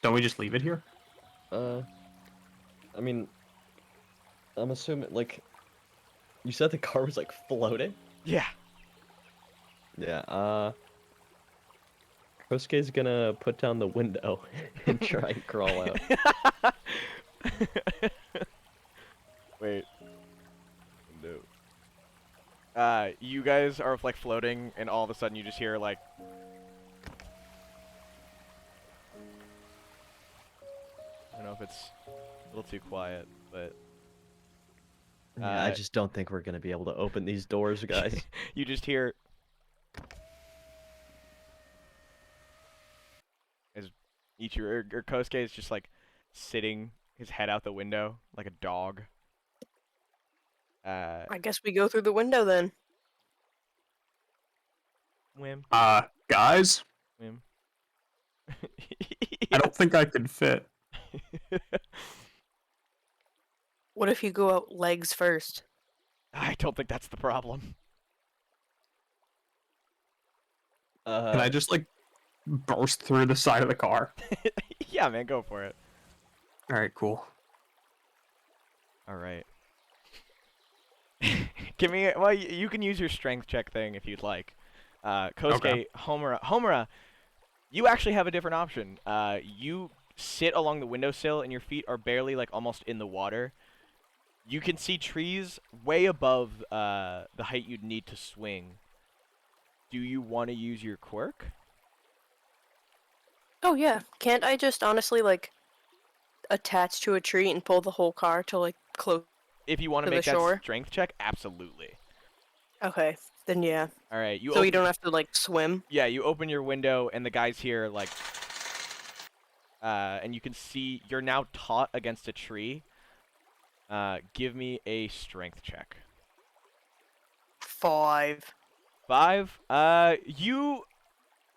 Don't we just leave it here? I mean, I'm assuming, like, you said the car was, like, floating? Yeah. Yeah, Kosuke's gonna put down the window and try and crawl out. Wait. No. You guys are, like, floating, and all of a sudden you just hear, like... I don't know if it's a little too quiet, but... Yeah, I just don't think we're gonna be able to open these doors, guys. You just hear... As Ichiro or Kosuke is just, like, sitting his head out the window like a dog. I guess we go through the window then. Whim. Guys, Whim. I don't think I could fit. What if you go out legs first? I don't think that's the problem. Can I just, like, burst through the side of the car? Yeah, man, go for it. Alright, cool. Alright. Give me... Well, you can use your strength check thing if you'd like. Kosuke, Okay. Homura, you actually have a different option. You sit along the windowsill and your feet are barely, like, almost in the water. You can see trees way above the height you'd need to swing. Do you want to use your quirk? Oh yeah. Can't I just honestly, like, attach to a tree and pull the whole car to, like, close? If you want to To the make that shore? strength check, absolutely. Okay, then yeah. All right, you So we open- don't have to, like, swim? Yeah, you open your window and the guy's here, like, and you can see you're now taut against a tree. Give me a strength check. 5. 5. You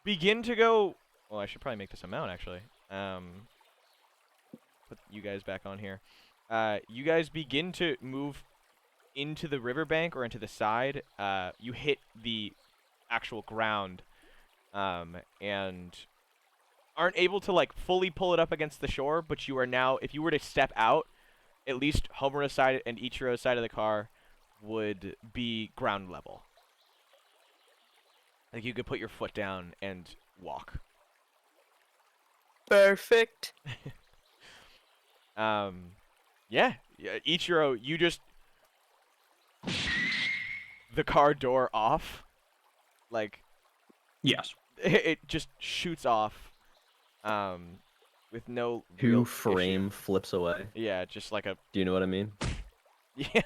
begin to go. Well, I should probably make this amount actually. Put you guys back on here. You guys begin to move into the riverbank or into the side. You hit the actual ground, and aren't able to, like, fully pull it up against the shore. But you are now, if you were to step out, at least Homura's side and Ichiro's side of the car would be ground level. Like, you could put your foot down and walk. Perfect. Yeah, Ichiro, you just the car door off, like Yes. it just shoots off, with no Two real frame issue. flips away. Yeah, just like a Do you know what I mean? yeah,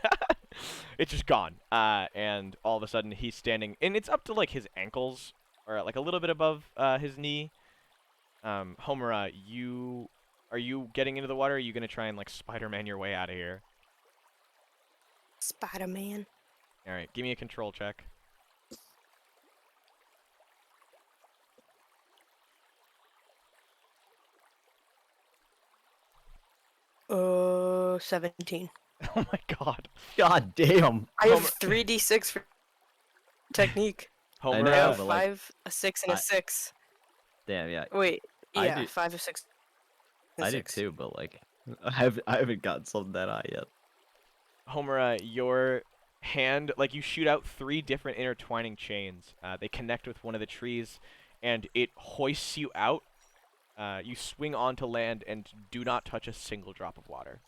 it's just gone. And all of a sudden he's standing, and it's up to like his ankles, or like a little bit above his knee. Homura, are you getting into the water? Or are you gonna try and like Spider-Man your way out of here? Spider-Man. All right, give me a control check. 17. Oh my God. God damn. I have Homer- 3d6 for technique. I Homura, know, I have but, like, 5, a 6, and a I- 6. Damn, yeah. Wait, I yeah, do- 5, a 6, and I did 6. too, but like I haven't gotten something that high yet. Homura, your hand, like you shoot out 3 different intertwining chains. They connect with one of the trees, and it hoists you out. You swing onto land and do not touch a single drop of water.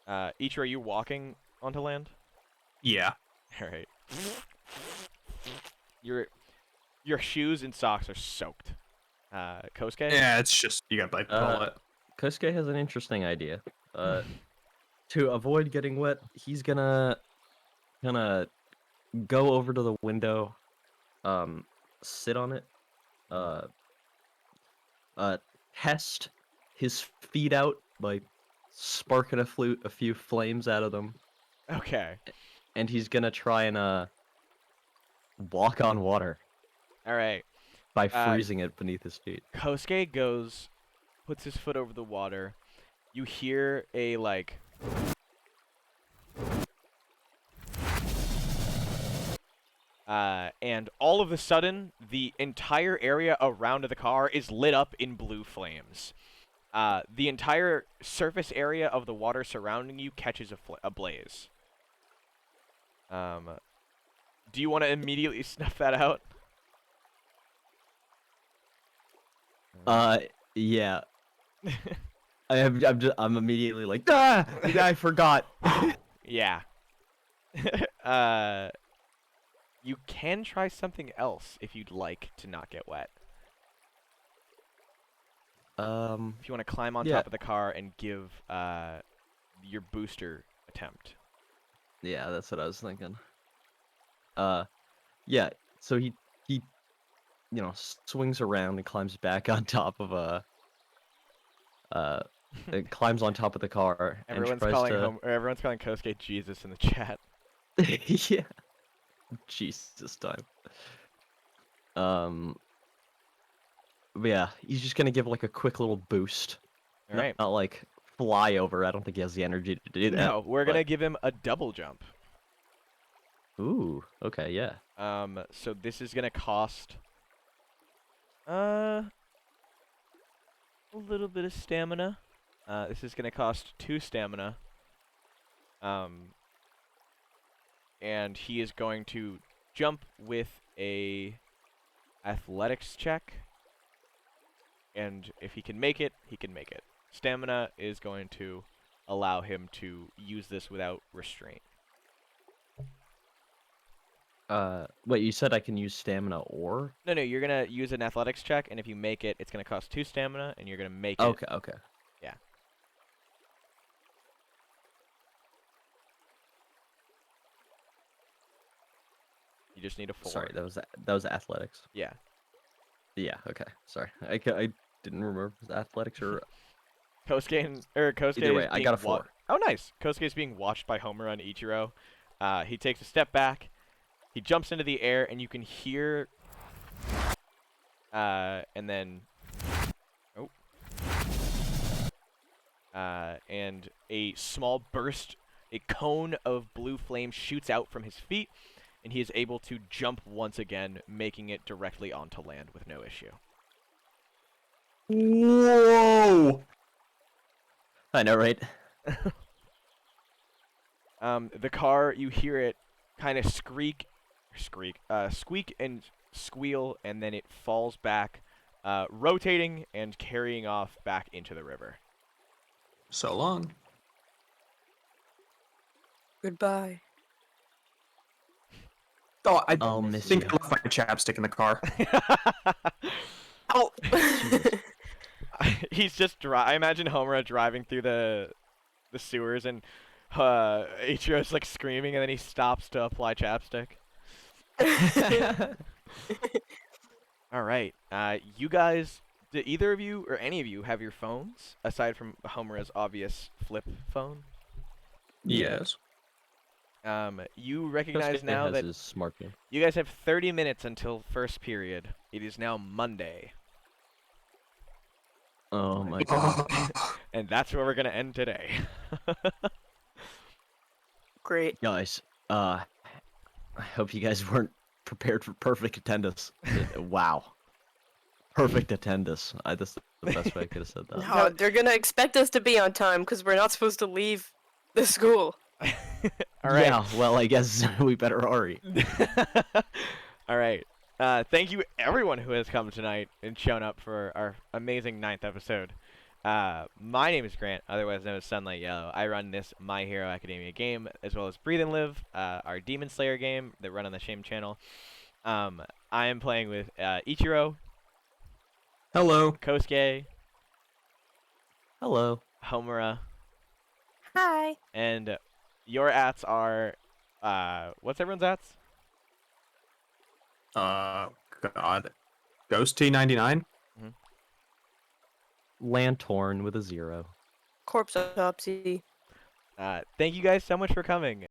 Ichiro, are you walking onto land? Yeah. All right. Your shoes and socks are soaked. Kosuke? Yeah, it's just you got bite the bullet. Kosuke has an interesting idea. To avoid getting wet, he's gonna go over to the window, sit on it, uh, test his feet out by sparking a few flames out of them, Okay. and he's gonna try and walk on water All right. by freezing it beneath his feet. Kosuke puts his foot over the water. You hear a like and all of a sudden, the entire area around the car is lit up in blue flames. The entire surface area of the water surrounding you catches a blaze. Do you want to immediately snuff that out? Yeah. I'm immediately like, ah! I forgot. Yeah. You can try something else if you'd like to not get wet. If you want to climb on Yeah. top of the car and give your booster attempt. Yeah, that's what I was thinking. Yeah. So he swings around and climbs back on top of climbs on top of the car Everyone's and tries calling to. everyone's calling Kosuke Jesus in the chat. Yeah. Jesus time. But yeah, he's just gonna give like a quick little boost. All right. Not like fly over. I don't think he has the energy to do that. No, we're gonna but- give him a double jump. Ooh. Okay. Yeah. So this is gonna cost a little bit of stamina. This is gonna cost 2 stamina. And he is going to jump with a athletics check. And if he can make it, he can make it. Stamina is going to allow him to use this without restraint. Wait, you said I can use stamina or? No, you're gonna use an athletics check, and if you make it, it's gonna cost 2 stamina, and you're gonna make it. Okay. Okay. Yeah. You just need a 4. Sorry, that was athletics. Yeah. Yeah. Okay. Sorry, I didn't remember if it was athletics or. Kosuke Either way, is I got a being wa- 4. Oh, nice. Kosuke is being watched by Homura and Ichiro. He takes a step back. He jumps into the air, and you can hear. And then. Oh. And a small burst, a cone of blue flame shoots out from his feet, and he is able to jump once again, making it directly onto land with no issue. Whoa! I know, right? The car, you hear it kind of squeak and squeal, and then it falls back, rotating and carrying off back into the river. So long. Goodbye. Oh, I I'll miss think you. I left my chapstick in the car. Oh. Jesus. He's just I imagine Homura driving through the sewers and Ichiro's like screaming and then he stops to apply chapstick. All right. You guys, do either of you or any of you have your phones aside from Homura's obvious flip phone? Yes. You recognize Kosuke now has that his smart phone. you guys have 30 minutes until first period. It is now Monday, Oh my god. and that's where we're gonna end today. Great. Guys, I hope you guys weren't prepared for perfect attendance. Wow. Perfect attendance. That's the best way I could have said that. No, they're gonna expect us to be on time because we're not supposed to leave the school. All right. Yeah, well, I guess we better hurry. All right. Thank you everyone who has come tonight and shown up for our amazing 9th episode. My name is Grant, otherwise known as Sunlightyellow. I run this My Hero Academia game, as well as Breathe and Live, our Demon Slayer game that run on the Shame channel. I am playing with Ichiro, Hello. Kosuke, Hello. Homura, Hi. and your ats are, what's everyone's ats? God. Ghost T99? Lantorn with a 0. Corpse autopsy. Thank you guys so much for coming.